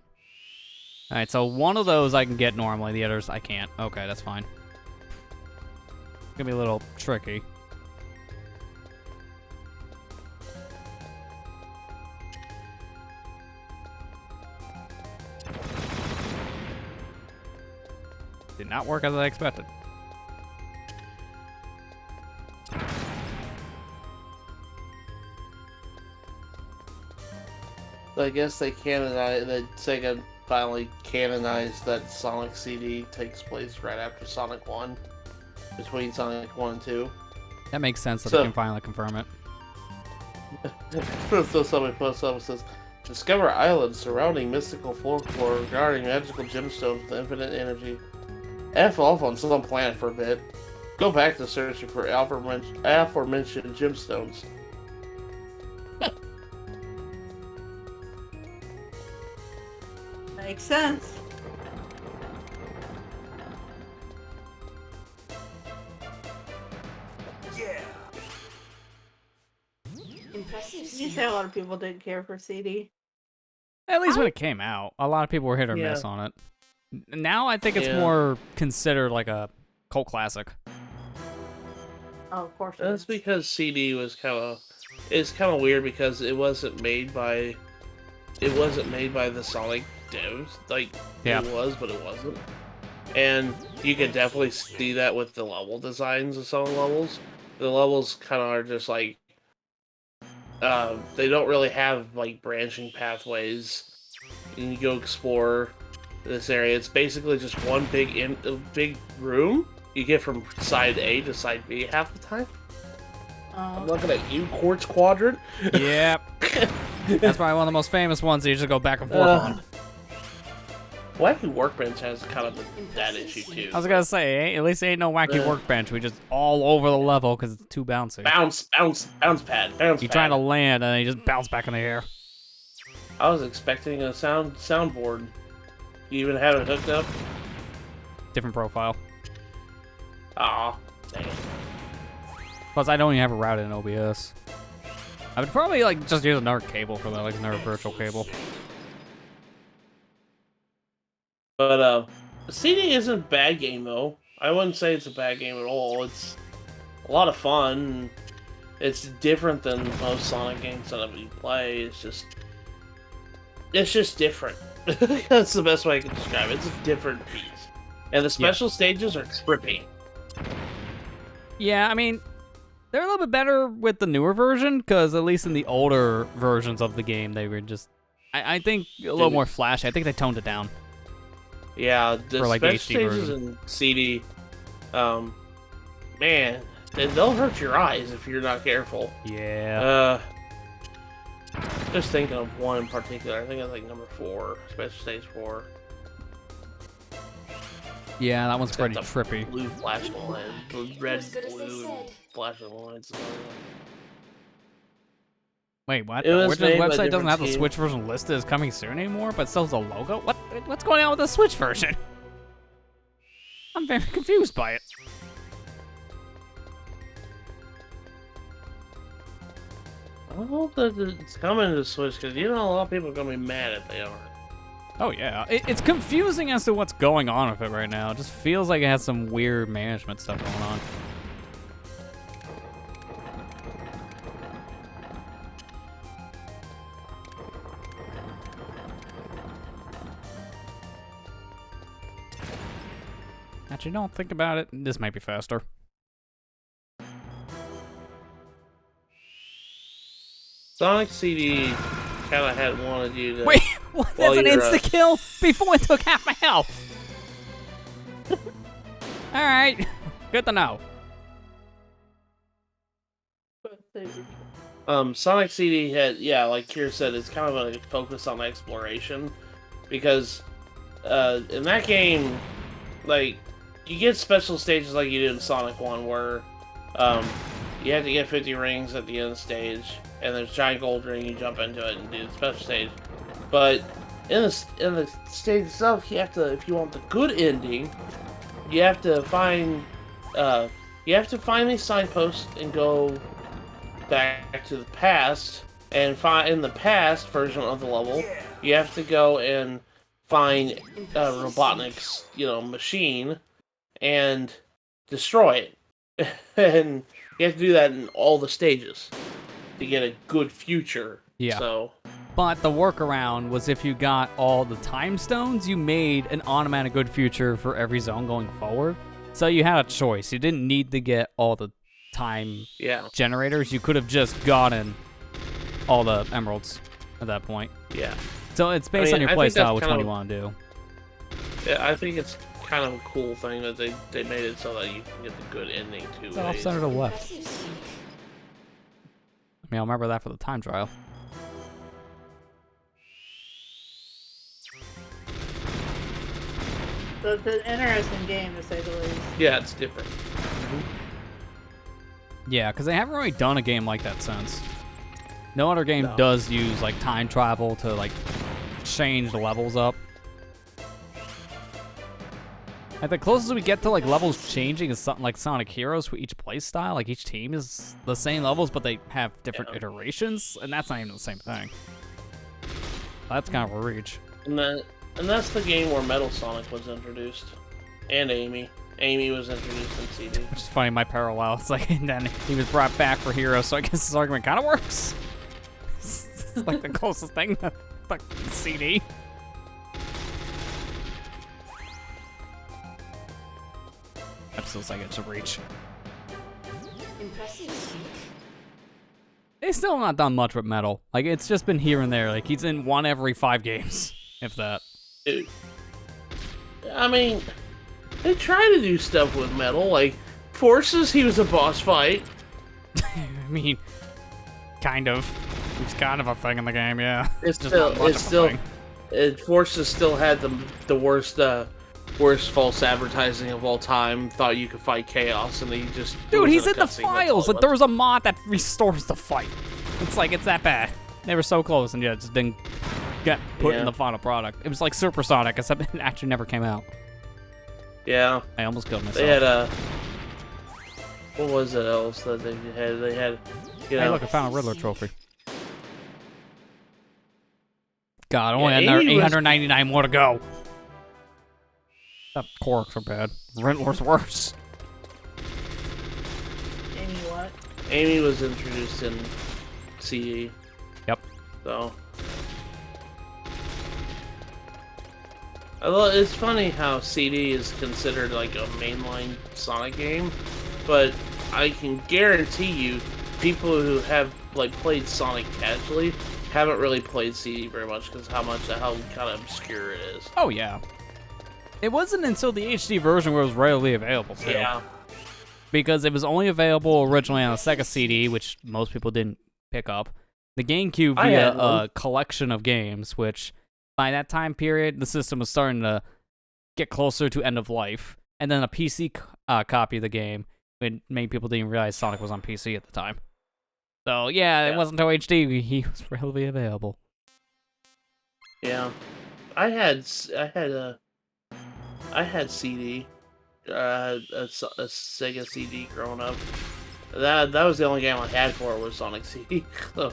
Alright, so one of those I can get normally, the others I can't. Okay, that's fine. It's gonna be a little tricky. Did not work as I expected. I guess they canonized, that Sega finally canonized that Sonic CD takes place right after Sonic 1, between Sonic 1 and 2. That makes sense that So- they can finally confirm it. So somebody posts up and says, discover islands surrounding mystical folklore regarding magical gemstones with infinite energy. F off on some planet for a bit. Go back to searching for aforementioned gemstones. Makes sense. Yeah. Impressive. You Sneak. say a lot of people didn't care for CD. At least when it came out, a lot of people were hit or Yeah. miss on it. Now I think it's Yeah. more considered like a cult classic. Oh, of course. it That's is. because CD was it's kind of weird because it wasn't made by the Sonic devs. Like Yeah. it was, but it wasn't. And you can definitely see that with the level designs of some levels. the levels kind of are just like they don't really have like branching pathways. And you go explore this area. It's basically just one big room. You get from side A to side B half the time. I'm looking at you, Quartz Quadrant. Yep. That's probably one of the most famous ones that you just go back and forth on. Wacky Workbench has kind of that issue too. I was gonna say, at least it ain't no wacky workbench. We just all over the level because it's too bouncy. Bounce pad. You trying to land and then you just bounce back in the air. I was expecting a soundboard. You even have it hooked up? Different profile. Aw, dang it. Plus, I don't even have a route in OBS. I would probably like just use another cable for that, like another virtual cable. But CD isn't a bad game though. I wouldn't say it's a bad game at all. It's a lot of fun. It's different than most Sonic games that we play. It's just different. That's the best way I can describe it. It's a different piece. And the special stages are trippy. Yeah, I mean, they're a little bit better with the newer version, because at least in the older versions of the game, they were just, I think, a little more flashy. I think they toned it down. Yeah, the For, like, special HD stages version. in CD, man, they'll hurt your eyes if you're not careful. Yeah. Just thinking of one in particular. I think it's like number 4, special stage 4. Yeah, that one's It's got pretty the trippy. Blue flashing line, the red, As good as they blue, and said. flashing lines. Wait, what? It The was original made by website doesn't different have the team. Switch version listed as coming soon anymore, but still has a logo? What's going on with the Switch version? I'm very confused by it. I hope that it's coming to Switch because you know a lot of people are gonna be mad if they aren't. Oh yeah, it's confusing as to what's going on with it right now. It just feels like it has some weird management stuff going on. Actually, don't think about it. This might be faster. Sonic CD kind of had wanted you to. Wait, what? Well, That's an you're, insta-kill before it took half my health. Alright, good to know. Sonic CD had, yeah, like Kier said, it's kind of a focus on exploration because in that game, like, you get special stages like you did in Sonic 1 where you have to get 50 rings at the end of the stage, and there's a giant gold ring, you jump into it and do the special stage. But in the stage itself, you have to, if you want the good ending, you have to find these signposts and go back to the past, and find in the past version of the level, you have to go and find Robotnik's, machine and destroy it. And you have to do that in all the stages to get a good future. Yeah. So, But the workaround was if you got all the time stones, you made an automatic good future for every zone going forward. So you had a choice. You didn't need to get all the time yeah, generators. You could have just gotten all the emeralds at that point. yeah. So it's based on your I think that's playstyle, which kind one of- you want to do. Yeah, I think it's kind of a cool thing that they made it so that you can get the good ending too. It's off center to the left. Impressive. I mean, I'll remember that for the time trial. So it's an interesting game, to say the least. Yeah, it's different. Yeah, because they haven't really done a game like that since. No other game No. does use like time travel to like change the levels up. Like the closest we get to like levels changing is something like Sonic Heroes, where each play style, like each team is the same levels, but they have different Yeah. iterations, and that's not even the same thing. That's kind of a reach. And that's the game where Metal Sonic was introduced, and Amy. Amy was introduced in CD. Which is funny, my parallel. It's like, and then he was brought back for Heroes, so I guess this argument kind of works. It's like the closest thing to like CD. I'm still saying it's a reach. Impressive. They still not done much with Metal. Like, it's just been here and there. Like, he's in one every 5 games, if that. Dude. I mean, they try to do stuff with Metal. Like, Forces, he was a boss fight. I mean, kind of. He's kind of a thing in the game, yeah. It's Just not much still, of a thing. Forces still had the worst false advertising of all time. Thought you could fight Chaos, and he just Dude, he's was in the cutscene, that's all files. it Like, there was a mod that restores the fight. It's like, it's that bad. They were so close, and yeah, it just didn't get put in Yeah. the final product. It was like Supersonic, except it actually never came out. Yeah, I almost killed myself. they had what was it else that they had? They had, you know, Hey, look, I found a Riddler trophy. God, only Yeah, another Amy was- 899 more to go. That Korks are bad. Riddler's worse. Amy, what? Amy was introduced in CE. Yep. So, although it's funny how CD is considered like a mainline Sonic game, but I can guarantee you, people who have like played Sonic casually haven't really played CD very much because how kind of obscure it is. Oh, yeah. It wasn't until the HD version where it was readily available, too. Yeah. Because it was only available originally on the Sega CD, which most people didn't pick up. The GameCube I via had one. a collection of games, which by that time period, the system was starting to get closer to end of life. And then a PC copy of the game, when many people didn't realize Sonic was on PC at the time. So yeah, it wasn't until HD he was readily available. Yeah, I had CD, a Sega CD growing up. That was the only game I had for it was Sonic CD. So.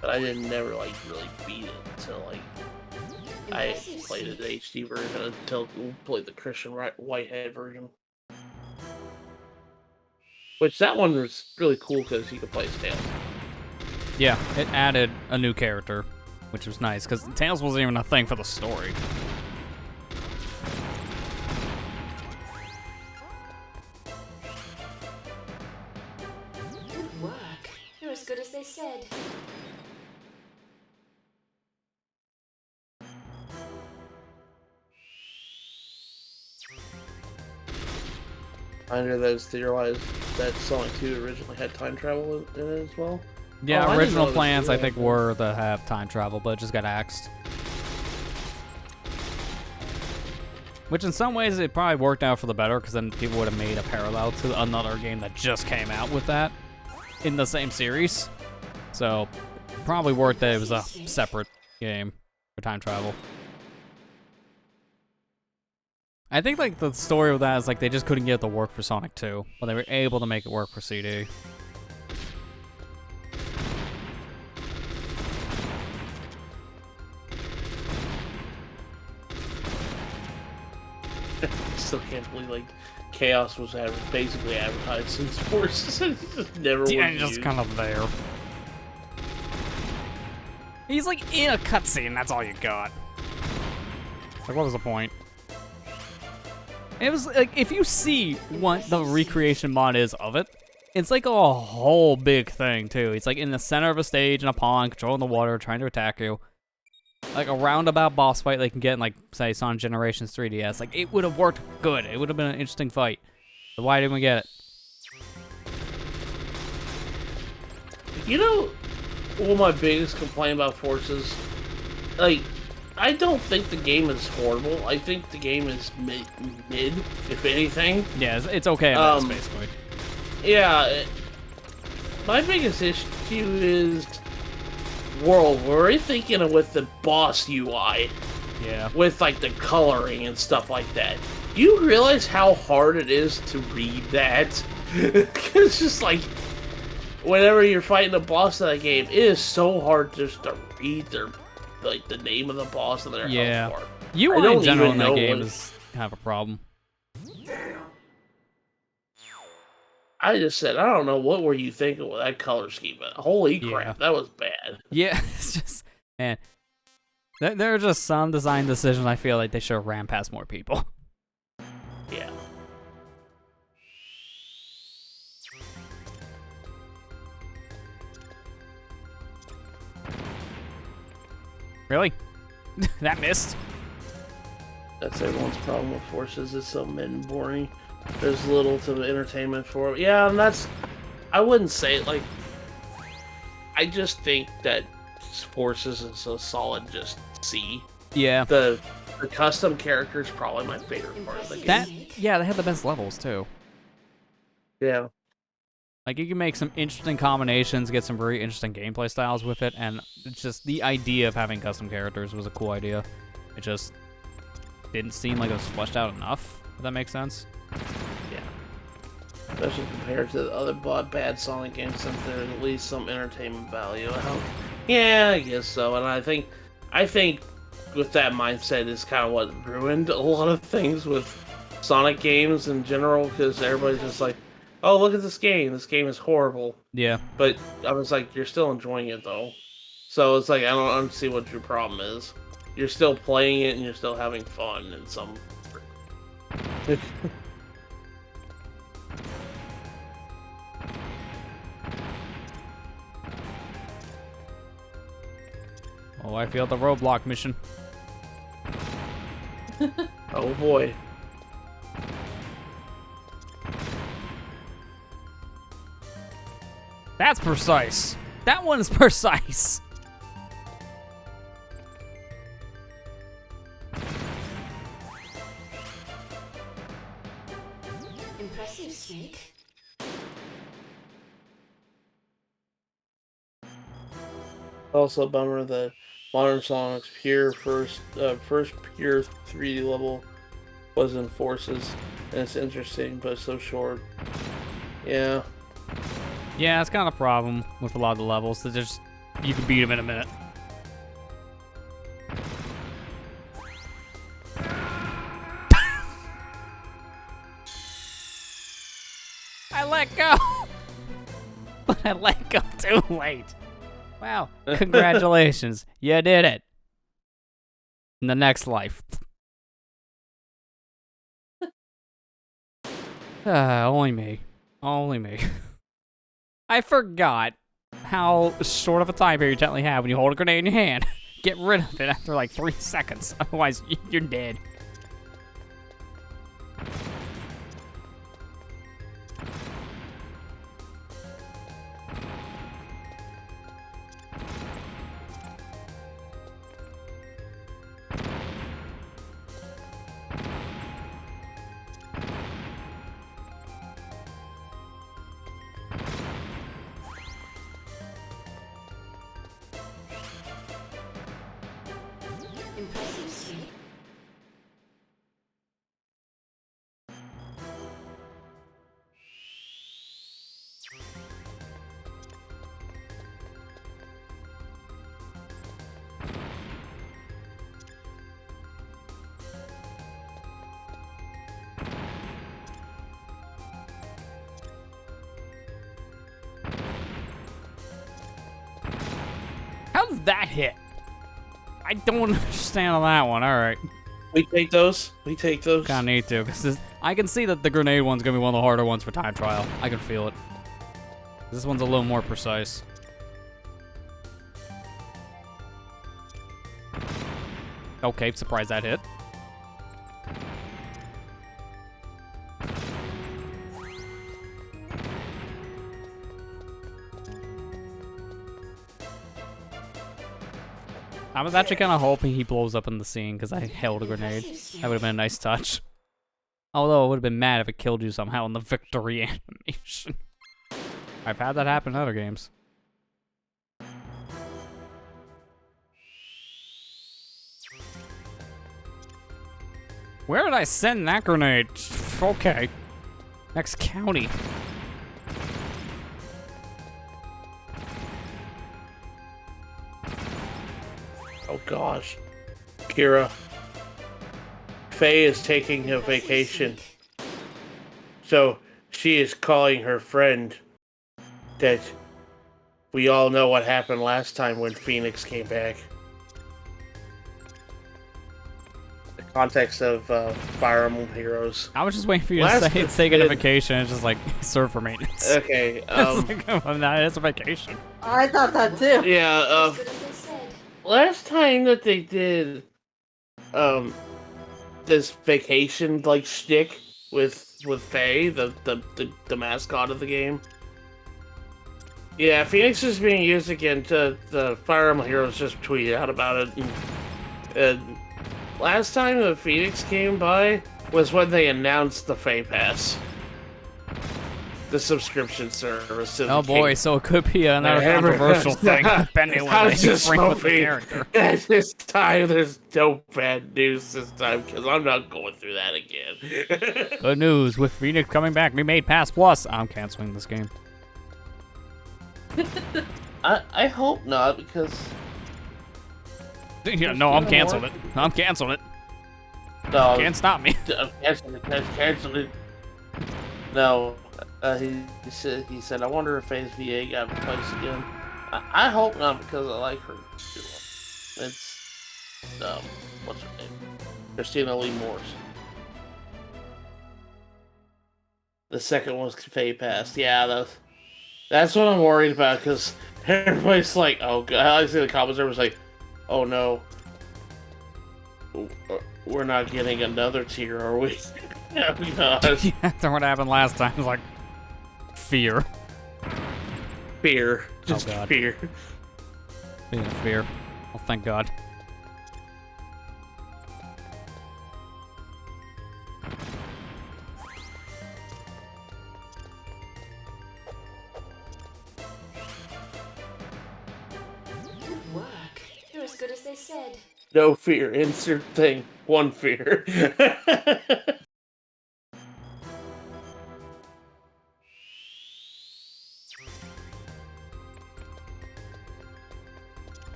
But I didn't never like really beat it until like I played the HD version until we played the Christian Whitehead version. Which that one was really cool because you could play as Tails. Yeah, it added a new character, which was nice, because Tails wasn't even a thing for the story. Good work. You're as good as they said. I know that was theorized that Sonic 2 originally had time travel in it as well. Yeah, Oh, I didn't know original it was plans, I really think, like that. were to have time travel, but it just got axed. Which in some ways it probably worked out for the better, because then people would have made a parallel to another game that just came out with that in the same series. So, probably worked that it was a separate game for time travel. I think like the story of that is like they just couldn't get it to work for Sonic 2, but they were able to make it work for CD. Still can't believe like Chaos was basically advertised since Forces and it just never Yeah, was just used. kind of there. He's like in a cutscene, that's all you got. Like, what was the point? It was like, if you see what the recreation mod is of it, it's like a whole big thing too. It's like in the center of a stage in a pond, controlling the water, trying to attack you. Like a roundabout boss fight they can get in, like, say, Sonic Generations 3DS. Like, it would have worked good. It would have been an interesting fight. So why didn't we get it? You know, one of my biggest complaint about Forces, like, I don't think the game is horrible. I think the game is mid if anything. Yeah, it's okay at best, Um, basically. Yeah, my biggest issue is world. We're thinking of with the boss UI, Yeah. with like the coloring and stuff like that. You realize how hard it is to read that? It's just like whenever you're fighting a boss in that game, it is so hard just to read their like the name of the boss and their Yeah. health bar. UI don't in general even in that know game what- is kind of a problem. I just said, I don't know what were you thinking with that color scheme, but holy Yeah. crap, that was bad. Yeah, it's just, man. There are just some design decisions I feel like they should have ran past more people. Yeah. Really? That missed? That's everyone's problem with Forces. It's so mid and boring. There's little to entertainment for it. Yeah, and that's... I wouldn't say it like... I just think that Forces is a solid just C. Yeah. The custom character is probably my favorite part of the game. Yeah, they had the best levels, too. Yeah. Like, you can make some interesting combinations, get some very interesting gameplay styles with it, and it's just the idea of having custom characters was a cool idea. It just didn't seem like it was fleshed out enough, if that makes sense. Yeah. Especially compared to the other bad Sonic games, since there's at least some entertainment value. Yeah, I guess so. And I think with that mindset is kind of what ruined a lot of things with Sonic games in general, because everybody's just like, oh, look at this game. This game is horrible. Yeah. But I was like, you're still enjoying it, though. So it's like, I don't see what your problem is. You're still playing it, and you're still having fun in some... Oh, I failed the roadblock mission. Oh, boy. That's precise. That one's precise. Impressive, Snake. Also a bummer that Modern Sonic's first pure 3D level was in Forces, and it's interesting, but it's so short. Yeah. Yeah, it's kind of a problem with a lot of the levels. That just you can beat them in a minute. I let go, but I let go too late. Wow! Congratulations, you did it. In the next life. Only me. Only me. I forgot how short of a time period you gently have when you hold a grenade in your hand. Get rid of it after like 3 seconds, otherwise you're dead. Impressive, Snake. How did that hit? I don't understand on that one. All right. We take those. We take those. Kinda need to, because I can see that the grenade one's gonna be one of the harder ones for time trial. I can feel it. This one's a little more precise. Okay, surprised that hit. I was actually kind of hoping he blows up in the scene because I held a grenade. That would have been a nice touch. Although I would have been mad if it killed you somehow in the victory animation. I've had that happen in other games. Where did I send that grenade? Okay. Next county. Oh gosh. Kira. Faye is taking a vacation. So she is calling her friend that we all know what happened last time when Phoenix came back. The context of Fire Emblem Heroes. I was just waiting for you to say it's taking a vacation. It's just like serve for maintenance. Okay. It's like, it's a vacation. I thought that too. Yeah. As good as they said. last time that they did this vacation like shtick with Faye, the mascot of the game. Yeah, Phoenix is being used again. The Fire Emblem Heroes just tweeted out about it. And last time the Phoenix came by was when they announced the Faye Pass, the subscription service. To Oh the boy, game. so it could be another controversial thing, depending on I what was they just bring with the hoping character. that this time there's no bad news this time, because I'm not going through that again. Good news, with Phoenix coming back, we made Pass Plus. I'm canceling this game. I hope not, because Yeah, no, I'm canceling it. I'm canceling it. no, Can't stop me. I'm canceling it. No, he said, I wonder if Faye's VA got replaced again. I hope not, because I like her too. It's what's her name? Christina Lee Morse. The second one's Faye passed. Yeah, that's what I'm worried about, because everybody's like, oh god. I see the comments, everyone's like, oh no. We're not getting another tier, are we? Yeah, we not. Yeah, that's what happened last time. It's like fear. Fear. Just God. fear. Being fear. Oh, thank God. Good work. You're as good as they said. No fear. Insert thing. One fear.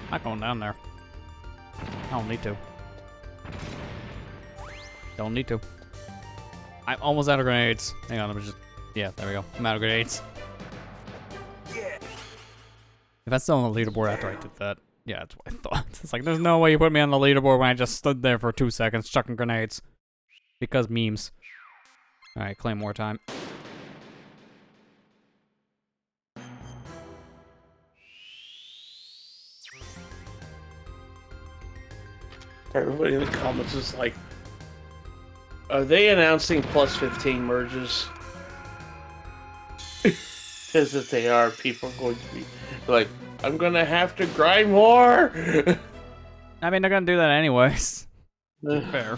Not going down there. I don't need to. Don't need to. I'm almost out of grenades. Hang on, let me just... Yeah, there we go. I'm out of grenades. If that's still on the leaderboard after I did that. Yeah, that's what I thought. It's like, there's no way you put me on the leaderboard when I just stood there for 2 seconds chucking grenades. Because memes. Alright, Claymore time. Everybody in the comments is like, are they announcing plus 15 merges? Because if they are, people are going to be like, I'm gonna have to grind more! I mean, they're gonna do that anyways. Fair.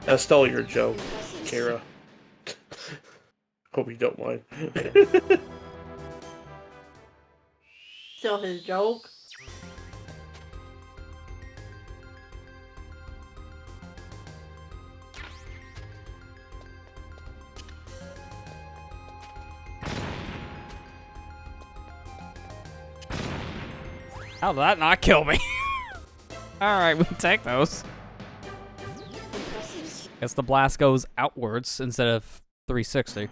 I stole your joke, Impressive. Kara. Hope you don't mind. Still his joke. How did that not kill me? Alright, we take those. Impressive. Guess the blast goes outwards instead of 360.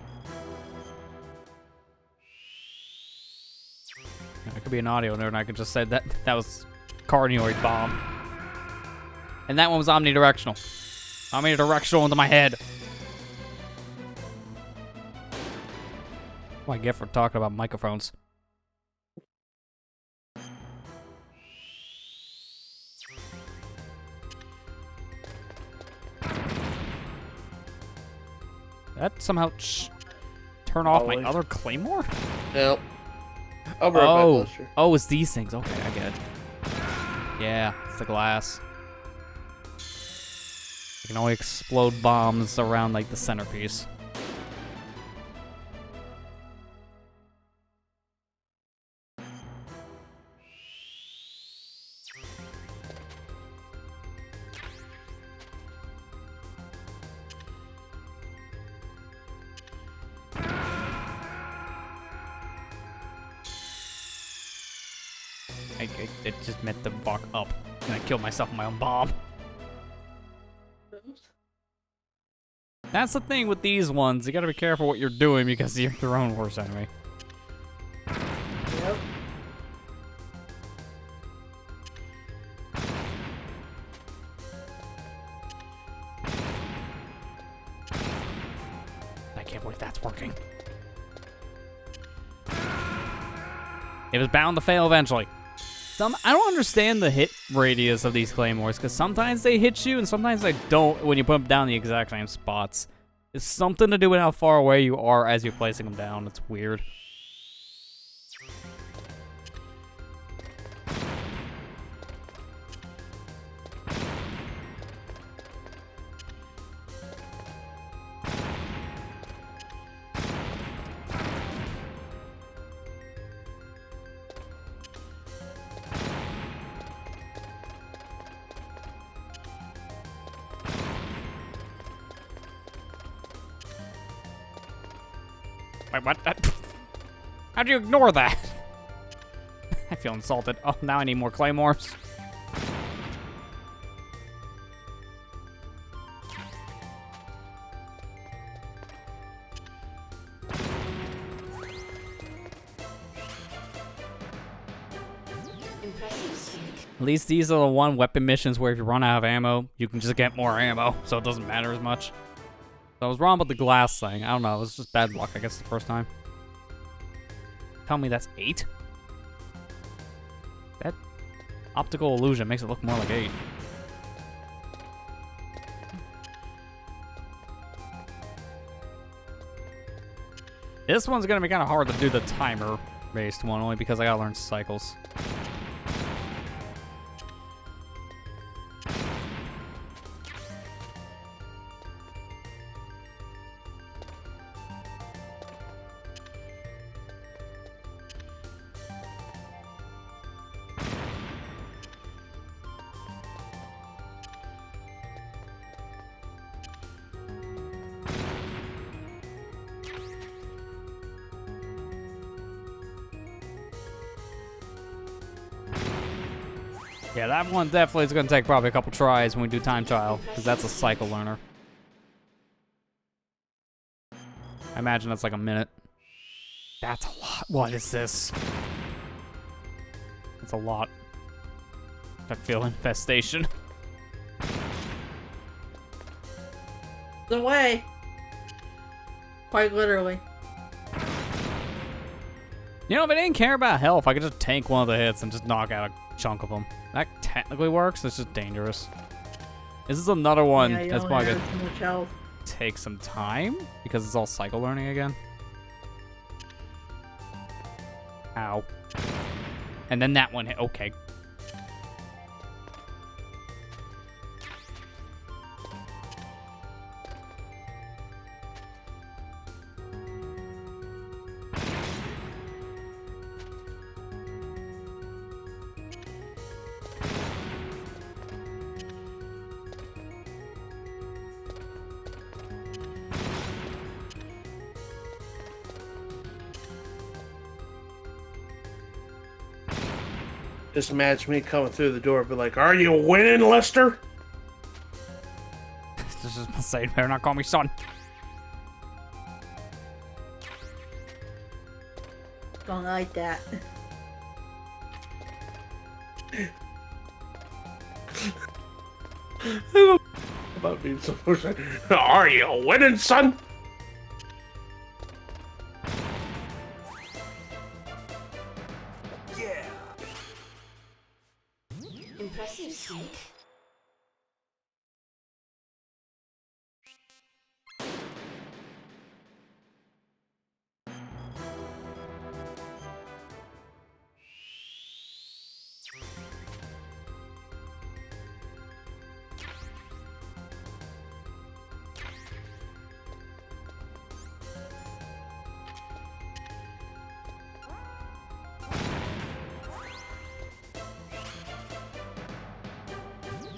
There could be an audio there, and I could just say that was Cardioid bomb. And that one was omnidirectional. Omnidirectional into my head. What do I get for talking about microphones? That somehow turn off my Always. other claymore? Nope. I'll be right back, Lester. Oh, it's these things. Okay, I get it. Yeah, it's the glass. You can only explode bombs around like the centerpiece. it just meant to walk up, and I killed myself with my own bomb. Oops. That's the thing with these ones. You gotta be careful what you're doing because you're your own worst enemy. Yep. I can't believe that's working. It was bound to fail eventually. I don't understand the hit radius of these claymores, because sometimes they hit you and sometimes they don't when you put them down the exact same spots. It's something to do with how far away you are as you're placing them down. It's weird. Wait, what? How'd you ignore that? I feel insulted. Oh, now I need more claymores. Impressive, Sonic. At least these are the one weapon missions where if you run out of ammo, you can just get more ammo, so it doesn't matter as much. So I was wrong about the glass thing. I don't know. It was just bad luck, I guess, the first time. Tell me that's 8? That optical illusion makes it look more like 8. This one's gonna be kind of hard to do the timer-based one, only because I gotta learn cycles. Yeah, that one definitely is going to take probably a couple tries when we do time trial, because that's a cycle learner. I imagine that's like a minute. That's a lot. What is this? That's a lot. I feel infestation. The way. Quite literally. You know, if I didn't care about health, I could just tank one of the hits and just knock out a chunk of them. That technically works, it's just dangerous. This is another one Yeah, you that's only probably have gonna so much health. take some time because it's all cycle learning again. Ow. And then that one hit. Okay. Just imagine me coming through the door, be like, "Are you winning, Lester?" This is my say, better not call me son. Don't like that. About being so emotional. Are you winning, son? Yeah. Impressive, Sonic.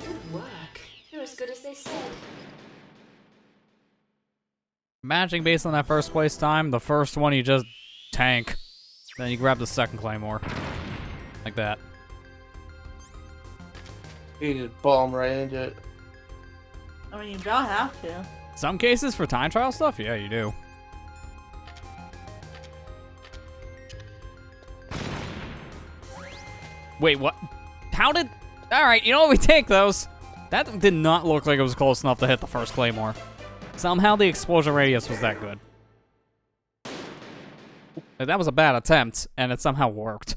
Good work. You're as good as they said. Matching based on that first place time, the first one you just tank. Then you grab the second claymore. Like that. You just bomb right into it. I mean, you about have to. Some cases for time trial stuff, yeah, you do. Wait, what? How did... Alright, you know what? We take those. That did not look like it was close enough to hit the first Claymore. Somehow the explosion radius was that good. Like, that was a bad attempt, and it somehow worked.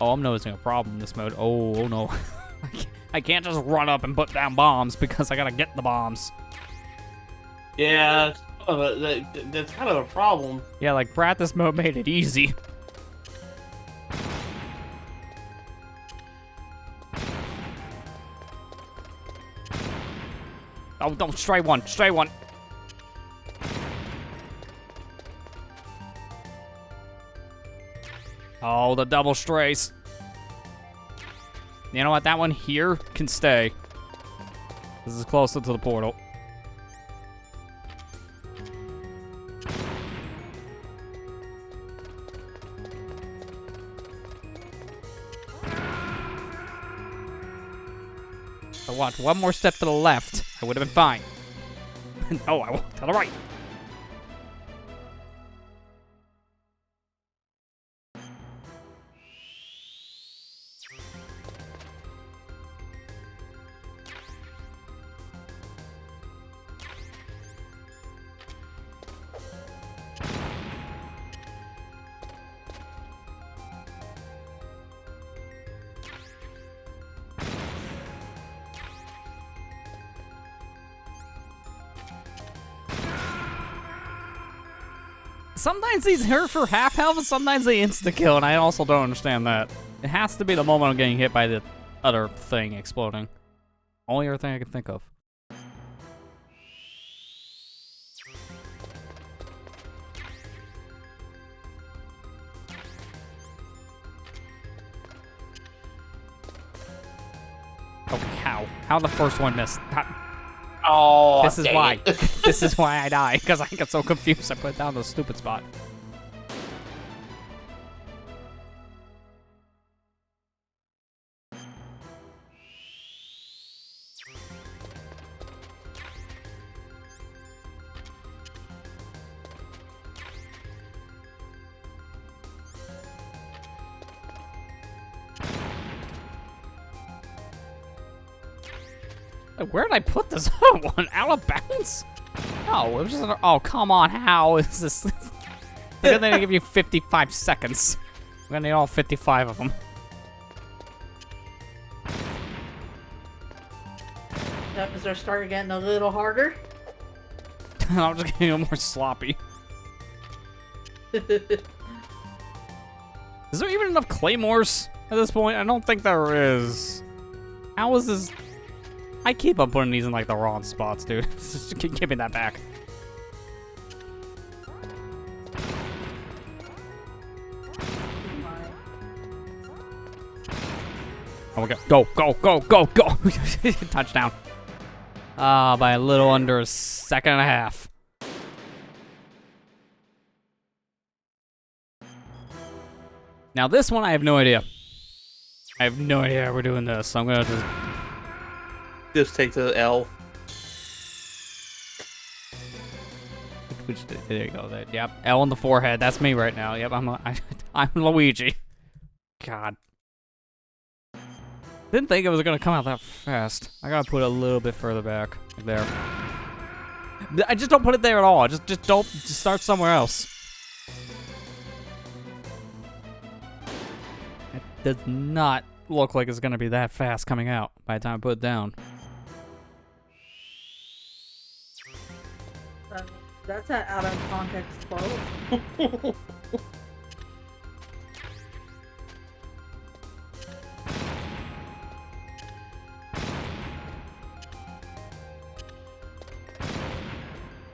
Oh, I'm noticing a problem in this mode. Oh no. I can't just run up and put down bombs because I gotta get the bombs. Yeah, that's kind of a problem. Yeah, like practice mode made it easy. Oh, don't stray one, stray one. Oh, the double strays. You know what? That one here can stay. This is closer to the portal. I want one more step to the left. I would have been fine. No, I want to the right. Sometimes these hurt for half health, and sometimes they insta-kill, and I also don't understand that. It has to be the moment I'm getting hit by the other thing exploding. Only other thing I can think of. Okay, how? How the first one missed? Oh, This is why. This is why I die, because I get so confused I put it down the stupid spot. Where did I put this other one? Out of bounds? Oh, it was just oh, come on. How is this? They're gonna give you 55 seconds. We're gonna need all 55 of them. That was our start getting a little harder. I'm just getting a little more sloppy. Is there even enough claymores at this point? I don't think there is. How is this? I keep on putting these in like the wrong spots, dude. Just give me that back. Oh my god. Go, go, go, go, go. Touchdown. By a little under a second and a half. Now this one, I have no idea. I have no idea how we're doing this, so I'm gonna just take the L. There you go. Yep, L on the forehead. That's me right now. Yep, I'm Luigi. God. Didn't think it was gonna come out that fast. I gotta put it a little bit further back. Like there. I just don't put it there at all. Just don't. Just start somewhere else. It does not look like it's gonna be that fast coming out by the time I put it down. That's an out of context quote.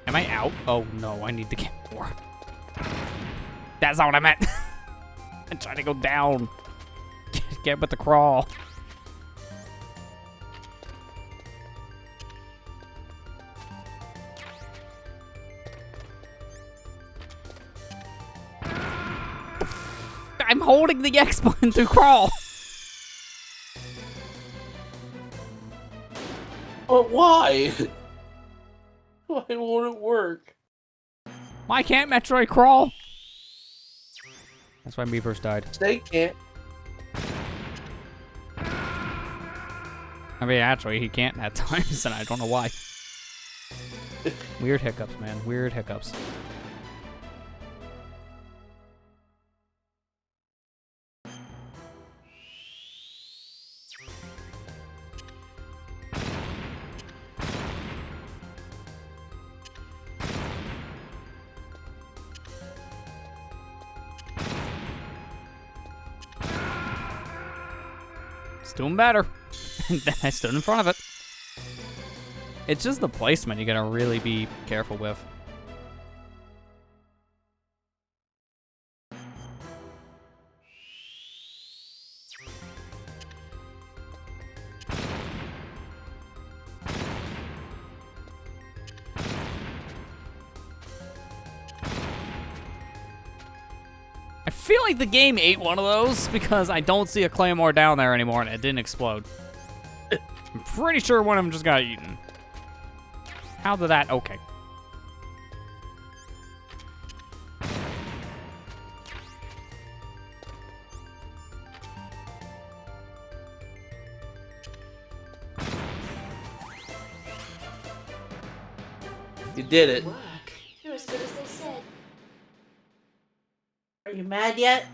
Am I out? Oh no, I need to get more. That's not what I meant. I'm trying to go down. Get with the crawl. I'm holding the X button to crawl. But why? Why won't it work? Why can't Metroid crawl? That's why me first died. Snake can't. I mean, actually, he can't at times, and I don't know why. Weird hiccups, man. Weird hiccups. It's doing better. Then I stood in front of it. It's just the placement you gotta really be careful with. I feel like the game ate one of those because I don't see a Claymore down there anymore and it didn't explode. I'm pretty sure one of them just got eaten. How did that? Okay. You did it. Work. You're as good as they said. Are you mad yet?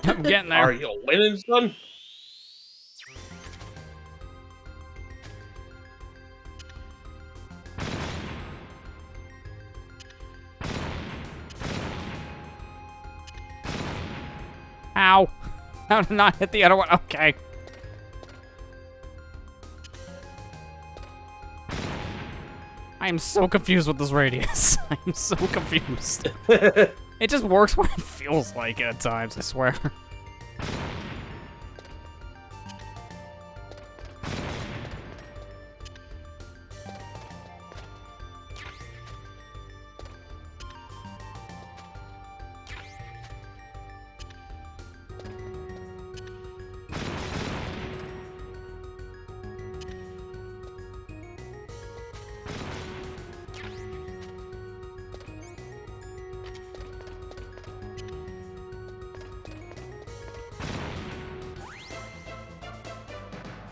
I'm getting there. Are you winning, son? Ow. How did not hit the other one? Okay. I am so confused with this radius. I am so confused. It just works when it feels like it at times, I swear.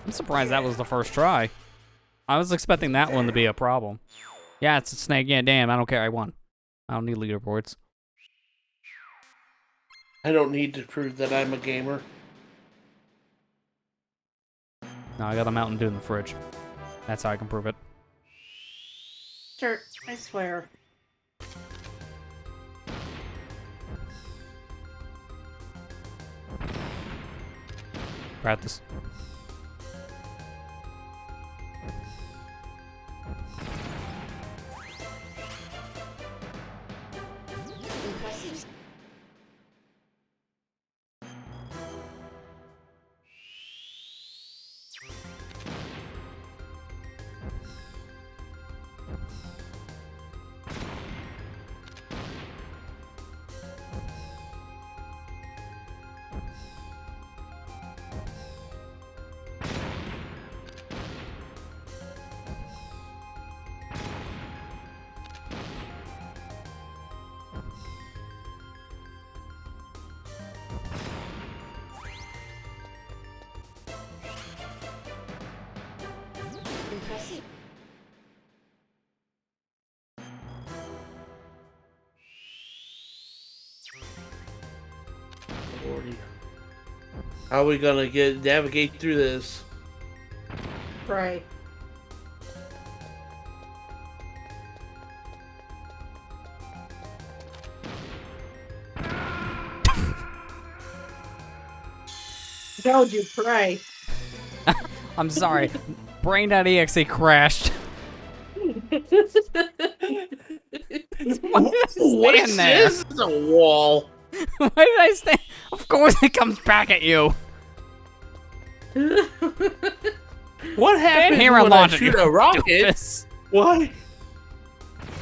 I'm surprised that was the first try. I was expecting that one to be a problem. Yeah, it's a snake. Yeah, damn, I don't care. I won. I don't need leaderboards. I don't need to prove that I'm a gamer. No, I got a Mountain Dew in the fridge. That's how I can prove it. Sure, I swear. Practice. Impressive. Impressive. Lordy. How are we gonna navigate through this? Pray. Told you, pray. I'm sorry. Brain.exe crashed. What Stand is there. this? It's a wall. Why did I stand? Of course it comes back at you. What happens here and when I launch it, shoot you a rocket? doofus. Why?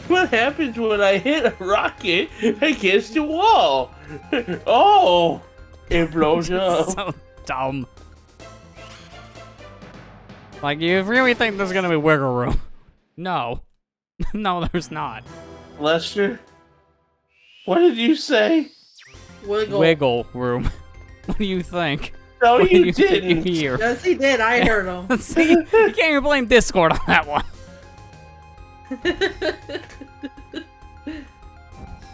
What happens when I hit a rocket against the wall? Oh, It blows you up. So dumb. Like, you really think there's gonna be wiggle room? No. No, there's not. Lester, what did you say? Wiggle. Room. What do you think? No, What you do think didn't. hear? Yes, he did. I heard him. See, you can't even blame Discord on that one.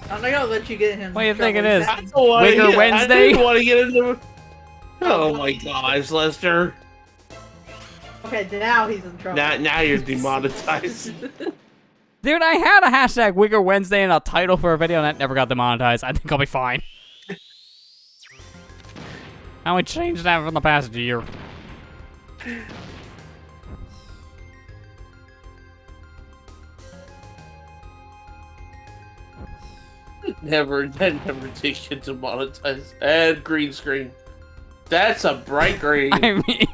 I'm not gonna let you get him. What do you in think trouble. it is? That- Wigger Wednesday? I didn't want to get into. Oh my gosh, Lester! Okay, now he's in trouble. Now you're demonetized. Dude, I had a hashtag Wigger Wednesday in a title for a video and that never got demonetized. I think I'll be fine. I only changed that from the past year. Never did get demonetized. And green screen. That's a bright green. I mean,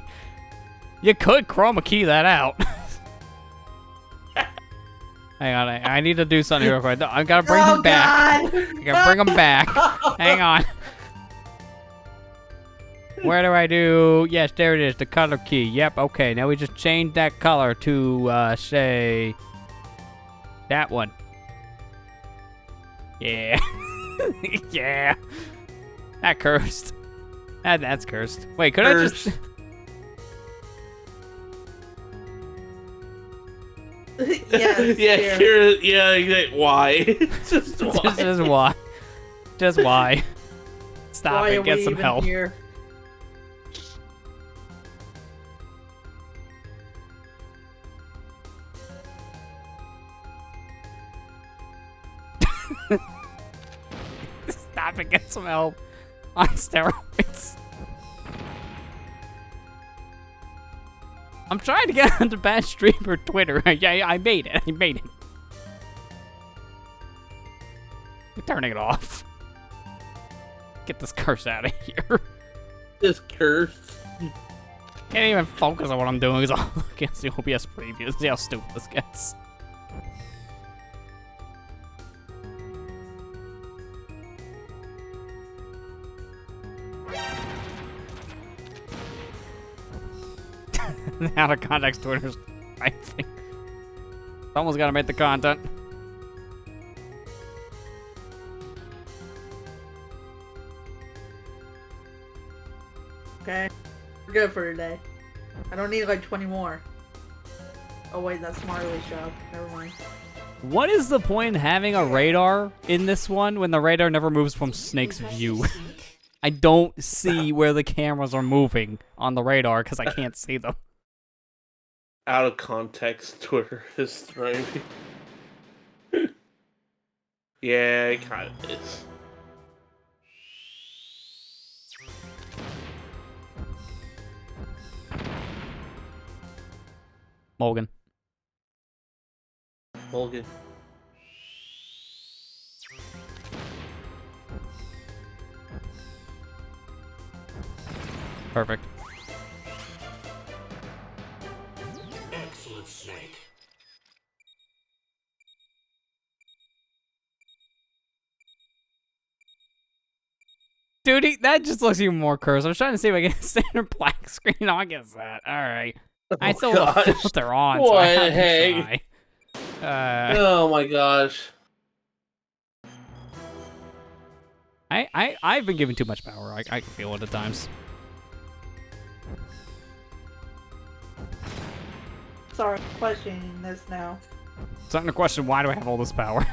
you could chroma key that out. Hang on, I need to do something real quick. I gotta bring him back. God. I gotta bring him back. Hang on. Where do I do? Yes, there it is, the color key. Yep, okay. Now we just change that color to, say, that one. Yeah. Yeah. That cursed. That's cursed. Wait, could I just... Yes, Yeah, here. why? Just why? Just why? Just why? Stop Why it, are get we some even help. here? Stop it, get some help. On steroids. I'm trying to get onto Bad Streamer Twitter. I made it. I made it. I'm turning it off. Get this curse out of here. This curse. Can't even focus on what I'm doing because I'll look at the OBS preview and see how stupid this gets. Out of context Twitter's I think. Someone's gotta make the content. Okay, we're good for today. I don't need like 20 more. Oh wait, that's Marley's job. Never mind. What is the point in having a radar in this one when the radar never moves from Snake's view? I don't see where the cameras are moving on the radar because I can't see them. Out of context, Twitter is throwing me. Yeah, it kind of is. Morgan. Morgan. Perfect. Excellent, Snake. Dude, that just looks even more cursed. I was trying to see if I get a standard black screen. Oh, I guess that. Alright. I still have a gosh. filter on, so What I have the heck? to try. Oh my gosh. I've been giving too much power. I can feel it at times. Sorry, questioning this now. Starting to question, why do I have all this power?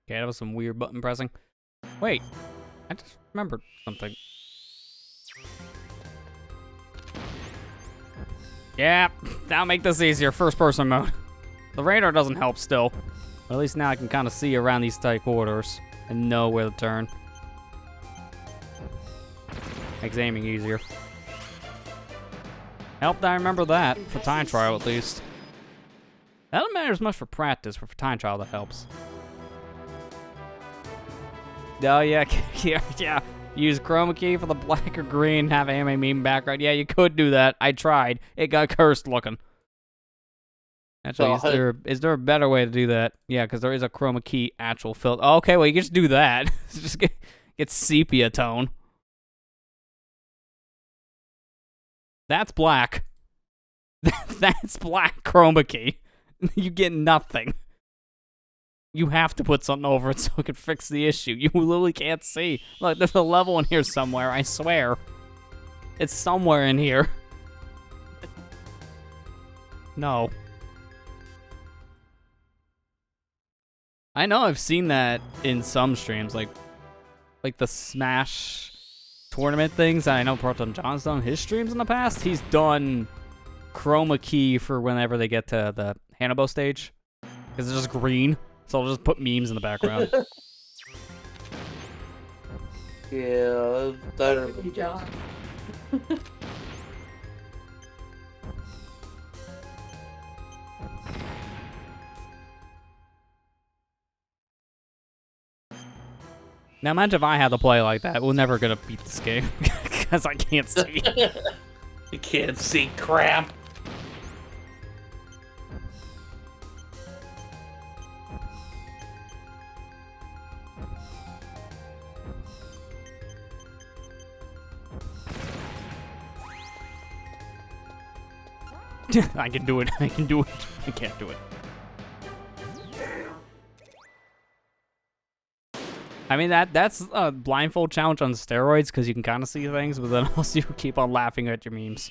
Okay, that was some weird button pressing. Wait, I just remembered something. Yeah, that'll make this easier. First person mode. The radar doesn't help still. But at least now I can kind of see around these tight corridors and know where to turn. Makes aiming easier. Helped I remember that, for time trial at least. That don't matter as much for practice, but for time trial that helps. Oh yeah, yeah. Use chroma key for the black or green, have anime meme background. Yeah, you could do that. I tried. It got cursed looking. Actually, is there a better way to do that? Yeah, because there is a chroma key actual filter. Oh, okay, well you can just do that. Just get sepia tone. That's black. That's black chroma key. You get nothing. You have to put something over it so it can fix the issue. You literally can't see. Look, there's a level in here somewhere, I swear. It's somewhere in here. No. I know I've seen that in some streams, like the Smash tournament things. I know Proton John's done his streams in the past. He's done chroma key for whenever they get to the Hannibal stage. Because it's just green. So I'll just put memes in the background. Yeah, that Good job. Now imagine if I had to play like that. We're never gonna beat this game. Because I can't see. You can't see crap. I can do it. I can do it. I can't do it. I mean, that's a blindfold challenge on steroids because you can kind of see things, but then also you keep on laughing at your memes.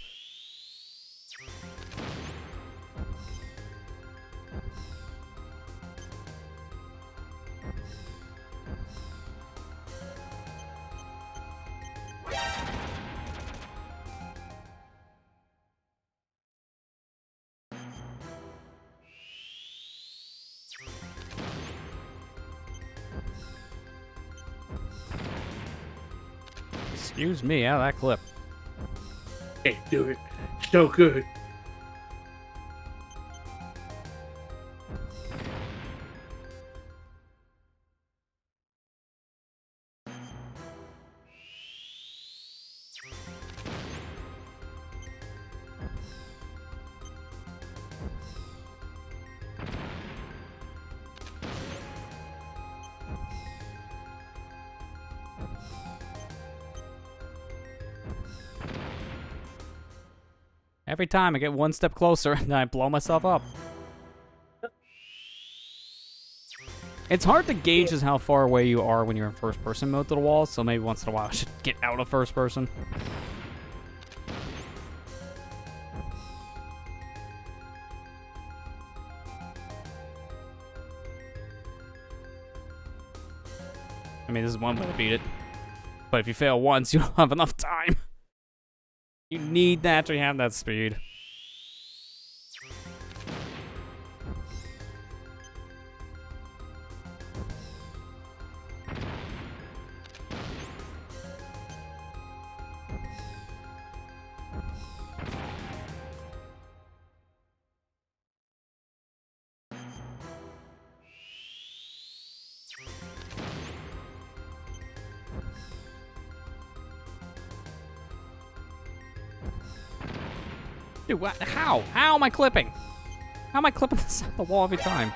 Excuse me, out of that clip. Can't do it. It's no good. Every time I get one step closer, and then I blow myself up. It's hard to gauge as how far away you are when you're in first person mode to the wall, so maybe once in a while I should get out of first person. I mean, this is one way to beat it. But if you fail once, you don't have enough time. You need to actually have that speed. Dude, what? How? How am I clipping? How am I clipping this off the wall every time?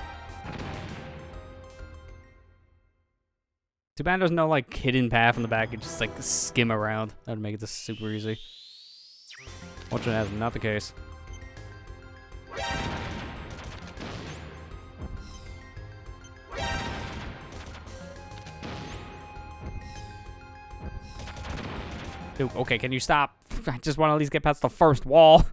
Too bad there's no, like, hidden path in the back. You just, like, skim around. That would make this super easy. Fortunately, that's not the case. Dude, okay, can you stop? I just want to at least get past the first wall.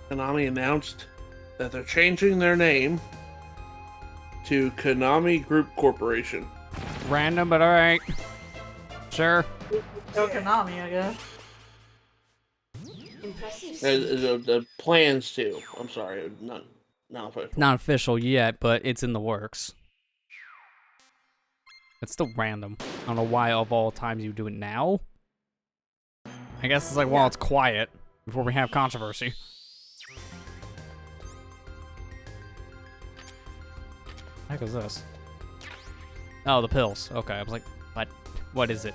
Konami announced that they're changing their name to Konami Group Corporation. Random, but alright. Sure. No Konami, I guess. Impressive. The plans to. I'm sorry, not official. Not official yet, but it's in the works. It's still random. I don't know why of all times you do it now. I guess it's like while it's quiet before we have controversy. What the heck is this? Oh, the pills. Okay, I was like, what? What is it?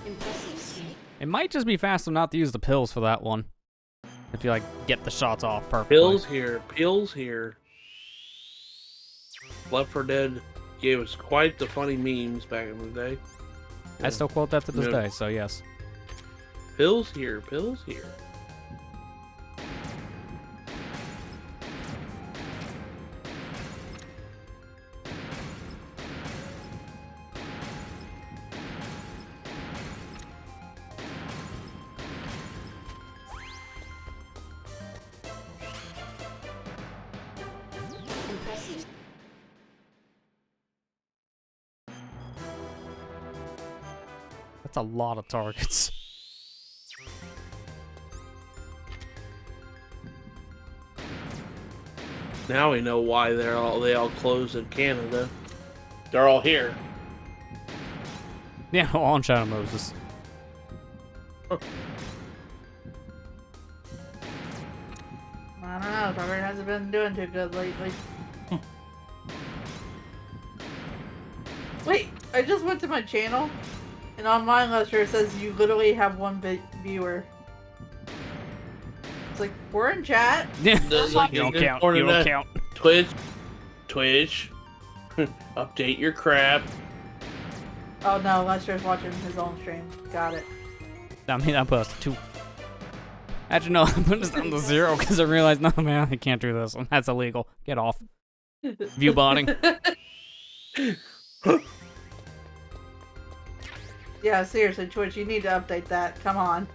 Impressive. It might just be faster not to use the pills for that one. If you, like, get the shots off perfectly. Pills here. Left 4 Dead gave us quite the funny memes back in the day. I still quote that to this Yeah. day, so yes. Pills here. Impressive. That's a lot of targets. Now we know why they all closed in Canada. They're all here. Yeah, on Shadow Moses. I don't know. Robert hasn't been doing too good lately. Wait, I just went to my channel, and on mine Lester it says you literally have one viewer. It's like, we're in chat. Yeah, Like, you don't it's count. important You don't that count. Twitch. Update your crap. Oh no, Lester's watching his own stream. Got it. I mean, I put us to 2. Actually, no, I put this down to 0 because I realized, no, man, I can't do this. That's illegal. Get off. View botting. Yeah, seriously, Twitch, you need to update that. Come on.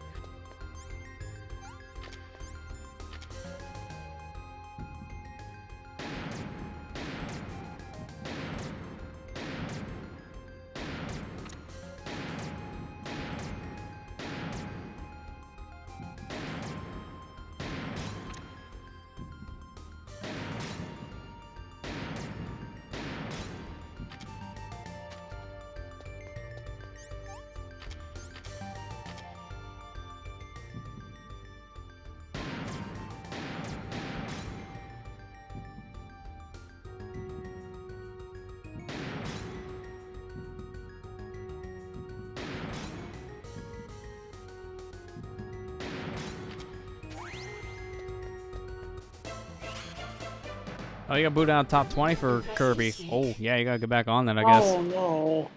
Oh, you got boot down top 20 for Kirby. Oh, yeah, you gotta get back on that, I guess. Oh no.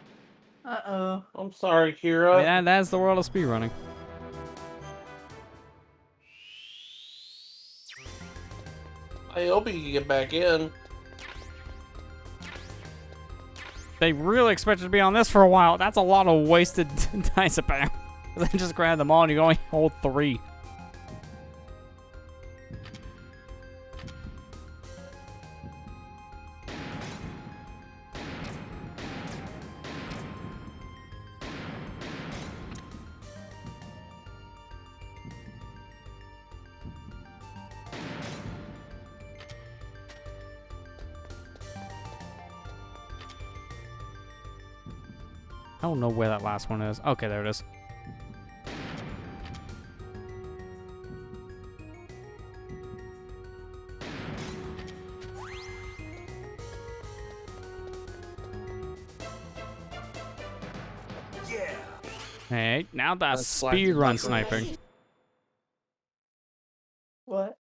Uh-oh. I'm sorry, Kira. I mean, that's the world of speedrunning. I hope you can get back in. They really expect you to be on this for a while. That's a lot of wasted dice spam. They just grab them all and you can only hold 3. I don't know where that last one is. Okay, there it is. Yeah. Hey, now that's That's slack speed run and sniping. What?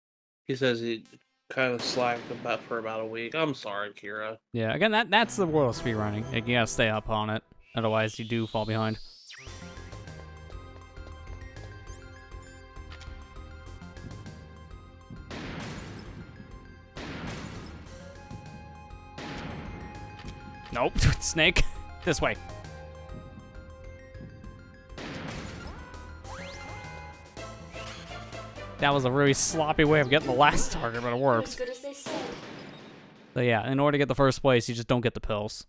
He says he kind of slacked for about a week. I'm sorry, Kira. Yeah, again, that's the world of speedrunning. Like, you gotta stay up on it. Otherwise, you do fall behind. Nope. Snake. This way. That was a really sloppy way of getting the last target, but it You're as worked. good as they said. So yeah, in order to get the first place, you just don't get the pills.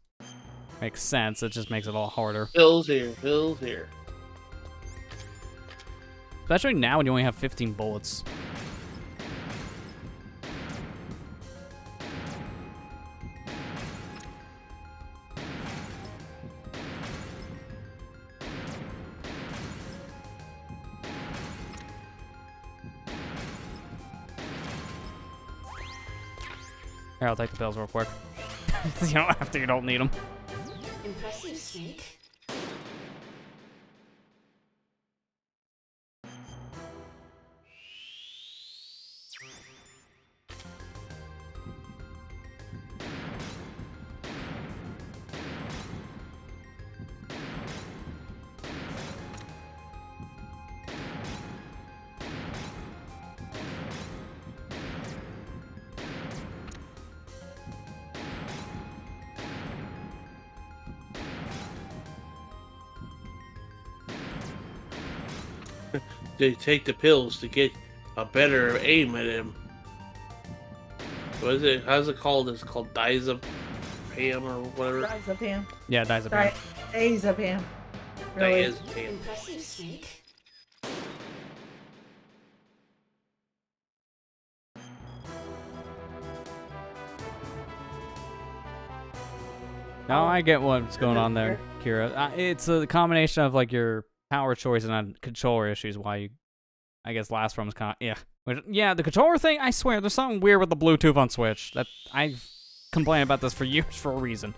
Makes sense. It just makes it a lot harder. Pills here, pills here. Especially now when you only have 15 bullets. Here, I'll take the pills real quick. You don't have to, you don't need them. Impressive, Snake. They take the pills to get a better aim at him. What is it? How's it called? It's called diazepam or whatever. Diazepam. Yeah, diazepam. Diazepam. Really? Diazepam. Impressive, Snake. No, I get what's going on there, Kira. It's a combination of like your power choice and controller issues. Why you, I guess, last room is kind of yeah. The controller thing, I swear, there's something weird with the Bluetooth on Switch. That I've complained about this for years for a reason.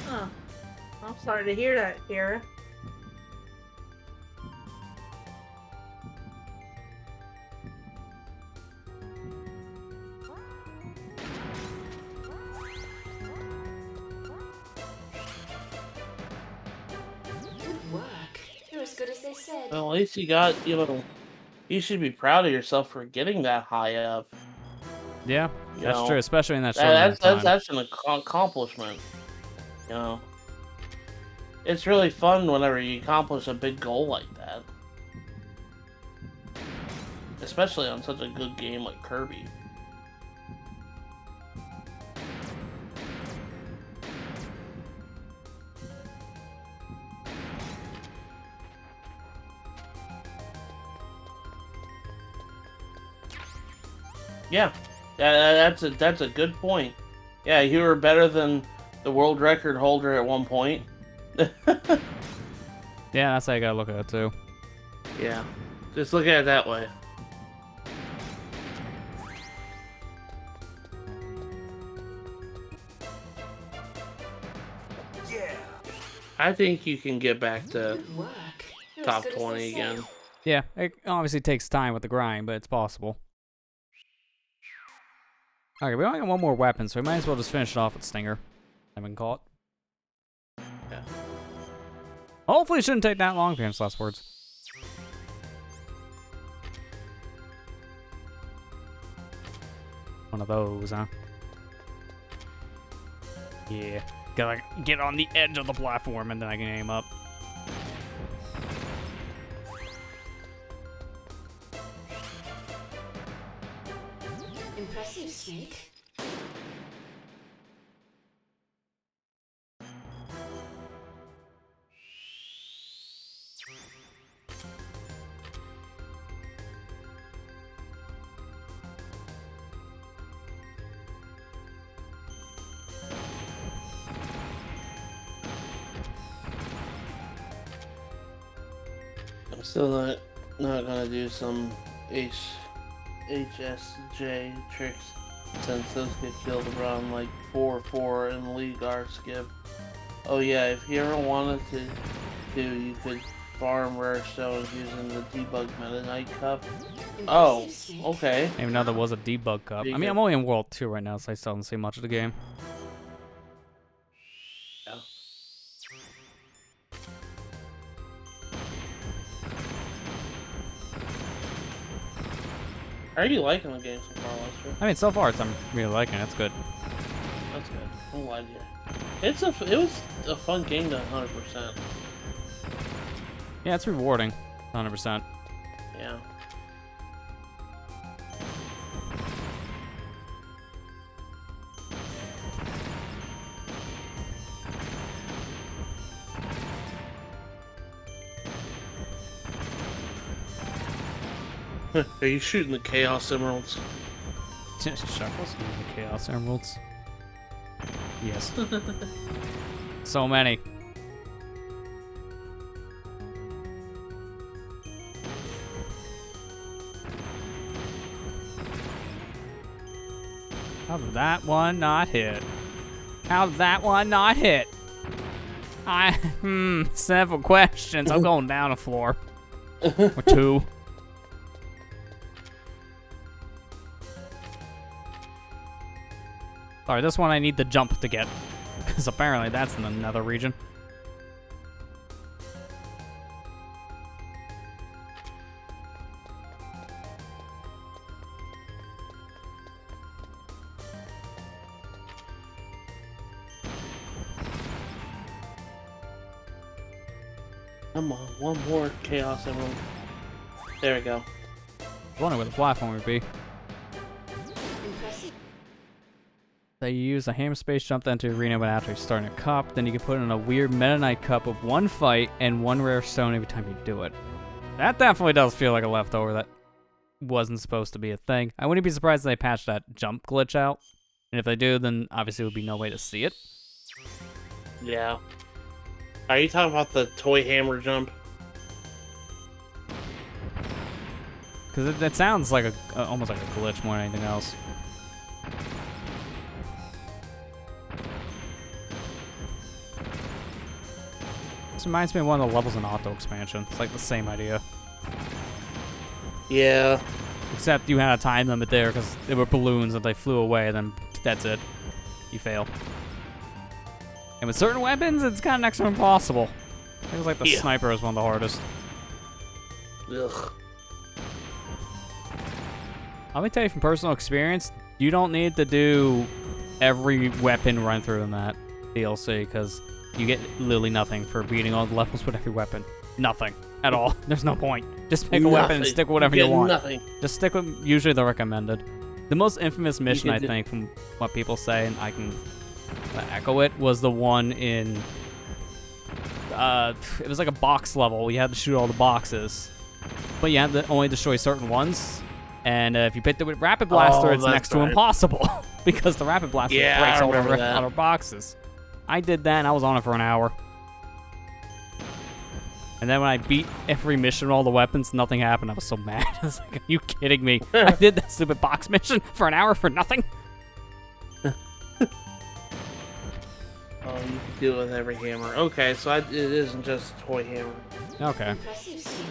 Huh. I'm sorry to hear that, Kira. Good work. You're as good as they said. Well, at least you got, you should be proud of yourself for getting that high up. Yeah, You that's know, true, especially in that short amount of time. That's an accomplishment. You know, it's really fun whenever you accomplish a big goal like that, especially on such a good game like Kirby. Yeah, that's a good point. Yeah, you were better than the world record holder at one point. Yeah, that's how you gotta look at it too. Yeah, just look at it that way. Yeah. I think you can get back to Good work. You're as top good as they 20 said. again. Yeah, it obviously takes time with the grind, but it's possible. Okay, we only got one more weapon, so we might as well just finish it off with Stinger. Haven't caught. Yeah. Hopefully it shouldn't take that long, parents' last words. One of those, huh? Yeah. Gotta get on the edge of the platform and then I can aim up. Impressive, Snake. I'm still not gonna do some HSJ tricks. since those get killed around like 4 in the league are skip. Oh yeah, if you ever wanted to, you could farm rare stones using the debug Meta Knight Cup. Oh, Impressive, Snake. okay. I didn't even know there was a debug cup. There I you mean, go. I'm only in World 2 right now, so I still haven't seen much of the game. Yeah. How are you liking the game so far, Lester? I mean, so far, I'm really liking it. It's good. That's good. I'm glad you. It was a fun game to 100%. Yeah, it's rewarding. 100%. Yeah. Are you shooting the Chaos Emeralds? Shuckles and the Chaos Emeralds. Yes. So many. How did that one not hit? How did that one not hit? Several questions. I'm going down a floor. Or 2. Sorry, this one I need the jump to get. Because apparently that's in another region. Come on, one more Chaos Emerald. There we go. I was wondering where the platform would be. Impressive. That you use a hammer space jump to enter the arena when after starting a cup. Then you can put in a weird Meta Knight cup with 1 fight and 1 rare stone every time you do it. That definitely does feel like a leftover that wasn't supposed to be a thing. I wouldn't be surprised if they patched that jump glitch out. And if they do, then obviously there would be no way to see it. Yeah. Are you talking about the toy hammer jump? Because it sounds like almost like a glitch more than anything else. This reminds me of one of the levels in Auto Expansion. It's like the same idea. Yeah. Except you had a time limit there because there were balloons and they flew away, then that's it. You fail. And with certain weapons, it's kind of next to impossible. It was like the Yeah. sniper is one of the hardest. Ugh. Let me tell you from personal experience, you don't need to do every weapon run through in that DLC because you get literally nothing for beating all the levels with every weapon. Nothing at all. There's no point. Just pick a weapon and Nothing. stick with whatever you get want. Nothing. Just stick with usually the recommended. The most infamous mission, can I do- think, from what people say, and I can echo it, was the one in. It was like a box level. You had to shoot all the boxes, but you had to only destroy certain ones. And if you picked it with Rapid Blaster, Oh, it's that's next to right. impossible because the Rapid Blaster Yeah, breaks I all the remember that. other boxes. I did that, and I was on it for an hour. And then when I beat every mission with all the weapons, nothing happened. I was so mad. I was like, are you kidding me? I did that stupid box mission for an hour for nothing? Oh, you can do it with every hammer. Okay, so it isn't just a toy hammer. Okay. Impressive, Snake.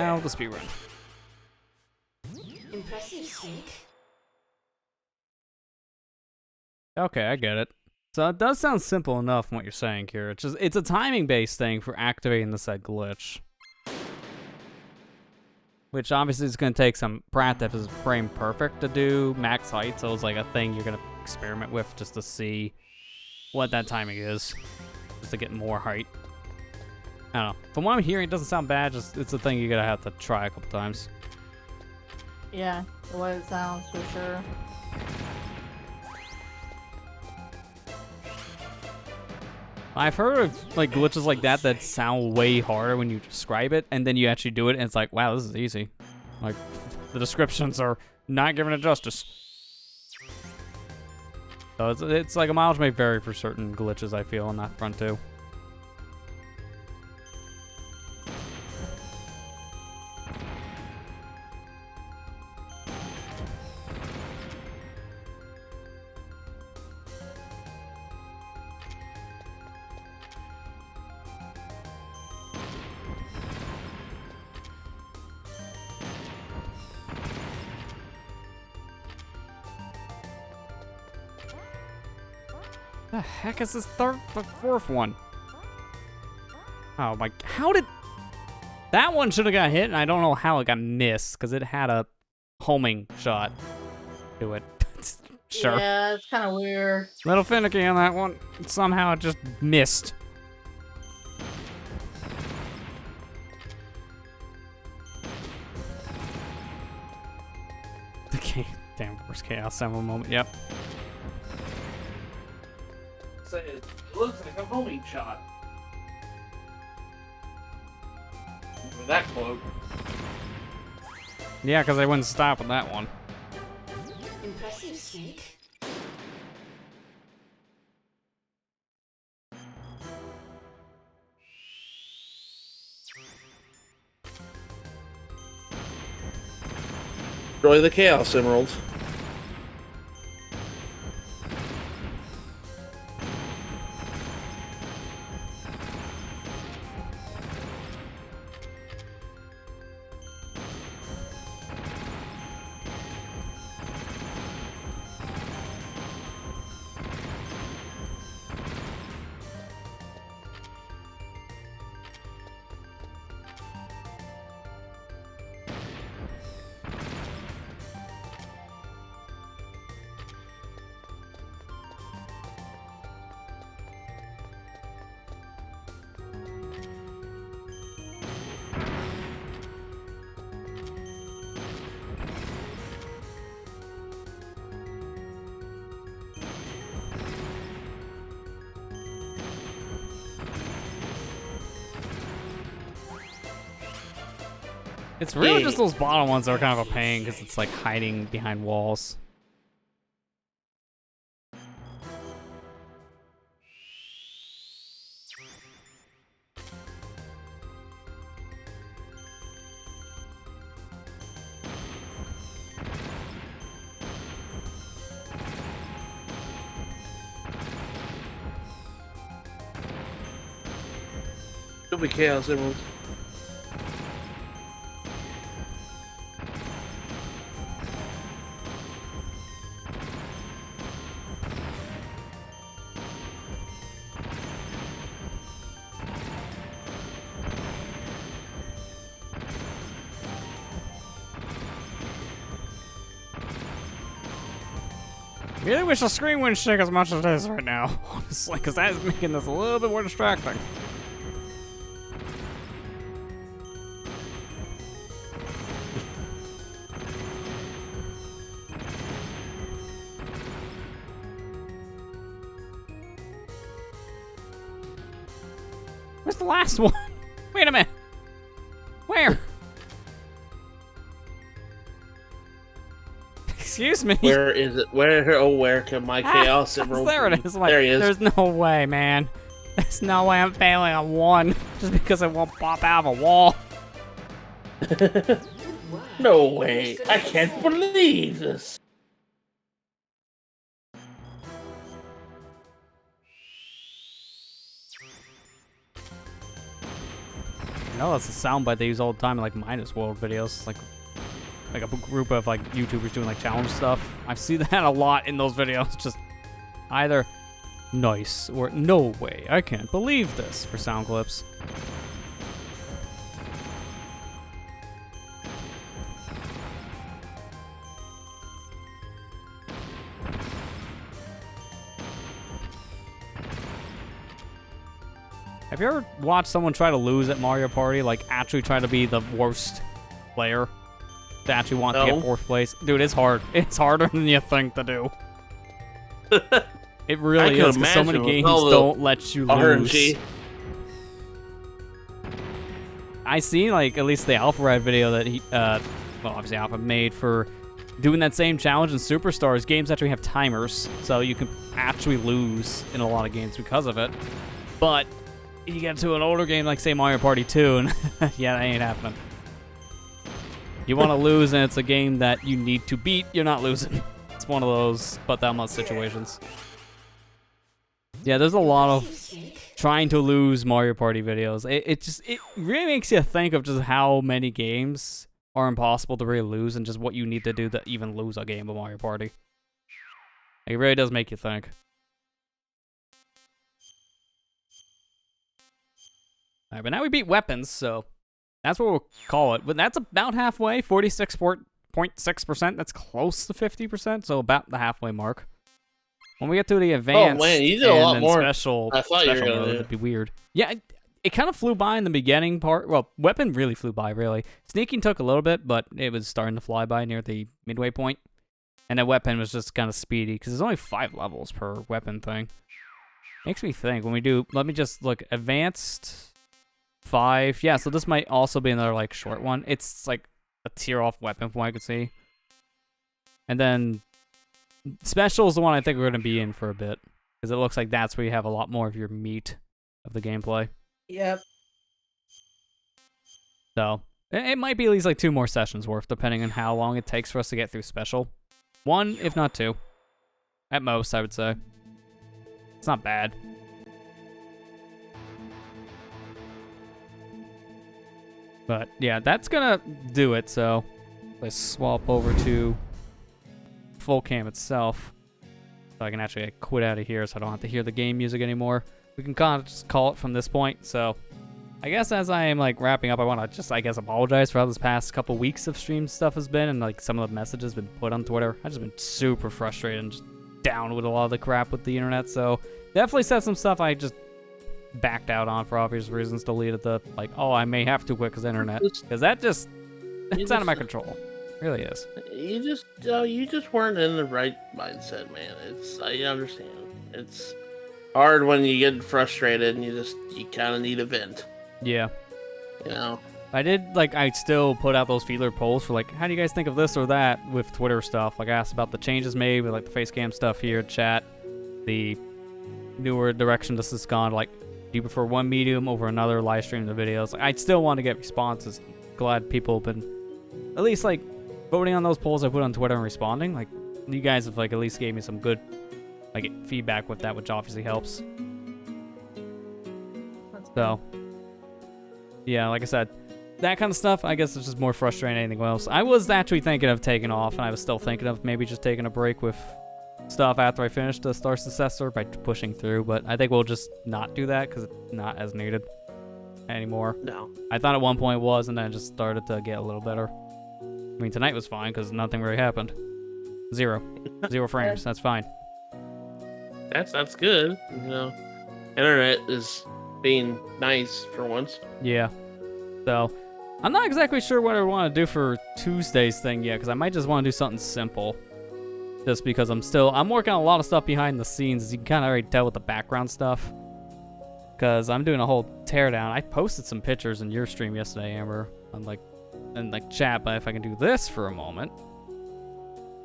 Now the speedrun. Impressive, Snake. Okay, I get it. So it does sound simple enough from what you're saying, Kira. It's a timing-based thing for activating the said glitch. Which obviously is going to take some practice. It's frame perfect to do max height, so it's like a thing you're going to experiment with just to see what that timing is. Just to get more height. I don't know. From what I'm hearing, it doesn't sound bad. Just it's a thing you're going to have to try a couple times. Yeah, the way it sounds for sure. I've heard of like glitches like that sound way harder when you describe it, and then you actually do it, and it's like, wow, this is easy. Like, the descriptions are not giving it justice. So it's like a mileage may vary for certain glitches, I feel, on that front too. The heck is this the fourth one? Oh my, how did... That one should have got hit, and I don't know how it got missed, because it had a homing shot to it. Sure. Yeah, it's kind of weird. Little finicky on that one. Somehow it just missed. Okay, damn, worst chaos symbol moment, yep. It looks like a homing shot. With that quote. Yeah, because they wouldn't stop with that one. Impressive, Snake. Destroy the Chaos Emerald. It's really just those bottom ones that are kind of a pain because it's like hiding behind walls. It'll be Chaos Emerald. I really wish the screen wouldn't shake as much as it is right now, honestly, because that is making this a little bit more distracting. Where's the last one? Wait a minute. Where? Excuse me. Where is it? Where can my Chaos Emerald there it be? is. Like, There he is. There's no way, man. There's no way I'm failing on one just because it won't pop out of a wall. No way. I can't believe this. No, that's a soundbite they use all the time in like Minus World videos, like a group of like YouTubers doing like challenge stuff. I've seen that a lot in those videos. Just either nice or no way, I can't believe this for sound clips. Have you ever watched someone try to lose at Mario Party? Like, actually try to be the worst player? To actually want to No. get fourth place? Dude, it's hard. It's harder than you think to do. It really I is, could because so many imagine with games all the don't let you lose. RNG. I seen, like, at least the Alpha Ride video that he, well, obviously Alpha made for doing that same challenge in Superstars. Games actually have timers, so you can actually lose in a lot of games because of it. But you get to an older game like, say, Mario Party 2, and yeah, that ain't happening. You want to lose, and it's a game that you need to beat, you're not losing. It's one of those but that much situations. Yeah, there's a lot of trying to lose Mario Party videos. It really makes you think of just how many games are impossible to really lose, and just what you need to do to even lose a game of Mario Party. It really does make you think. Alright, but now we beat weapons, so that's what we'll call it. But that's about halfway, 46.6%. That's close to 50%, so about the halfway mark. When we get to the advanced man, you did a lot and more special, I thought you were special gonna mode, do. it'd be weird. Yeah, it kind of flew by in the beginning part. Well, weapon really flew by, really. Sneaking took a little bit, but it was starting to fly by near the midway point. And the weapon was just kind of speedy, because there's only 5 levels per weapon thing. Makes me think, when we do, let me just look, advanced 5. Yeah, so this might also be another, like, short one. It's, like, a tier-off weapon from what I could see. And then special is the one I think we're going to be in for a bit, because it looks like that's where you have a lot more of your meat of the gameplay. Yep. So, it might be at least, like, 2 more sessions worth, depending on how long it takes for us to get through special. 1, if not 2. At most, I would say. It's not bad. But, yeah, that's gonna do it, so let's swap over to full cam itself. So I can actually quit out of here so I don't have to hear the game music anymore. We can kind of just call it from this point, so I guess as I am, like, wrapping up, I want to just, I guess, apologize for how this past couple weeks of stream stuff has been, and, like, some of the messages been put on Twitter. I've just been super frustrated and just down with a lot of the crap with the internet, so definitely said some stuff I just backed out on for obvious reasons, deleted the, like, oh, I may have to quit because internet, because that just, it's out of my control. It really is. You just weren't in the right mindset, man. I understand. It's hard when you get frustrated and you kind of need a vent. Yeah. You know? I still put out those feeler polls for, like, how do you guys think of this or that with Twitter stuff? Like, I asked about the changes made with, like, the face cam stuff here, chat, the newer direction this has gone. Like, do you prefer one medium over another, live stream the videos? Like, I still want to get responses. Glad people have been at least, like, voting on those polls I put on Twitter and responding. Like, you guys have, like, at least gave me some good, like, feedback with that, which obviously helps. So, yeah, like I said, that kind of stuff, I guess it's just more frustrating than anything else. I was actually thinking of taking off, and I was still thinking of maybe just taking a break with stuff after I finished the Star Successor by pushing through, but I think we'll just not do that because it's not as needed anymore. No. I thought at one point it was, and then it just started to get a little better. I mean, tonight was fine because nothing really happened. 0 frames, that's fine. That's good. You know, internet is being nice for once. Yeah. So, I'm not exactly sure what I want to do for Tuesday's thing yet, because I might just want to do something simple. Just because I'm working on a lot of stuff behind the scenes, as you can kind of already tell with the background stuff. Because I'm doing a whole teardown. I posted some pictures in your stream yesterday, Amber, on, like, in, like, chat, but if I can do this for a moment.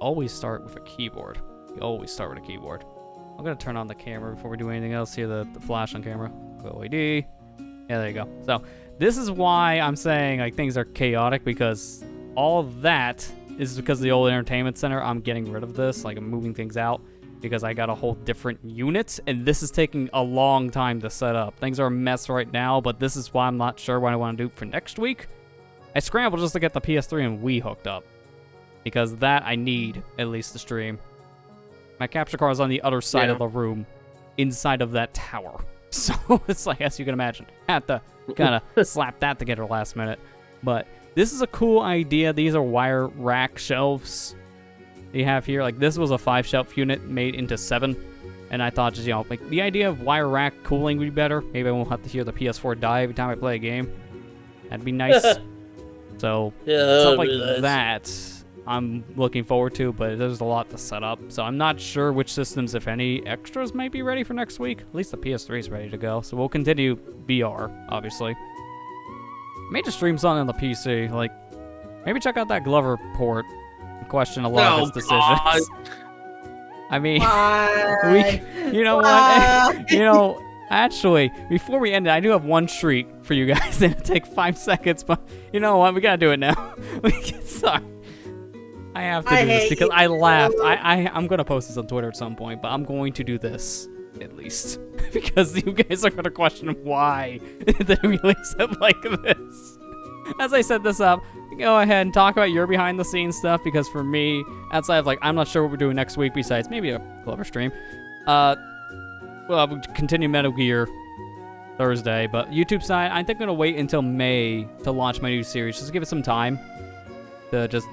Always start with a keyboard. You always start with a keyboard. I'm going to turn on the camera before we do anything else here, the flash on camera. LED. Yeah, there you go. So, this is why I'm saying, like, things are chaotic, because all of that is because of the old entertainment center. I'm getting rid of this, like, I'm moving things out. because I got a whole different unit, and this is taking a long time to set up. Things are a mess right now, but this is why I'm not sure what I want to do for next week. I scrambled just to get the PS3 and Wii hooked up, because that I need at least to stream. My capture card is on the other side of the room, inside of that tower. So it's like, as you can imagine, had to kind of slap that together last minute. But this is a cool idea. These are wire rack shelves you have here. Like, this was a 5-shelf unit made into 7. And I thought, just, you know, like, the idea of wire rack cooling would be better. Maybe I won't have to hear the PS4 die every time I play a game. That'd be nice. So, stuff like that I'm looking forward to, but there's a lot to set up. So I'm not sure which systems, if any, extras might be ready for next week. At least the PS3 is ready to go. So we'll continue VR, obviously. May just stream something on the PC. Like, maybe check out that Glover port and question a lot of his decisions. I mean, you know what? You know, actually, before we end it, I do have one treat for you guys. It'll take 5 seconds, but you know what? We gotta do it now. Sorry. I have to do this because I laughed. I'm gonna post this on Twitter at some point, but I'm going to do this at least because you guys are gonna question why they release it like this. As I set this up, go ahead and talk about your behind the scenes stuff, because for me, outside of like, I'm not sure what we're doing next week besides maybe a Glover stream. Well, we'll continue Metal Gear Thursday, but YouTube side, I think I'm gonna wait until May to launch my new series. Just give it some time to just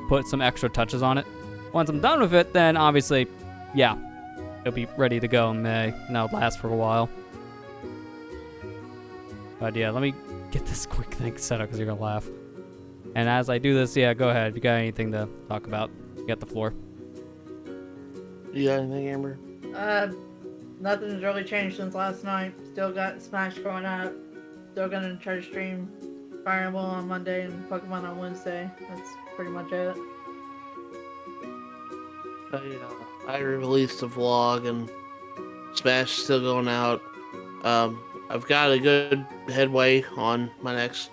put some extra touches on it. Once I'm done with it, then obviously, yeah, it'll be ready to go in May, and that'll last for a while. But yeah, let me get this quick thing set up because you're gonna laugh. And as I do this, yeah, go ahead. If you got anything to talk about, you got the floor. You got anything, Amber? Nothing's really changed since last night. Still got Smash going up. Still gonna try to stream Fire Emblem on Monday and Pokemon on Wednesday. That's pretty much it. I released a vlog and Smash is still going out. I've got a good headway on my next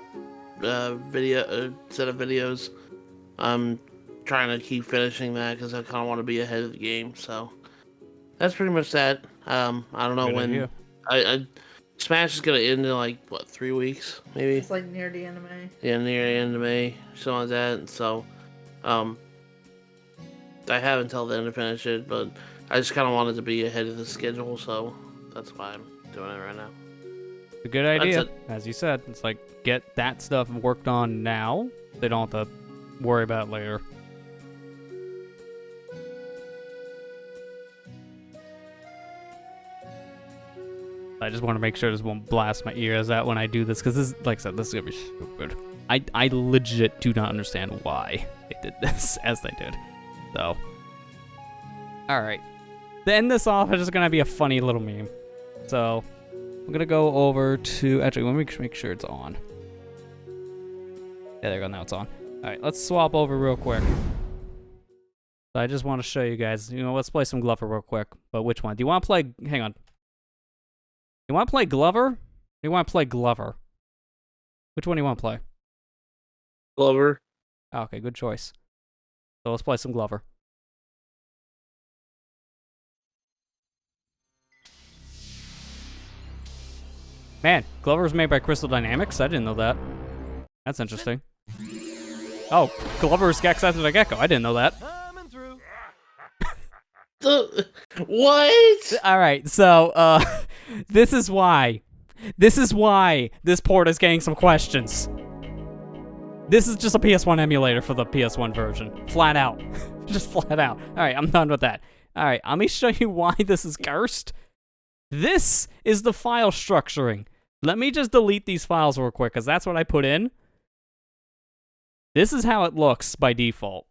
video set of videos. I'm trying to keep finishing that because I kind of want to be ahead of the game. So that's pretty much that. I don't know when. Smash is gonna end in like what, 3 weeks maybe? It's like near the end of May. Yeah, near the end of May, something like that. So, I have until then to finish it, but I just kind of wanted to be ahead of the schedule, so that's why I'm doing it right now. It's a good idea, as you said. It's like, get that stuff worked on now. They don't have to worry about it later. I just want to make sure this won't blast my ears out when I do this, because this, like I said, this is gonna be stupid. I legit do not understand why they did this as they did. So, all right. To end this off, it's just gonna be a funny little meme. So, I'm gonna go over to, actually, let me make sure it's on. Yeah, there you go. Now it's on. All right, let's swap over real quick. So I just want to show you guys. You know, let's play some Glover real quick. But which one? Do you want to play? Hang on. You want to play Glover? Or you want to play Glover? Which one do you want to play? Glover. Oh, okay, good choice. So let's play some Glover. Man, Glover was made by Crystal Dynamics? I didn't know that. That's interesting. Oh, Glover is Gex after the Gecko. I didn't know that. What? Alright, so, this is why this port is getting some questions. This is just a PS1 emulator for the PS1 version. Flat out. Just flat out. Alright, I'm done with that. Alright, let me show you why this is cursed. This is the file structuring. Let me just delete these files real quick, because that's what I put in. This is how it looks by default.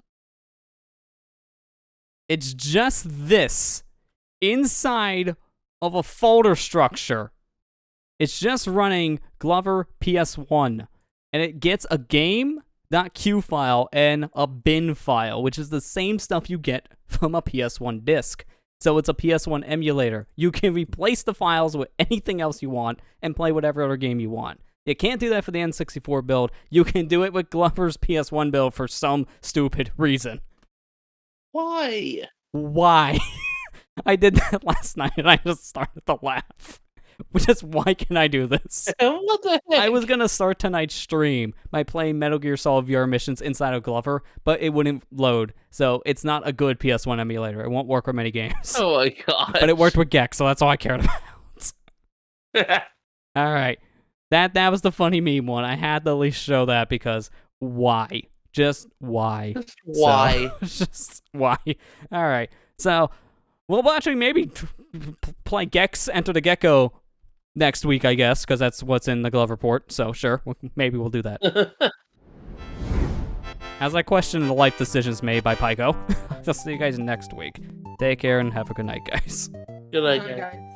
It's just this inside of a folder structure. It's just running Glover PS1. And it gets a game.q file and a bin file, which is the same stuff you get from a PS1 disc. So it's a PS1 emulator. You can replace the files with anything else you want and play whatever other game you want. You can't do that for the N64 build. You can do it with Glover's PS1 build for some stupid reason. Why? Why? I did that last night and I just started to laugh. Which is why can I do this? What the heck? I was gonna start tonight's stream by playing Metal Gear Solid VR missions inside of Glover, but it wouldn't load, so it's not a good PS1 emulator. It won't work with many games. Oh my god. But it worked with Gex, so that's all I cared about. All right, that was the funny meme one. I had to at least show that because why? Just why? Why? So, just why? All right, so we'll actually maybe play Gex Enter the Gecko next week, I guess, because that's what's in the glove report. So sure, maybe we'll do that. As I question the life decisions made by Pyko, I'll see you guys next week. Take care and have a good night, guys. Good night, Alright, guys. guys.